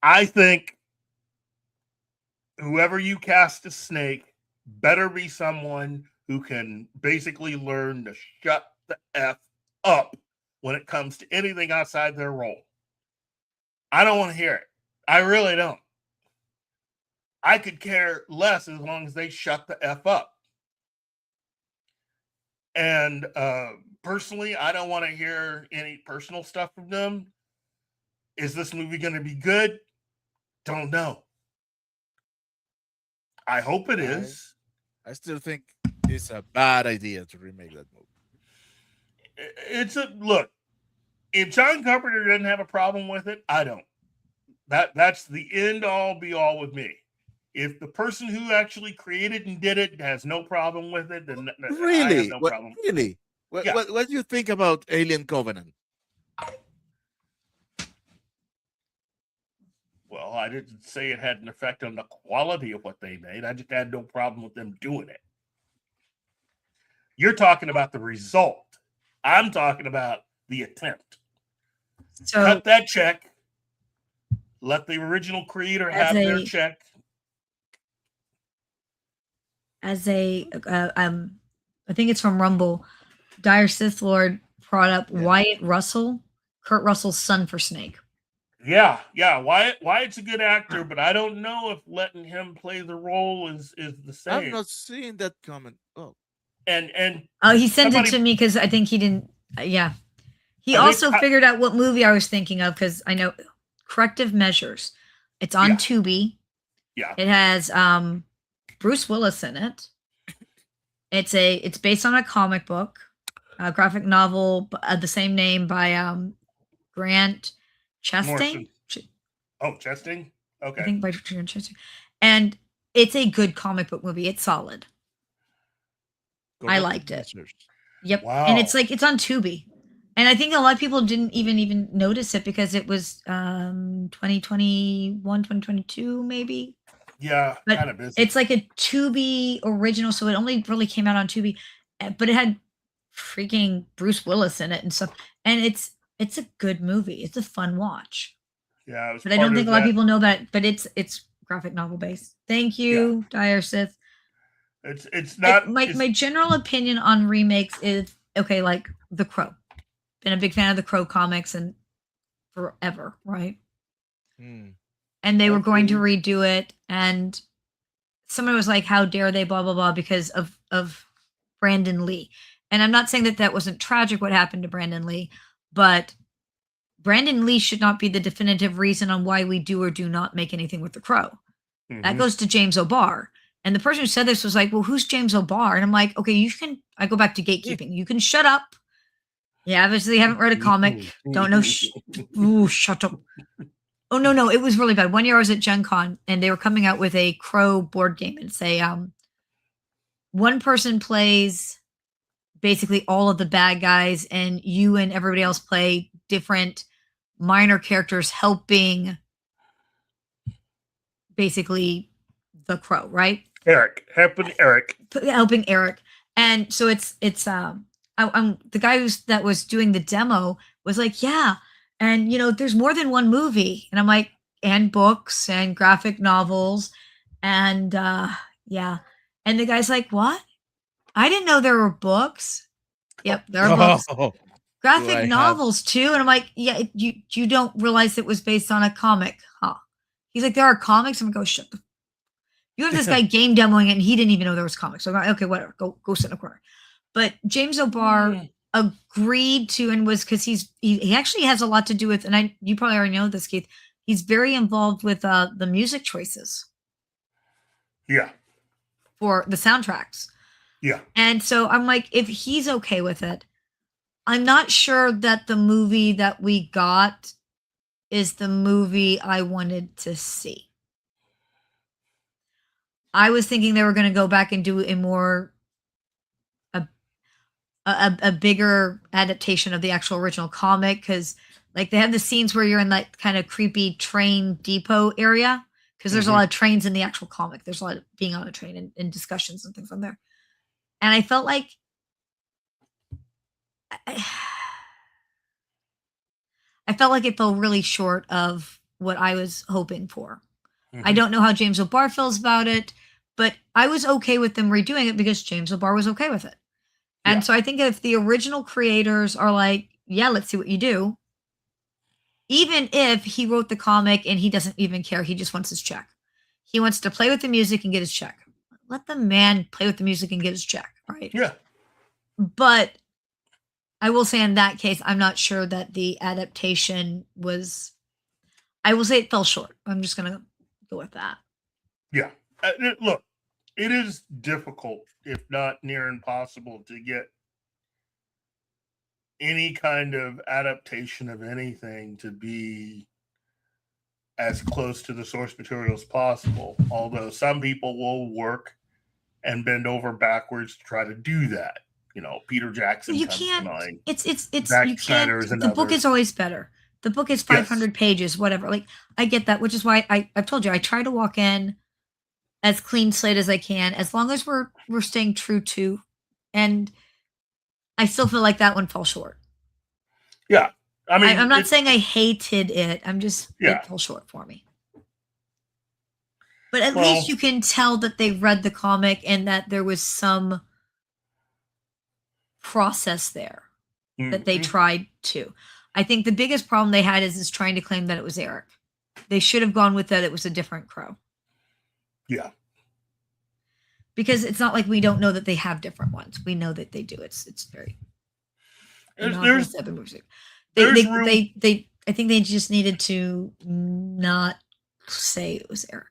I think whoever you cast as Snake better be someone who can basically learn to shut the F up when it comes to anything outside their role. I don't want to hear it. I really don't. I could care less as long as they shut the F up. And personally, I don't want to hear any personal stuff from them. Is this movie going to be good? Don't know. I hope it is. I still think it's a bad idea to remake that movie. It's a look. If John Carpenter doesn't have a problem with it, I don't. That's the end all be all with me. If the person who actually created and did it has no problem with it, then Really? I have no problem. Really? Yeah. What do you think about Alien Covenant? Well, I didn't say it had an effect on the quality of what they made. I just had no problem with them doing it. You're talking about the result. I'm talking about the attempt. So cut that check. Let the original creator have their check. As a, I think it's from Rumble, Dire Sith Lord brought up Wyatt Russell, Kurt Russell's son for Snake. Yeah. Wyatt's a good actor, but I don't know if letting him play the role is the same. I'm not seeing that comment. Oh, and he sent it to me because I think he didn't. Yeah, he also figured out what movie I was thinking of because I know Corrective Measures. It's on Tubi. Yeah, it has Bruce Willis in it. It's based on a comic book, a graphic novel of the same name by Grant Chastain. Chastain. Okay, I think by Grant Chastain, and it's a good comic book movie. It's solid. I liked it. Yep, wow. And it's on Tubi, and I think a lot of people didn't even notice it because it was 2021, 2022 maybe. Yeah, kind of busy. It's like a Tubi original, so it only really came out on Tubi, but it had freaking Bruce Willis in it and stuff. And it's a good movie. It's a fun watch. Yeah, but I don't think a lot of people know about it. But it's graphic novel based. Thank you, Dire Sith. It's not my general opinion on remakes is okay. Like The Crow, been a big fan of the Crow comics and forever, right? And they were going to redo it, and someone was like, "How dare they?" Blah blah blah, because of Brandon Lee. And I'm not saying that wasn't tragic what happened to Brandon Lee, but Brandon Lee should not be the definitive reason on why we do or do not make anything with the Crow. That goes to James O'Barr. And the person who said this was like, "Well, who's James O'Barr?" And I'm like, "Okay, I go back to gatekeeping. You can shut up. Yeah, obviously you haven't read a comic. Don't know. Shut up." Oh, no, it was really bad. One year I was at Gen Con and they were coming out with a Crow board game. And say one person plays basically all of the bad guys and you and everybody else play different minor characters helping basically the Crow, right? Helping Eric. And so it's the guy that was doing the demo was like, yeah. And, there's more than one movie. And I'm like, and books and graphic novels. And, yeah. And the guy's like, what? I didn't know there were books. Yep, there are books. Graphic novels, too. And I'm like, yeah, you don't realize it was based on a comic, huh? He's like, there are comics? I'm like, oh, shut the... You have this guy game demoing it, and he didn't even know there was comics. So I'm like, okay, whatever. Go sit in a corner. But James O'Barr... agreed to, and was because he actually has a lot to do with, and you probably already know this, Keith. He's very involved with the music choices. Yeah. For the soundtracks. Yeah. And so I'm like, if he's okay with it, I'm not sure that the movie that we got is the movie I wanted to see. I was thinking they were going to go back and do a more a bigger adaptation of the actual original comic, because like they have the scenes where you're in that kind of creepy train depot area, because there's a lot of trains in the actual comic. There's a lot of being on a train and discussions and things on there. And I felt like it fell really short of what I was hoping for. I don't know how James O'Barr feels about it, but I was okay with them redoing it because James O'Barr was okay with it. And so I think if the original creators are like, yeah, let's see what you do, even if he wrote the comic and he doesn't even care, he just wants his check. He wants to play with the music and get his check. Let the man play with the music and get his check, right? Yeah. But I will say in that case, I'm not sure that the adaptation was, I will say it fell short. I'm just going to go with that. Yeah. Look, it is difficult, if not near impossible, to get any kind of adaptation of anything to be as close to the source material as possible. Although some people will work and bend over backwards to try to do that. You know, Peter Jackson You comes can't. to mind. It's Zack you Snyder can't. is The book another. is always better. The book is 500 pages, whatever. Like I get that, which is why I've told you I try to walk in as clean slate as I can, as long as we're staying true to, and I still feel like that one fell short. Yeah. I mean, I'm not saying I hated it. I'm just Yeah. it fell short for me. But at least you can tell that they read the comic and that there was some process there that they tried to. I think the biggest problem they had is trying to claim that it was Eric. They should have gone with that it was a different Crow. Yeah. Because it's not like we don't know that they have different ones. We know that they do. It's very There's I think they just needed to not say it was Eric.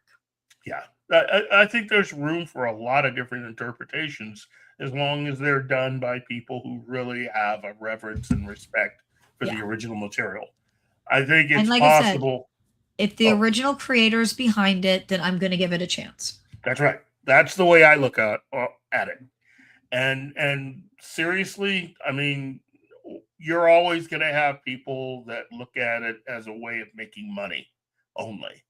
Yeah. I think there's room for a lot of different interpretations as long as they're done by people who really have a reverence and respect for the original material. I think it's possible. I said, if the original creator's behind it, then I'm going to give it a chance. That's right. That's the way I look at it. And seriously, I mean, you're always going to have people that look at it as a way of making money only.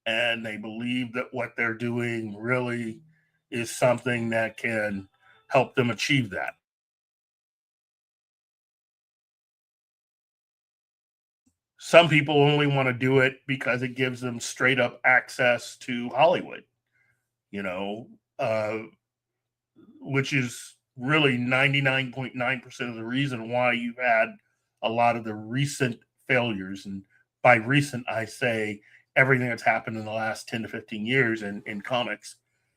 And they believe that what they're doing really is something that can help them achieve that. Some people only want to do it because it gives them straight up access to Hollywood, you know, which is really 99.9% of the reason why you've had a lot of the recent failures. And by recent, I say everything that's happened in the last 10 to 15 years in comics.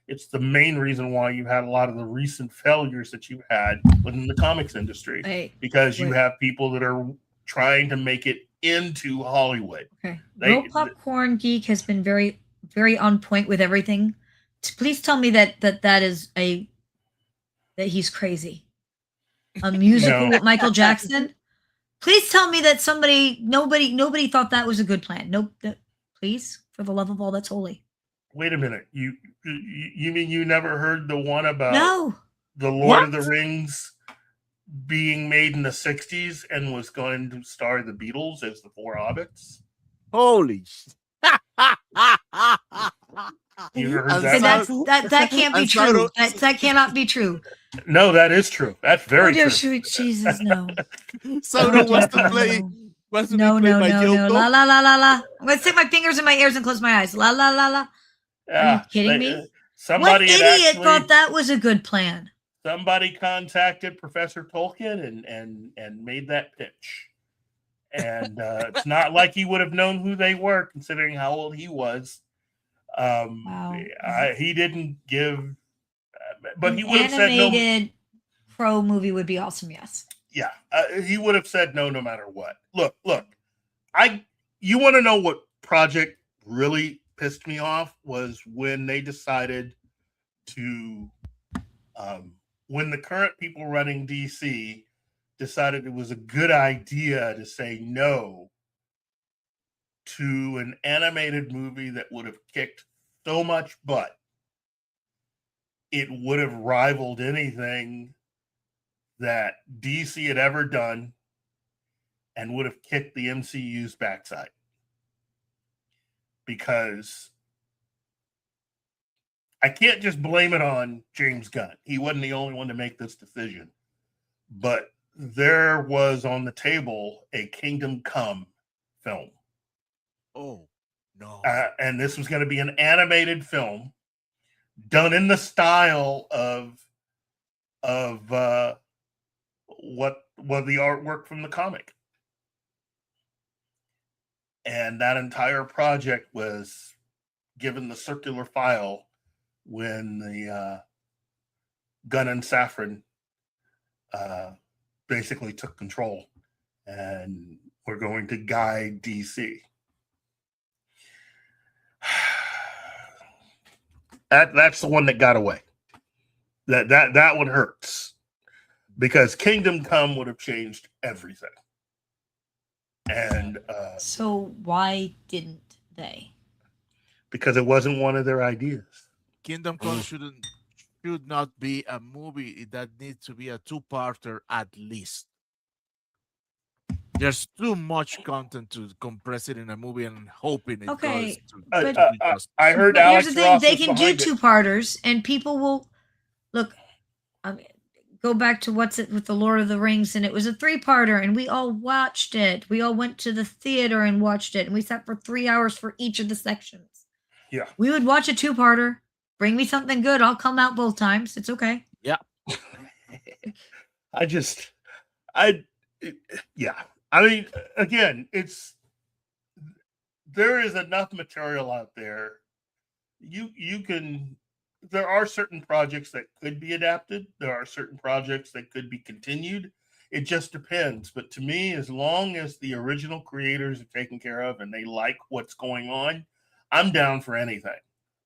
It's the main reason why you've had a lot of the recent failures that you've had within the comics industry, because you have people that are trying to make it into Hollywood. Okay. Real Popcorn Geek has been very, very on point with everything. Please tell me that is that he's crazy. A musical with Michael Jackson. Please tell me that nobody thought that was a good plan. Nope. Please, for the love of all that's holy. Wait a minute. You mean you never heard the one about the Lord of the Rings being made in the 60s and was going to star the Beatles as the Four Hobbits? Holy shit. You heard that? That can't be true. That cannot be true. No, that is true. That's very true. Sweet Jesus, no. Sauron was to play. No. La la la la la. I'm gonna stick my fingers in my ears and close my eyes. La la la la. Are you kidding me? What idiot thought that was a good plan? Somebody contacted Professor Tolkien and made that pitch. And it's not like he would have known who they were, considering how old he was. He didn't give, but he would have said no. Animated Crow movie would be awesome. Yes. Yeah, he would have said no matter what. Look. You want to know what project really pissed me off was when they decided to, when the current people running DC decided it was a good idea to say no to an animated movie that would have kicked so much butt. It would have rivaled anything that DC had ever done and would have kicked the MCU's backside. Because I can't just blame it on James Gunn. He wasn't the only one to make this decision. But there was on the table a Kingdom Come film. Oh, no. And this was going to be an animated film done in the style of what the artwork from the comic. And that entire project was given the circular file when the Gunn and Safran basically took control and were going to guide DC. That's the one that got away. That one hurts because Kingdom Come would have changed everything. And So why didn't they? because it wasn't one of their ideas. Kingdom Come should not be a movie that needs to be a two-parter at least. There's too much content to compress it in a movie and hoping it Okay, goes. I heard But Alex here's the thing: Ross they is can do behind it. two-parters, and people will look. I mean, go back to what's it with the Lord of the Rings, and it was a three-parter, and we all watched it. We all went to the theater and watched it, and we sat for 3 hours for each of the sections. Yeah, We would watch a two-parter. Bring me something good. I'll come out both times. It's okay. Yeah. Yeah. I mean, again, there is enough material out there. You can. There are certain projects that could be adapted. There are certain projects that could be continued. It just depends. But to me, as long as the original creators are taken care of and they like what's going on, I'm down for anything.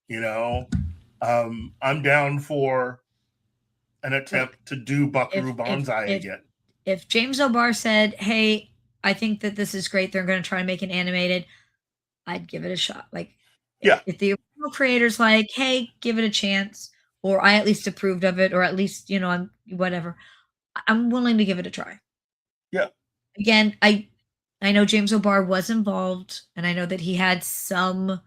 You know, I'm down for an attempt to do Buckaroo Banzai again. If James O'Barr said, "Hey, I think that this is great. They're going to try and make it animated," I'd give it a shot. Like, Yeah. if the original creator's like, "Hey, give it a chance," or I at least approved of it, or at least I'm whatever, I'm willing to give it a try. Yeah. Again, I know James O'Barr was involved, and I know that he had some,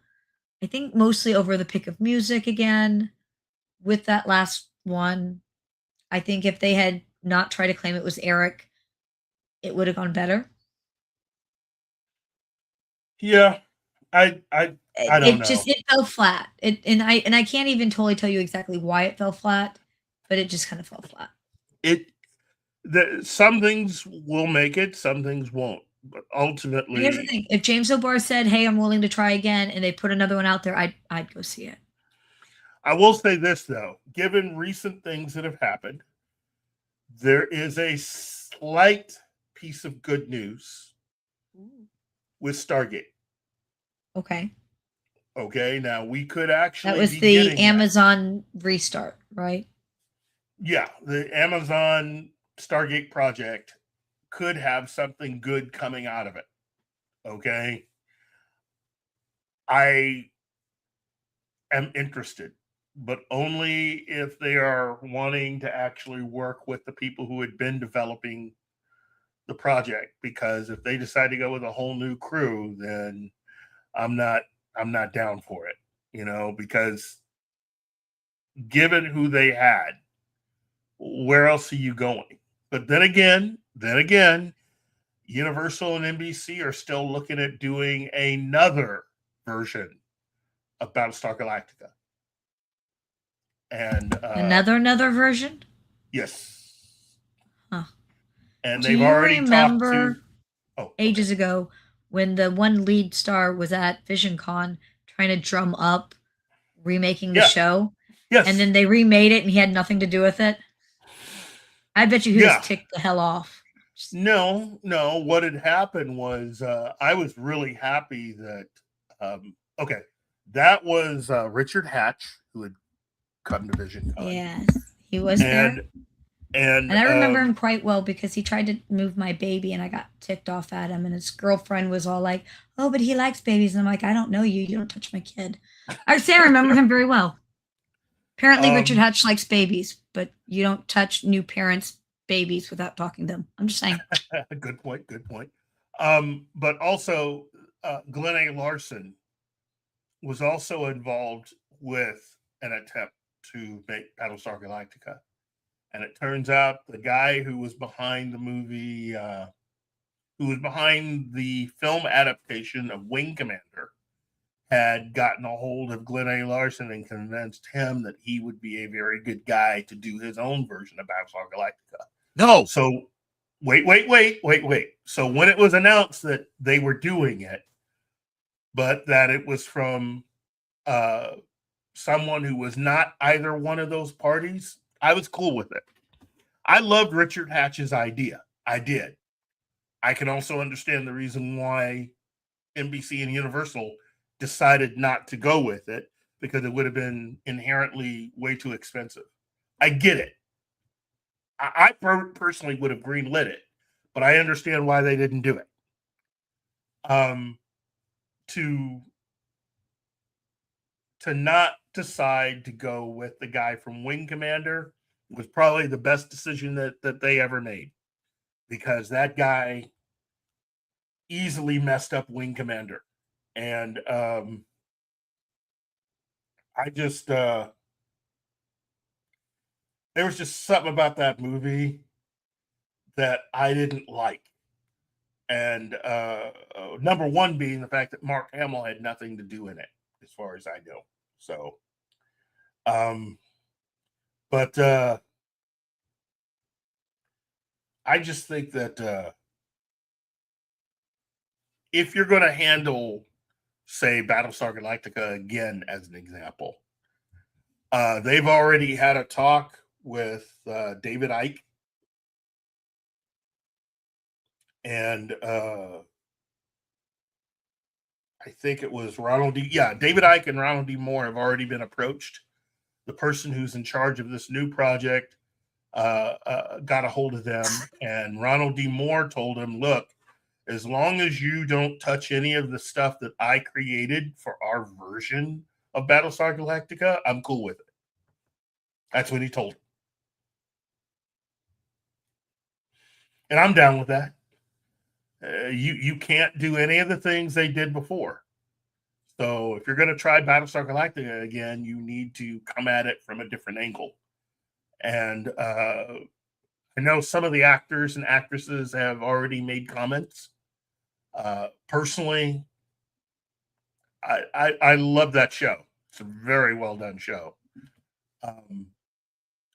I think mostly over the pick of music again with that last one. I think if they had not tried to claim it was Eric, it would have gone better. Yeah. I don't know. It fell flat. And I can't even totally tell you exactly why it fell flat, but it just kind of fell flat. Some things will make it, some things won't. But ultimately, And here's the thing: if James O'Barr said, "Hey, I'm willing to try again," and they put another one out there, I'd go see it. I will say this though: given recent things that have happened, there is a slight piece of good news with Stargate. Okay. Okay, now we could actually That was be the getting Amazon restart, right? yeah, the Amazon Stargate project could have something good coming out of it. Okay. I am interested, but only if they are wanting to actually work with the people who had been developing the project. Because if they decide to go with a whole new crew, then I'm not down for it, because given who they had, where else are you going? But then again, Universal and NBC are still looking at doing another version of Battlestar Galactica. And another version? Yes. Huh. And Do they've you already remember talked to ages ago when the one lead star was at VisionCon trying to drum up remaking the show? Yes. And then they remade it and he had nothing to do with it? I bet you he was ticked the hell off. No. What had happened was I was really happy that that was Richard Hatch who had come to VisionCon. Yes, he was there. And I remember him quite well because he tried to move my baby and I got ticked off at him. And his girlfriend was all like, "Oh, but he likes babies." And I'm like, "I don't know you. You don't touch my kid." I say I remember him very well. Apparently, Richard Hatch likes babies, but you don't touch new parents' babies without talking to them. I'm just saying. Good point. But also, Glenn A. Larson was also involved with an attempt to make Battlestar Galactica. And it turns out the guy who was behind the movie, who was behind the film adaptation of Wing Commander, had gotten a hold of Glenn A. Larson and convinced him that he would be a very good guy to do his own version of Battlestar Galactica. No. So wait. So when it was announced that they were doing it, but that it was from someone who was not either one of those parties, I was cool with it. I loved Richard Hatch's idea. I did. I can also understand the reason why NBC and Universal decided not to go with it, because it would have been inherently way too expensive. I get it. I personally would have greenlit it, but I understand why they didn't do it. To not decide to go with the guy from Wing Commander was probably the best decision that they ever made, because that guy easily messed up Wing Commander. And I just there was just something about that movie that I didn't like. And number one being the fact that Mark Hamill had nothing to do in it, as far as I know. So, but I just think that if you're going to handle, say, Battlestar Galactica again as an example, they've already had a talk with David Icke. And I think it was David Icke and Ronald D. Moore have already been approached. The person who's in charge of this new project got a hold of them, and Ronald D. Moore told him, look, as long as you don't touch any of the stuff that I created for our version of Battlestar Galactica, I'm cool with it. That's what he told him. And I'm down with that. You can't do any of the things they did before. So if you're going to try Battlestar Galactica again, you need to come at it from a different angle. And I know some of the actors and actresses have already made comments. Personally, I love that show. It's a very well done show.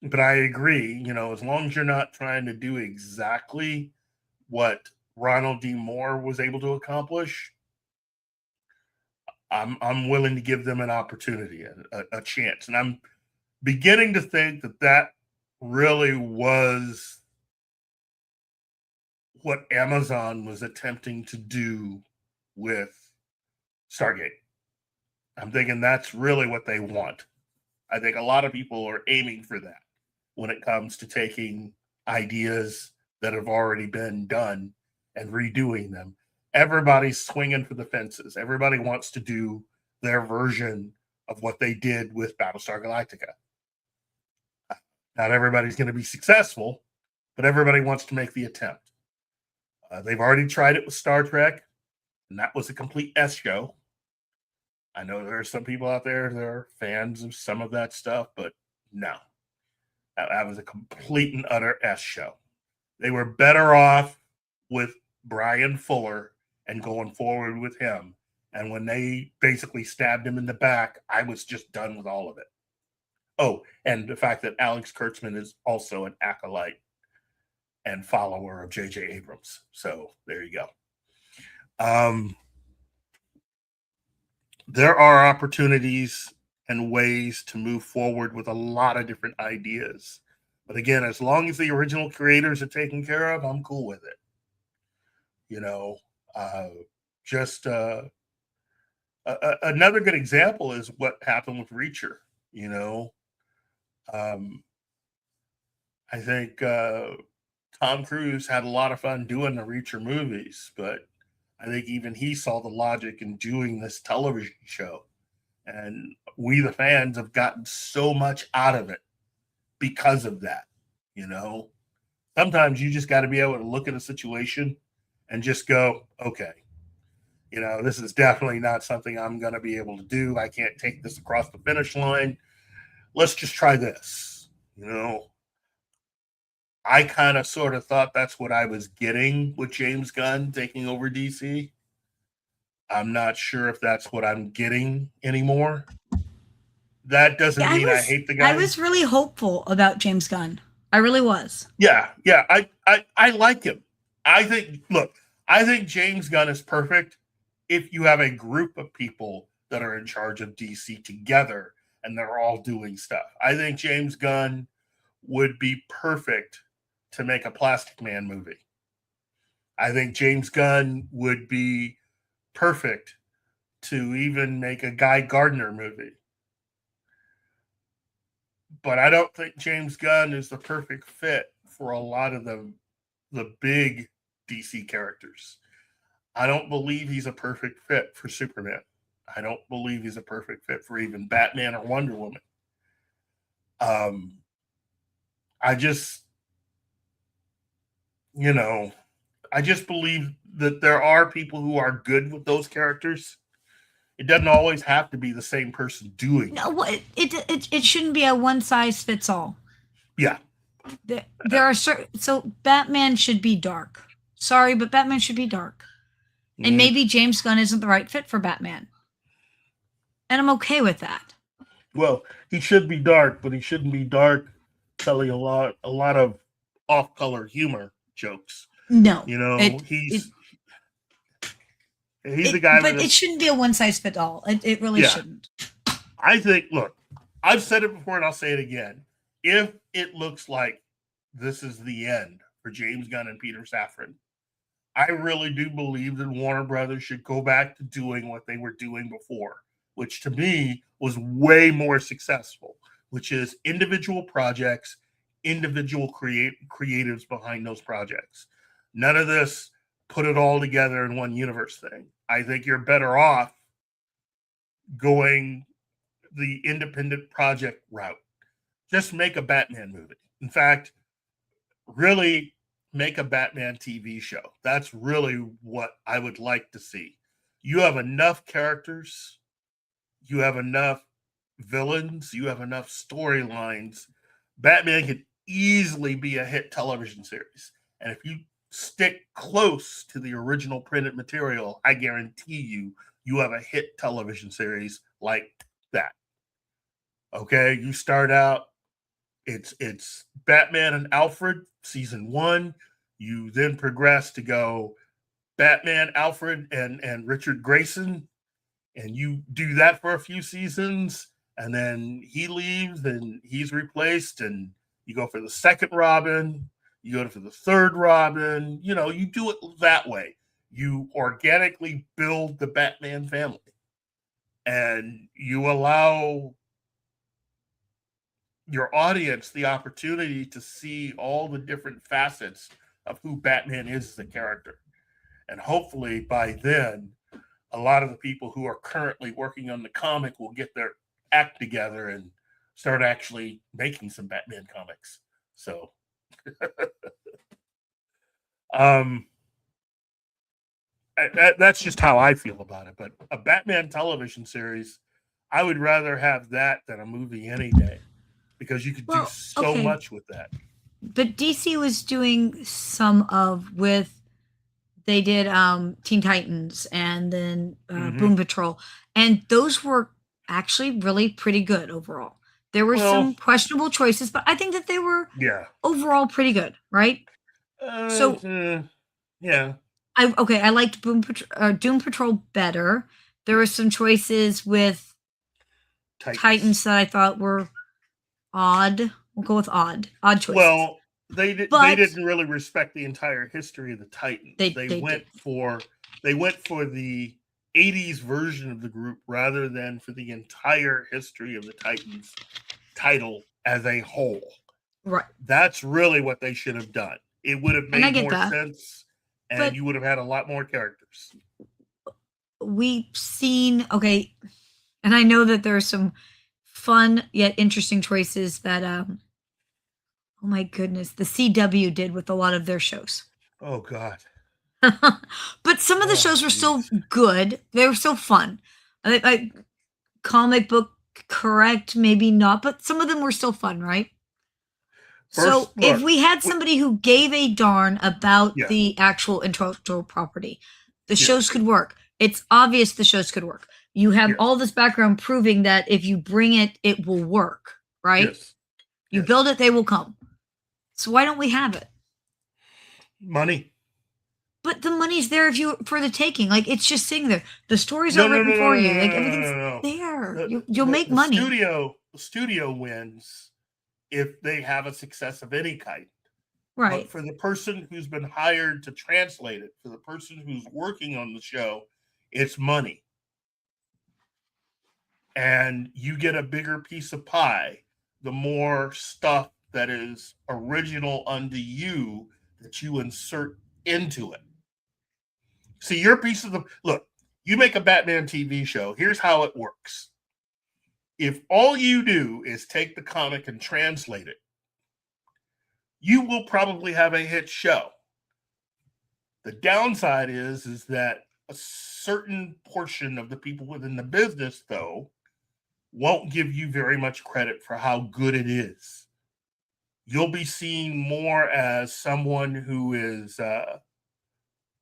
But I agree, as long as you're not trying to do exactly what Ronald D. Moore was able to accomplish, I'm willing to give them an opportunity, a chance. And I'm beginning to think that really was what Amazon was attempting to do with Stargate. I'm thinking that's really what they want. I think a lot of people are aiming for that when it comes to taking ideas that have already been done and redoing them. Everybody's swinging for the fences. Everybody wants to do their version of what they did with Battlestar Galactica. Not everybody's going to be successful, but everybody wants to make the attempt. They've already tried it with Star Trek, and that was a complete S show. I know there are some people out there that are fans of some of that stuff, but no. That was a complete and utter S show. They were better off with Brian Fuller and going forward with him. And when they basically stabbed him in the back, I was just done with all of it. Oh, and the fact that Alex Kurtzman is also an acolyte and follower of J.J. Abrams. So there you go. There are opportunities and ways to move forward with a lot of different ideas. But again, as long as the original creators are taken care of, I'm cool with it. Another good example is what happened with Reacher. I think Tom Cruise had a lot of fun doing the Reacher movies, but I think even he saw the logic in doing this television show. And we, the fans, have gotten so much out of it because of that. Sometimes you just got to be able to look at a situation and just go, okay, this is definitely not something I'm going to be able to do. I can't take this across the finish line. Let's just try this. I kind of sort of thought that's what I was getting with James Gunn taking over DC. I'm not sure if that's what I'm getting anymore. That doesn't mean I hate the guy. I was really hopeful about James Gunn. I really was. Yeah. I like him. I think James Gunn is perfect if you have a group of people that are in charge of DC together and they're all doing stuff. I think James Gunn would be perfect to make a Plastic Man movie. I think James Gunn would be perfect to even make a Guy Gardner movie. But I don't think James Gunn is the perfect fit for a lot of the big DC characters. I don't believe he's a perfect fit for Superman. I don't believe he's a perfect fit for even Batman or Wonder Woman. I just, I just believe that there are people who are good with those characters. It doesn't always have to be the same person doing it. It shouldn't be a one size fits all. Yeah. There are certain, so Batman should be dark. Sorry, but Batman should be dark. And maybe James Gunn isn't the right fit for Batman. And I'm okay with that. Well, he should be dark, but he shouldn't be dark telling a lot of off-color humor jokes. No. He's the guy. But it shouldn't be a one size fits all. It really shouldn't. I think, look, I've said it before and I'll say it again. If it looks like this is the end for James Gunn and Peter Safran, I really do believe that Warner Brothers should go back to doing what they were doing before, which to me was way more successful, which is individual projects, individual creatives behind those projects. None of this put it all together in one universe thing. I think you're better off going the independent project route. Just make a Batman movie. In fact, really make a Batman TV show. That's really what I would like to see. You have enough characters, you have enough villains, you have enough storylines. Batman could easily be a hit television series. And if you stick close to the original printed material, I guarantee you have a hit television series like that. Okay, you start out, it's Batman and Alfred, season 1. You then progress to go Batman, Alfred, and Richard Grayson, and you do that for a few seasons, and then he leaves and he's replaced, and you go for the second Robin, you go for the third Robin, you do it that way. You organically build the Batman family, and you allow your audience the opportunity to see all the different facets of who Batman is as a character. And hopefully by then, a lot of the people who are currently working on the comic will get their act together and start actually making some Batman comics. So, that's just how I feel about it. But a Batman television series, I would rather have that than a movie any day, because you could do so much with that. But DC was doing they did Teen Titans and then Boom Patrol, and those were actually really pretty good overall. There were some questionable choices, but I think that they were overall pretty good, right? Yeah. I liked Doom Patrol better. There were some choices with Titans that I thought were odd. We'll go with odd choices. Well, they didn't really respect the entire history of the Titans. They went for the 80s version of the group rather than for the entire history of the Titans title as a whole. Right. That's really what they should have done. It would have made more sense, and you would have had a lot more characters. We've seen, and I know that there are some fun yet interesting choices that oh my goodness, the CW did with a lot of their shows. Oh God. But some of the shows were still good. They were still fun. Comic book correct, maybe not, but some of them were still fun, right? If we had somebody who gave a darn about the actual intellectual property, the shows could work. It's obvious the shows could work. You have all this background proving that if you bring it, it will work, right? Yes. You build it, they will come. So why don't we have it? Money. But the money's there for the taking. Like, it's just sitting there. The stories are written for you. Like, everything's there. You'll make money. The studio wins if they have a success of any kind. Right. But for the person who's been hired to translate it, for the person who's working on the show, it's money. And you get a bigger piece of pie the more stuff that is original unto you that you insert into it. See, your piece of the look, you make a Batman TV show. Here's how it works. If all you do is take the comic and translate it, you will probably have a hit show. The downside is that a certain portion of the people within the business, though, won't give you very much credit for how good it is. You'll be seen more as someone who is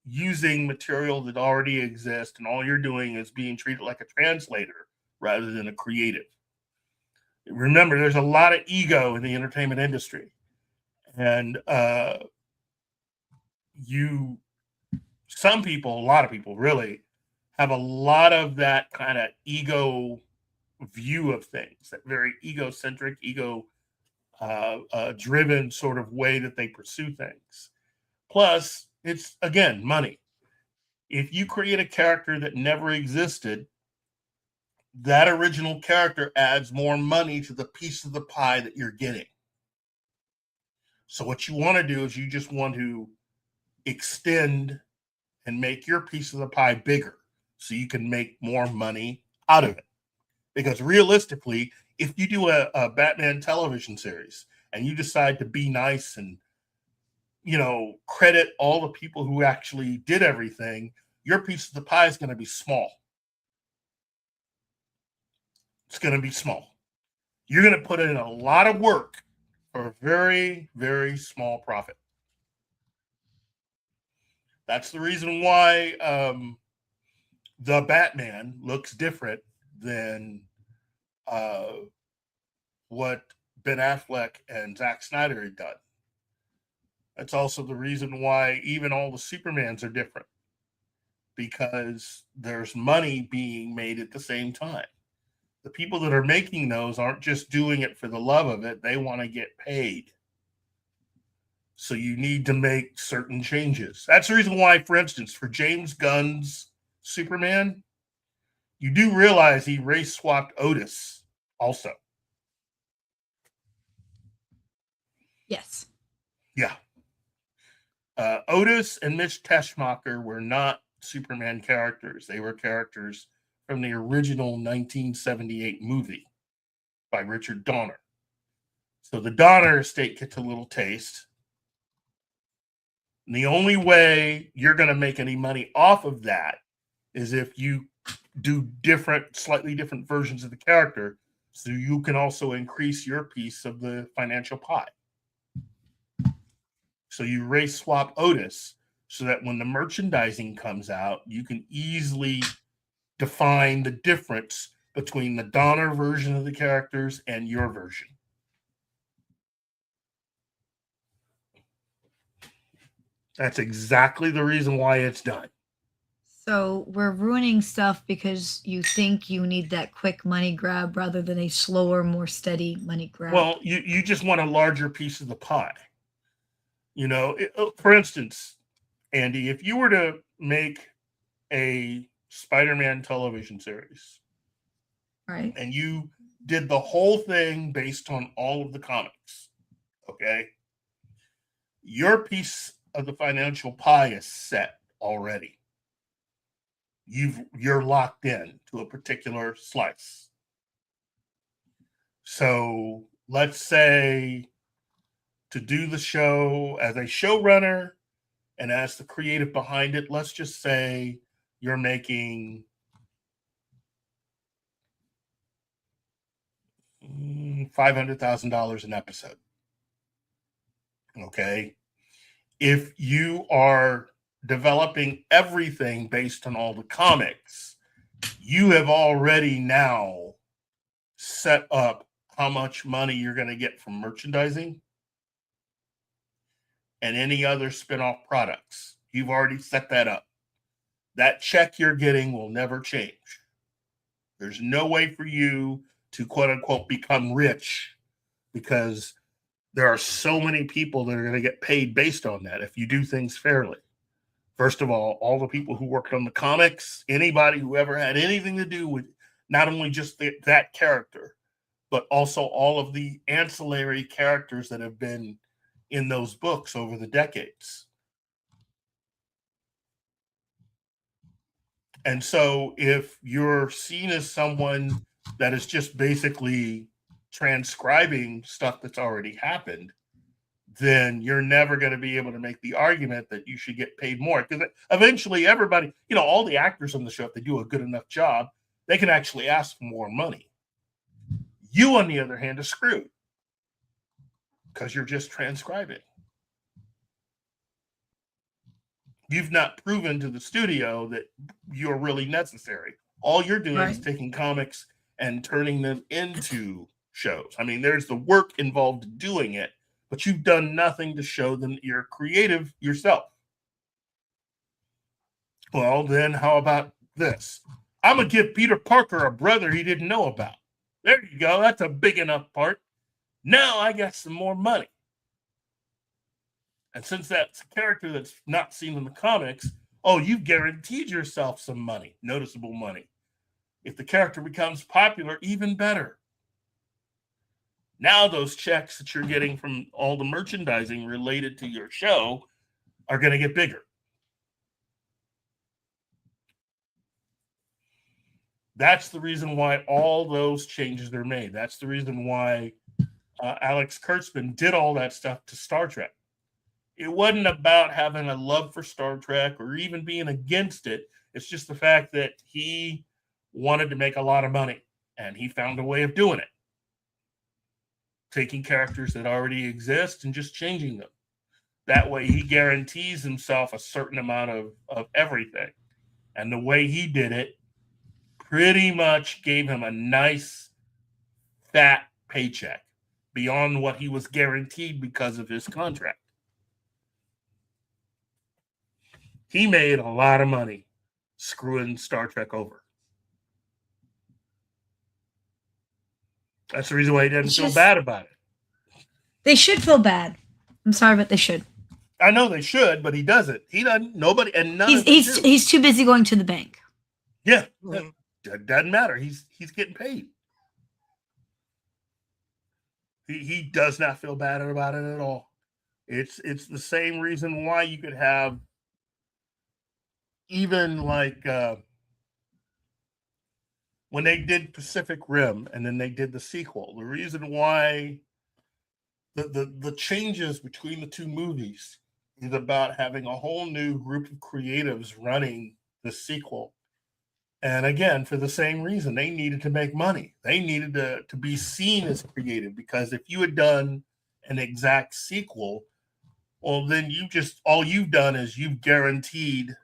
using material that already exists, and all you're doing is being treated like a translator rather than a creative. Remember, there's a lot of ego in the entertainment industry, and some people, a lot of people really, have a lot of that kind of ego view of things, that very egocentric, driven sort of way that they pursue things. Plus, it's, again, money. If you create a character that never existed, that original character adds more money to the piece of the pie that you're getting. So what you want to do is you just want to extend and make your piece of the pie bigger so you can make more money out of it. Because realistically, if you do a Batman television series and you decide to be nice and, credit all the people who actually did everything, your piece of the pie is going to be small. It's going to be small. You're going to put in a lot of work for a very, very small profit. That's the reason why the Batman looks different than what Ben Affleck and Zack Snyder had done. That's also the reason why even all the Supermans are different, because there's money being made at the same time. The people that are making those aren't just doing it for the love of it. They want to get paid. So you need to make certain changes. That's the reason why, for instance, for James Gunn's Superman, you do realize he race swapped Otis also. Yes. Yeah. Otis and Mitch Teschmacher were not Superman characters. They were characters from the original 1978 movie by Richard Donner. So the Donner estate gets a little taste. And the only way you're going to make any money off of that is if you do slightly different versions of the character, so you can also increase your piece of the financial pie. So you race swap Otis so that when the merchandising comes out, you can easily define the difference between the Donner version of the characters and your version. That's exactly the reason why it's done. So we're ruining stuff because you think you need that quick money grab rather than a slower, more steady money grab. Well, you just want a larger piece of the pie. For instance, Andy, if you were to make a Spider-Man television series, right, and you did the whole thing based on all of the comics, okay, your piece of the financial pie is set already. You're locked in to a particular slice. So let's say, to do the show as a showrunner and as the creative behind it, let's just say you're making $500,000 an episode. Okay. If you are developing everything based on all the comics, you have already now set up how much money you're going to get from merchandising and any other spin-off products. You've already set that up. That check you're getting will never change. There's no way for you to, quote unquote, become rich, because there are so many people that are going to get paid based on that if you do things fairly. First of all the people who worked on the comics, anybody who ever had anything to do with not only just that character, but also all of the ancillary characters that have been in those books over the decades. And so if you're seen as someone that is just basically transcribing stuff that's already happened, then you're never going to be able to make the argument that you should get paid more. Because eventually everybody, all the actors on the show, if they do a good enough job, they can actually ask for more money. You, on the other hand, are screwed because you're just transcribing. You've not proven to the studio that you're really necessary. All you're doing is taking comics and turning them into shows. I mean, there's the work involved in doing it, but you've done nothing to show them that you're creative yourself. Well, then how about this? I'm going to give Peter Parker a brother he didn't know about. There you go. That's a big enough part. Now I got some more money. And since that's a character that's not seen in the comics, you've guaranteed yourself some money, noticeable money. If the character becomes popular, even better. Now those checks that you're getting from all the merchandising related to your show are going to get bigger. That's the reason why all those changes are made. That's the reason why Alex Kurtzman did all that stuff to Star Trek. It wasn't about having a love for Star Trek or even being against it. It's just the fact that he wanted to make a lot of money, and he found a way of doing it. Taking characters that already exist and just changing them. That way he guarantees himself a certain amount of everything. And the way he did it pretty much gave him a nice, fat paycheck beyond what he was guaranteed because of his contract. He made a lot of money screwing Star Trek over. That's the reason why he doesn't feel bad about it. They should feel bad. I'm sorry, but they should. I know they should, but he doesn't. He doesn't. Nobody, and none. He's too busy going to the bank. Yeah, it doesn't matter. He's getting paid. He does not feel bad about it at all. It's the same reason why you could have even like when they did Pacific Rim and then they did the sequel. The reason why the changes between the two movies is about having a whole new group of creatives running the sequel. And again, for the same reason, they needed to make money. They needed to be seen as creative, because if you had done an exact sequel, well, then all you've done is you've guaranteed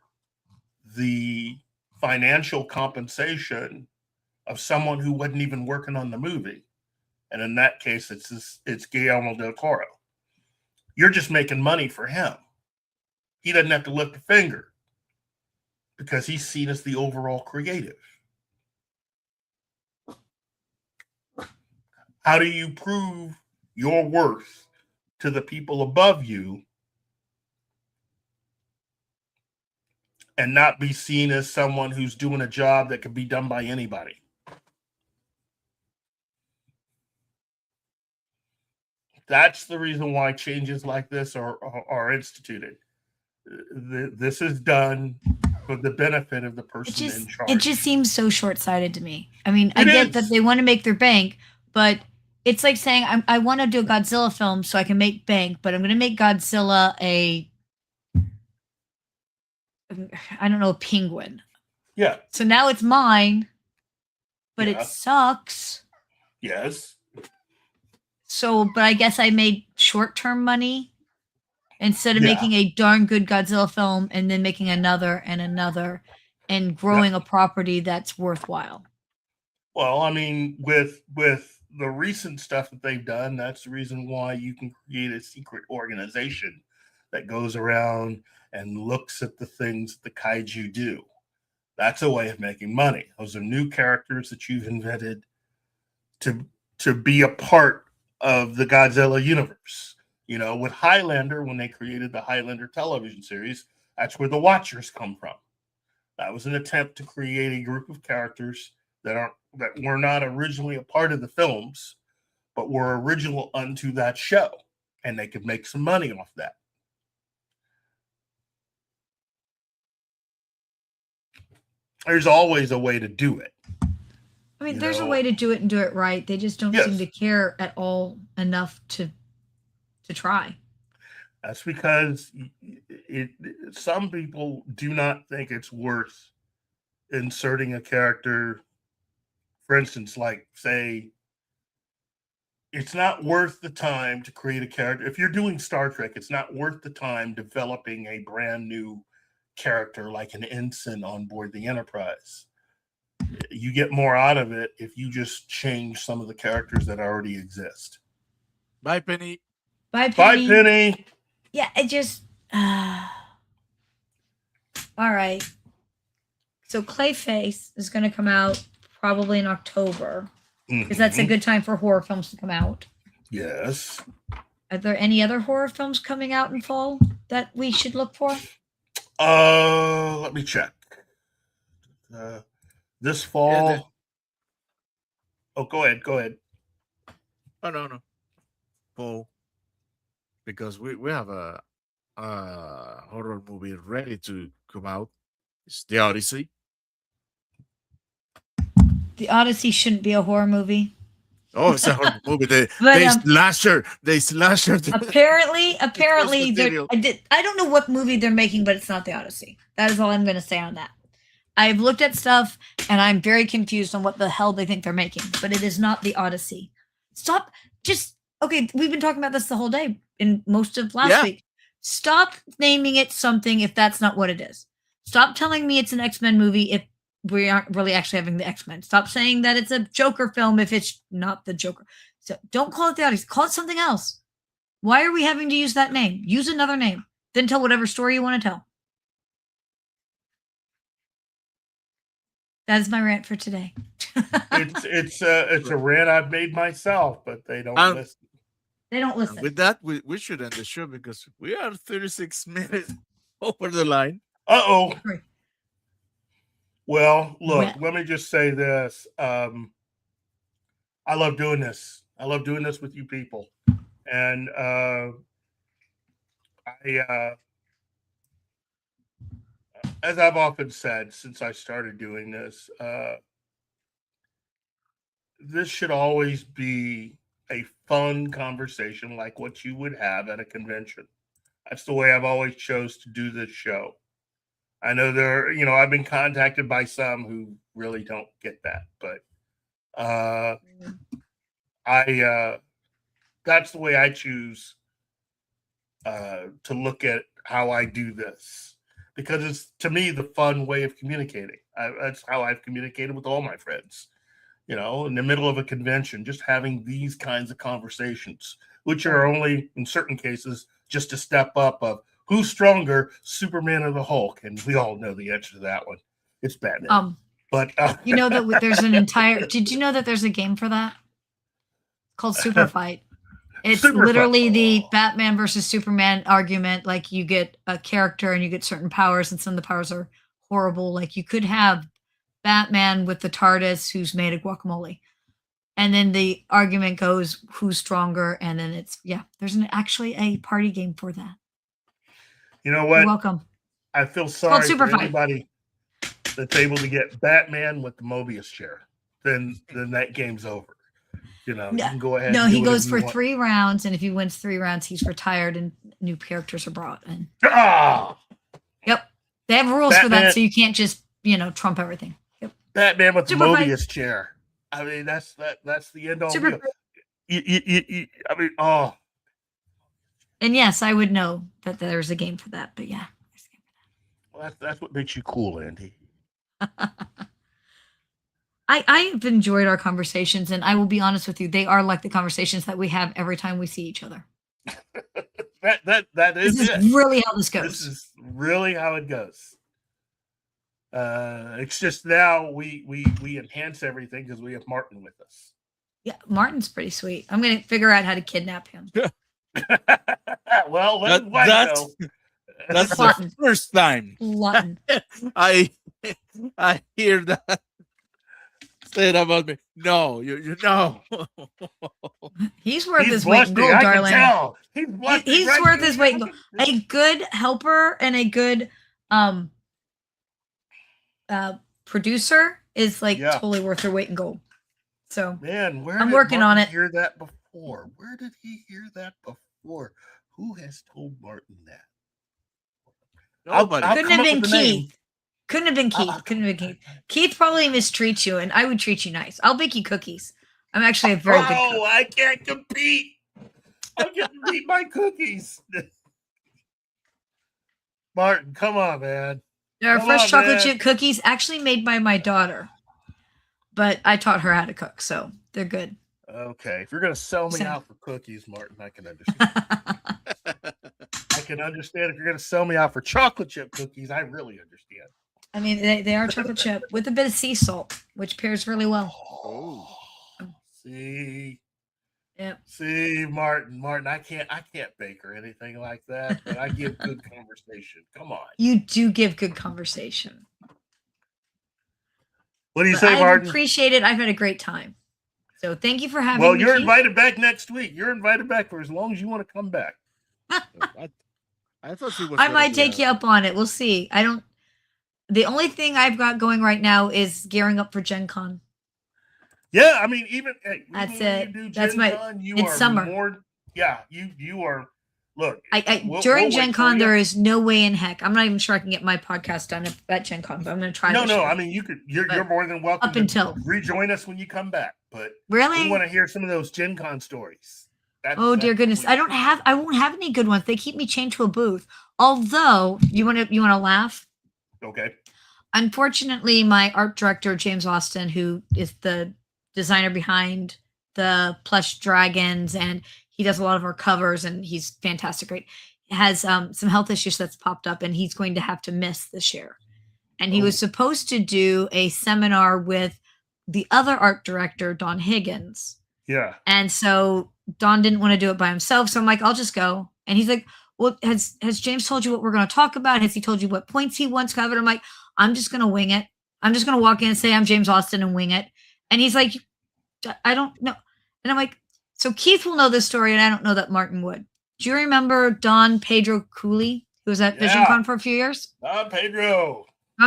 the financial compensation of someone who wasn't even working on the movie. And in that case, it's Guillermo del Toro. You're just making money for him. He doesn't have to lift a finger because he's seen as the overall creative. How do you prove your worth to the people above you and not be seen as someone who's doing a job that could be done by anybody? That's the reason why changes like this are instituted. This is done for the benefit of the person in charge. It just seems so short-sighted to me. I mean, I get that they want to make their bank, but it's like saying, I want to do a Godzilla film so I can make bank, but I'm going to make Godzilla a penguin. Yeah. So now it's mine, but it sucks. Yes. So, but I guess I made short-term money instead of making a darn good Godzilla film and then making another and another and growing a property that's worthwhile. Well, I mean, with the recent stuff that they've done, that's the reason why you can create a secret organization that goes around and looks at the things the kaiju do. That's a way of making money. Those are new characters that you've invented to be a part of the Godzilla universe. You know, with Highlander, when they created the Highlander television series, that's where the Watchers come from. That was an attempt to create a group of characters that were not originally a part of the films, but were original unto that show, and they could make some money off that. There's always a way to do it. I mean, there's a way to do it and do it right. They just don't seem to care at all enough to try. That's because some people do not think it's worth inserting a character. For instance, like, say, it's not worth the time to create a character. If you're doing Star Trek, it's not worth the time developing a brand new character like an ensign on board the Enterprise. You get more out of it if you just change some of the characters that already exist. Bye, Penny. Bye, Penny. Bye, Penny. Yeah, it just... all right. So Clayface is going to come out probably in October, because that's a good time for horror films to come out. Yes. Are there any other horror films coming out in fall that we should look for? Let me check. This fall. Go ahead. Oh, no. Fall. Because we have a horror movie ready to come out. It's The Odyssey. The Odyssey shouldn't be a horror movie. Oh, it's a horror movie. They slash her. Apparently, I don't know what movie they're making, but it's not The Odyssey. That is all I'm going to say on that. I've looked at stuff, and I'm very confused on what the hell they think they're making, but it is not The Odyssey. Stop. Okay, we've been talking about this the whole day in most of last week. Stop naming it something if that's not what it is. Stop telling me it's an X-Men movie if we aren't really actually having the X-Men. Stop saying that it's a Joker film if it's not the Joker. So don't call it The Odyssey. Call it something else. Why are we having to use that name? Use another name. Then tell whatever story you want to tell. That is my rant for today. It's a rant I've made myself, but they don't listen. They don't listen. With that, we should end the show because we are 36 minutes over the line. Uh-oh. Well, look, let me just say this. I love doing this. I love doing this with you people. And as I've often said since I started doing this, this should always be a fun conversation like what you would have at a convention. That's the way I've always chose to do this show. I know I've been contacted by some who really don't get that, but that's the way I choose to look at how I do this, because it's, to me, the fun way of communicating. That's how I've communicated with all my friends. In the middle of a convention, just having these kinds of conversations, which are only, in certain cases, just a step up of who's stronger, Superman or the Hulk? And we all know the answer to that one. It's Batman. But you know that there's an entire. Did you know that there's a game for that called Super Fight? It's literally the Batman versus Superman argument. Like, you get a character and you get certain powers, and some of the powers are horrible. Like, you could have Batman with the TARDIS who's made of guacamole, and then the argument goes who's stronger, and then there's actually a party game for that. You know what? You're welcome. I feel sorry for anybody that's able to get Batman with the Mobius chair. Then that game's over. You can go ahead. No, he goes for 3 rounds, and if he wins 3 rounds, he's retired, and new characters are brought in. Yep, they have rules for that, so you can't just trump everything. Yep. Batman with the Mobius chair. I mean, that's the end all. And yes, I would know that there's a game for that, but yeah. There's a game for that. Well, that's what makes you cool, Andy. I've enjoyed our conversations, and I will be honest with you, they are like the conversations that we have every time we see each other. That is really how this goes. This is really how it goes. It's just now we enhance everything because we have Martin with us. Yeah, Martin's pretty sweet. I'm going to figure out how to kidnap him. Well, that's the first time Lawton. I hear that. say it about me. No, you know. He's worth He's his weight in blushing. gold, I darling. can tell. He's blushing. He's right worth there. his weight in gold. A good helper and a good producer is like totally worth their weight in gold. So man, where I'm did working Martin on it. hear that before? Where did he hear that before? Who has told Martin that? Nobody. Couldn't have been Keith. Couldn't have been Keith. Couldn't have been Keith. Keith probably mistreats you, and I would treat you nice. I'll bake you cookies. I'm actually a very good cook. Oh, I can't compete. I can't eat my cookies. Martin, come on, man. Our Come fresh on, chocolate man. chip cookies actually made by my daughter, but I taught her how to cook, so they're good. Okay, if you're gonna sell me out for cookies, Martin, I can understand. I can understand if you're gonna sell me out for chocolate chip cookies. I really understand. I mean, they are chocolate chip with a bit of sea salt, which pairs really well. Oh, see, yep. See, Martin, I can't bake or anything like that, but I give good conversation. Come on, you do give good conversation. What do you say, Martin? I appreciate it. I've had a great time. So thank you for having me. Well, you're Keith. invited back next week. You're invited back for as long as you want to come back. I thought she was. I might take you up on it. We'll see. The only thing I've got going right now is gearing up for Gen Con. Yeah, I mean, even that's when it. You do That's Gen Con, it's summer. You are. Look, during Gen Con, there is no way in heck. I'm not even sure I can get my podcast done at Gen Con, but I'm going to try. No. I mean, you could. You're more than welcome to rejoin us when you come back. But really, we want to hear some of those Gen Con stories. Dear goodness, I won't have any good ones. They keep me chained to a booth. Although you want to laugh. Okay. Unfortunately, my art director James Austin, who is the designer behind the plush dragons, and he does a lot of our covers, and he's fantastic. Great, has some health issues that's popped up, and he's going to have to miss this year. And he was supposed to do a seminar with the other art director, Don Higgins. Yeah. And so Don didn't want to do it by himself, so I'm like, I'll just go. And he's like, well, has James told you what we're going to talk about? Has he told you what points he wants covered? I'm like, I'm just going to wing it. I'm just going to walk in and say I'm James Austin and wing it. And he's like, I don't know. And I'm like, so Keith will know this story, and I don't know that Martin would. Do you remember Don Pedro Cooley, who was at Vision Con for a few years? Don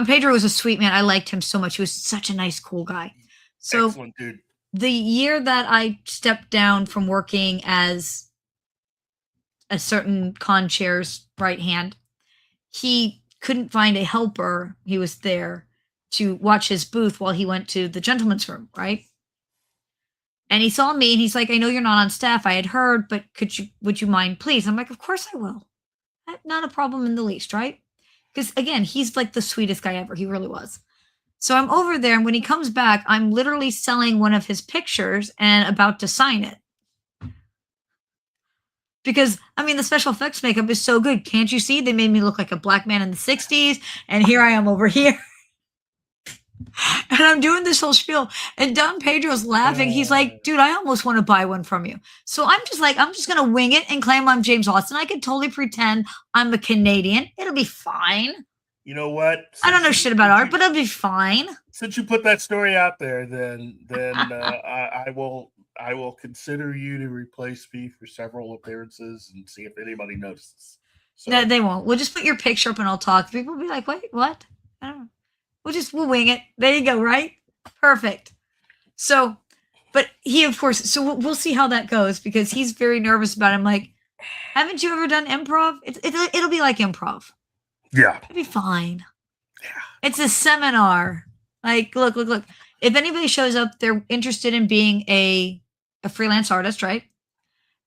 Pedro was a sweet man. I liked him so much. He was such a nice, cool guy. So excellent dude. The year that I stepped down from working as a certain con chair's right hand, he couldn't find a helper. He was there to watch his booth while he went to the gentleman's room, right? And he saw me and he's like, I know you're not on staff. I had heard, but would you mind, please? I'm like, of course I will. Not a problem in the least, right? Because again, he's like the sweetest guy ever. He really was. So I'm over there, and when he comes back, I'm literally selling one of his pictures and about to sign it. Because, I mean, the special effects makeup is so good. Can't you see? They made me look like a black man in the 60s, and here I am over here. And I'm doing this whole spiel, and Don Pedro's laughing. He's like, dude, I almost want to buy one from you. So I'm just like, I'm just going to wing it and claim I'm James Austin. I could totally pretend I'm a Canadian. It'll be fine. You know what? I don't know shit about art, but it'll be fine. Since you put that story out there, then I will consider you to replace me for several appearances and see if anybody notices. So. No, they won't. We'll just put your picture up and I'll talk. People will be like, wait, what? I don't know. We'll wing it. There you go, right? Perfect. So, but he, of course, so we'll see how that goes because he's very nervous about it. I'm like, haven't you ever done improv? It'll be like improv. Yeah. It'll be fine. Yeah. It's a seminar. Like, look. If anybody shows up, they're interested in being a freelance artist, right?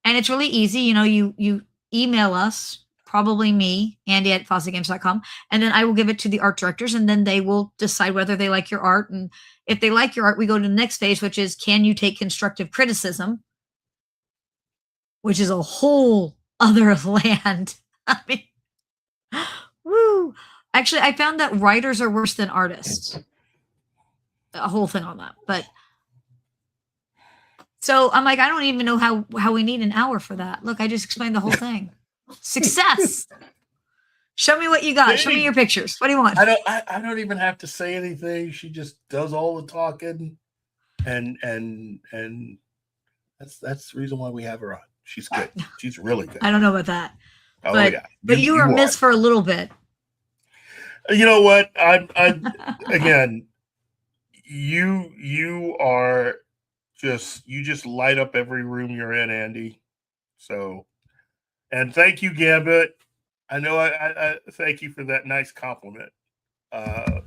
And it's really easy. You know, you email us, probably me, Andy@FosseGames.com, and then I will give it to the art directors, and then they will decide whether they like your art. And if they like your art, we go to the next phase, which is, can you take constructive criticism? Which is a whole other land. I mean, woo. Actually, I found that writers are worse than artists. A whole thing on that. But so I'm like, I don't even know how we need an hour for that. Look, I just explained the whole thing. Success. Show me what you got. Show me your pictures. What do you want? I don't even have to say anything. She just does all the talking. and that's the reason why we have her on. She's good. She's really good. I don't know about that. Oh but, yeah, but you were missed for a little bit. You know what? I again, you are you just light up every room you're in, Andy. So, and thank you, Gambit. I know I thank you for that nice compliment. I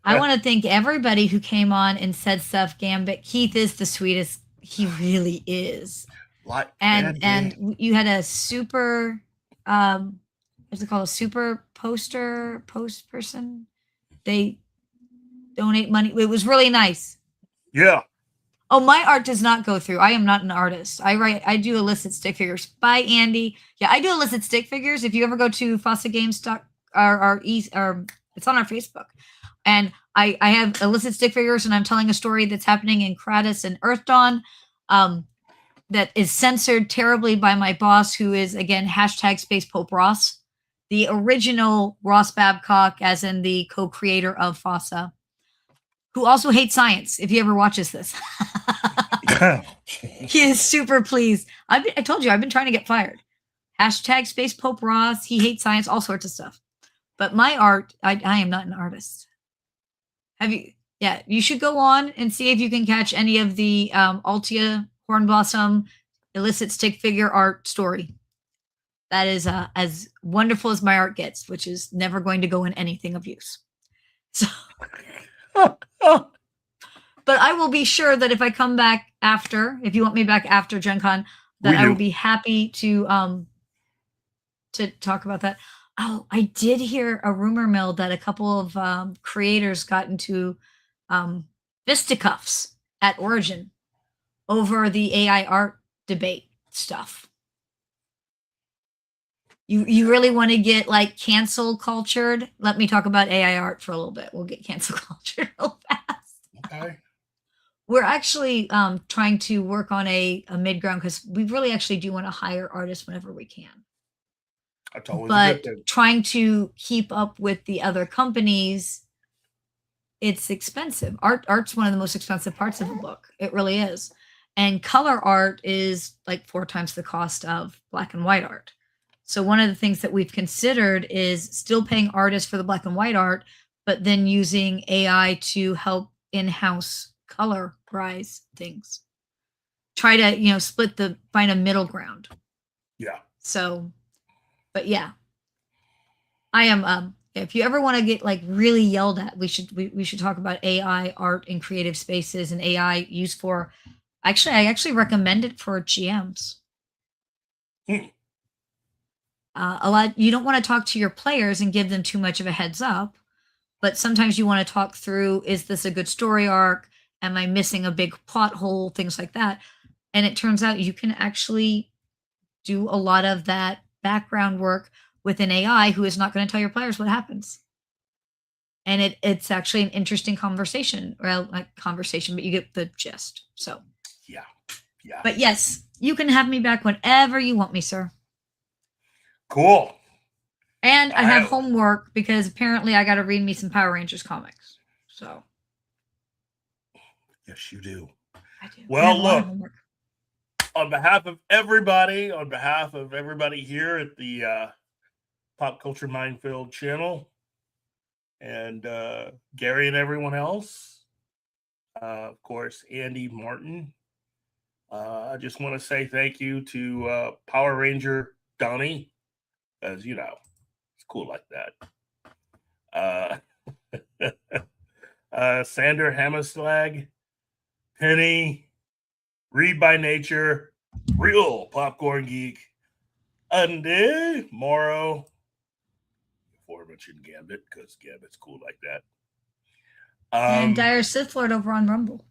want to thank everybody who came on and said stuff. Gambit, Keith is the sweetest. He really is. And you had a super what's it called? A super post person. They donate money. It was really nice. Yeah. Oh, my art does not go through. I am not an artist. I do illicit stick figures. Bye, Andy. Yeah, I do illicit stick figures. If you ever go to FossaGames or it's on our Facebook. And I have illicit stick figures, and I'm telling a story that's happening in Kratos and Earth Dawn that is censored terribly by my boss, who is, again, hashtag Space Pope Ross, the original Ross Babcock, as in the co-creator of Fossa, who also hates science, if he ever watches this. He is super pleased. I told you, I've been trying to get fired. Hashtag Space Pope Ross. He hates science, all sorts of stuff. But my art, I am not an artist. Have you? Yeah, you should go on and see if you can catch any of the Altia Hornblossom illicit stick figure art story. That is as wonderful as my art gets, which is never going to go in anything of use. So, but I will be sure that if I come back after, if you want me back after Gen Con, that I will be happy to talk about that. Oh, I did hear a rumor mill that a couple of creators got into fisticuffs at Origin over the AI art debate stuff. You really want to get like cancel cultured? Let me talk about AI art for a little bit. We'll get cancel cultured real fast. Okay. We're actually trying to work on a mid ground because we really actually do want to hire artists whenever we can. But trying to keep up with the other companies, it's expensive. Art's one of the most expensive parts of a book. It really is. And color art is like 4 times the cost of black and white art. So one of the things that we've considered is still paying artists for the black and white art, but then using AI to help in-house colorize things. Try to, find a middle ground. Yeah. So, but yeah, I am, if you ever want to get like really yelled at, we should talk about AI art in creative spaces and AI used for, I actually recommend it for GMs. You don't want to talk to your players and give them too much of a heads up, but sometimes you want to talk through, is this a good story arc? Am I missing a big plot hole? Things like that. And it turns out you can actually do a lot of that background work with an AI who is not going to tell your players what happens. And it's actually an interesting conversation. Well, not conversation, but you get the gist. So yeah. But yes, you can have me back whenever you want me, sir. Cool. And I have homework because apparently I got to read me some Power Rangers comics. So. Yes, you do. I do. Well, look, on behalf of everybody here at the Pop Culture Minefield channel, and Gary and everyone else, of course, Andy Martin, I just want to say thank you to Power Ranger Donnie, as you know, it's cool like that. Sander Hammerslag, Penny, Read by Nature, Real Popcorn Geek, Andy Morrow, aforementioned Gambit, because Gambit's cool like that. And Dire Sith Lord over on Rumble.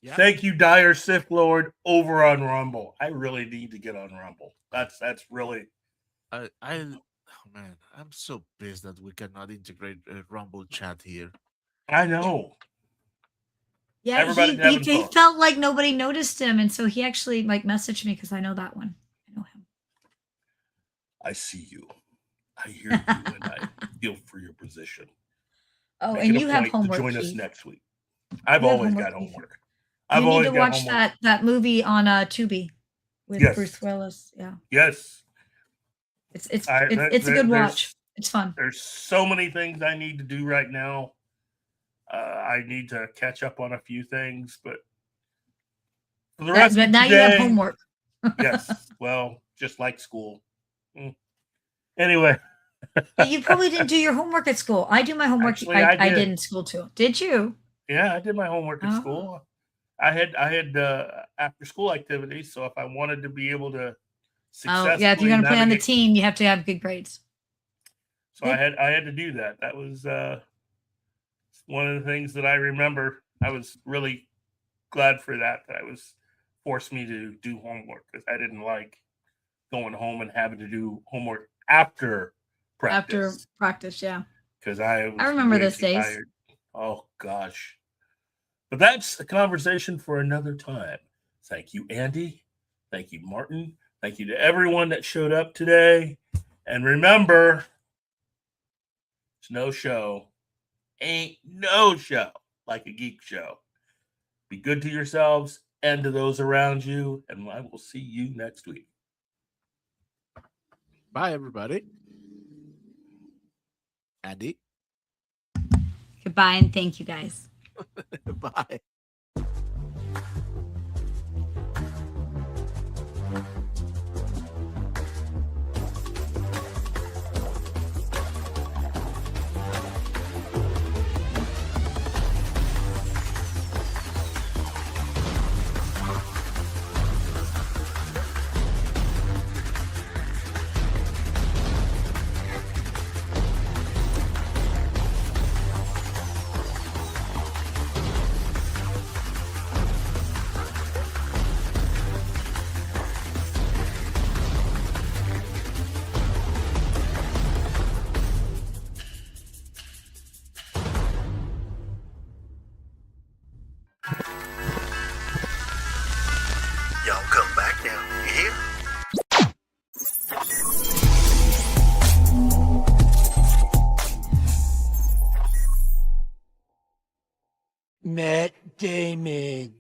Yeah. Thank you, Dire Sith Lord over on Rumble. I really need to get on Rumble. That's really. Oh man, I'm so pissed that we cannot integrate a Rumble chat here. I know. Yeah, he felt like nobody noticed him, and so he actually messaged me because I know that one. I know him. I see you. I hear you, and I feel for your position. Oh, and you have homework. To join us next week. I've You have always homework. got homework. You I've need always to got watch homework. that movie on Tubi with Yes. Bruce Willis. Yeah, Yes. it's a good watch. It's fun. There's so many things I need to do right now. I need to catch up on a few things, but for the rest But of now today, you have homework. yes. Well, just like school. Anyway. You probably didn't do your homework at school. I do my homework. Actually, I did in school too. Did you? Yeah, I did my homework at Oh. school. I had after school activities, so if I wanted to be able to successfully Oh yeah, if you're going to play on the navigate- team, you have to have good grades. So I had to do that. That was one of the things that I remember. I was really glad for that I was forced me to do homework because I didn't like going home and having to do homework after practice. After practice, yeah. Because I remember way those too days. tired. Oh gosh. But that's a conversation for another time. Thank you, Andy. Thank you, Martin. Thank you to everyone that showed up today. And remember, it's no show. Ain't no show like a geek show. Be good to yourselves and to those around you. And I will see you next week. Bye, everybody. Andy. Goodbye and thank you guys. Bye. Y'all come back now, you hear? Matt Damon.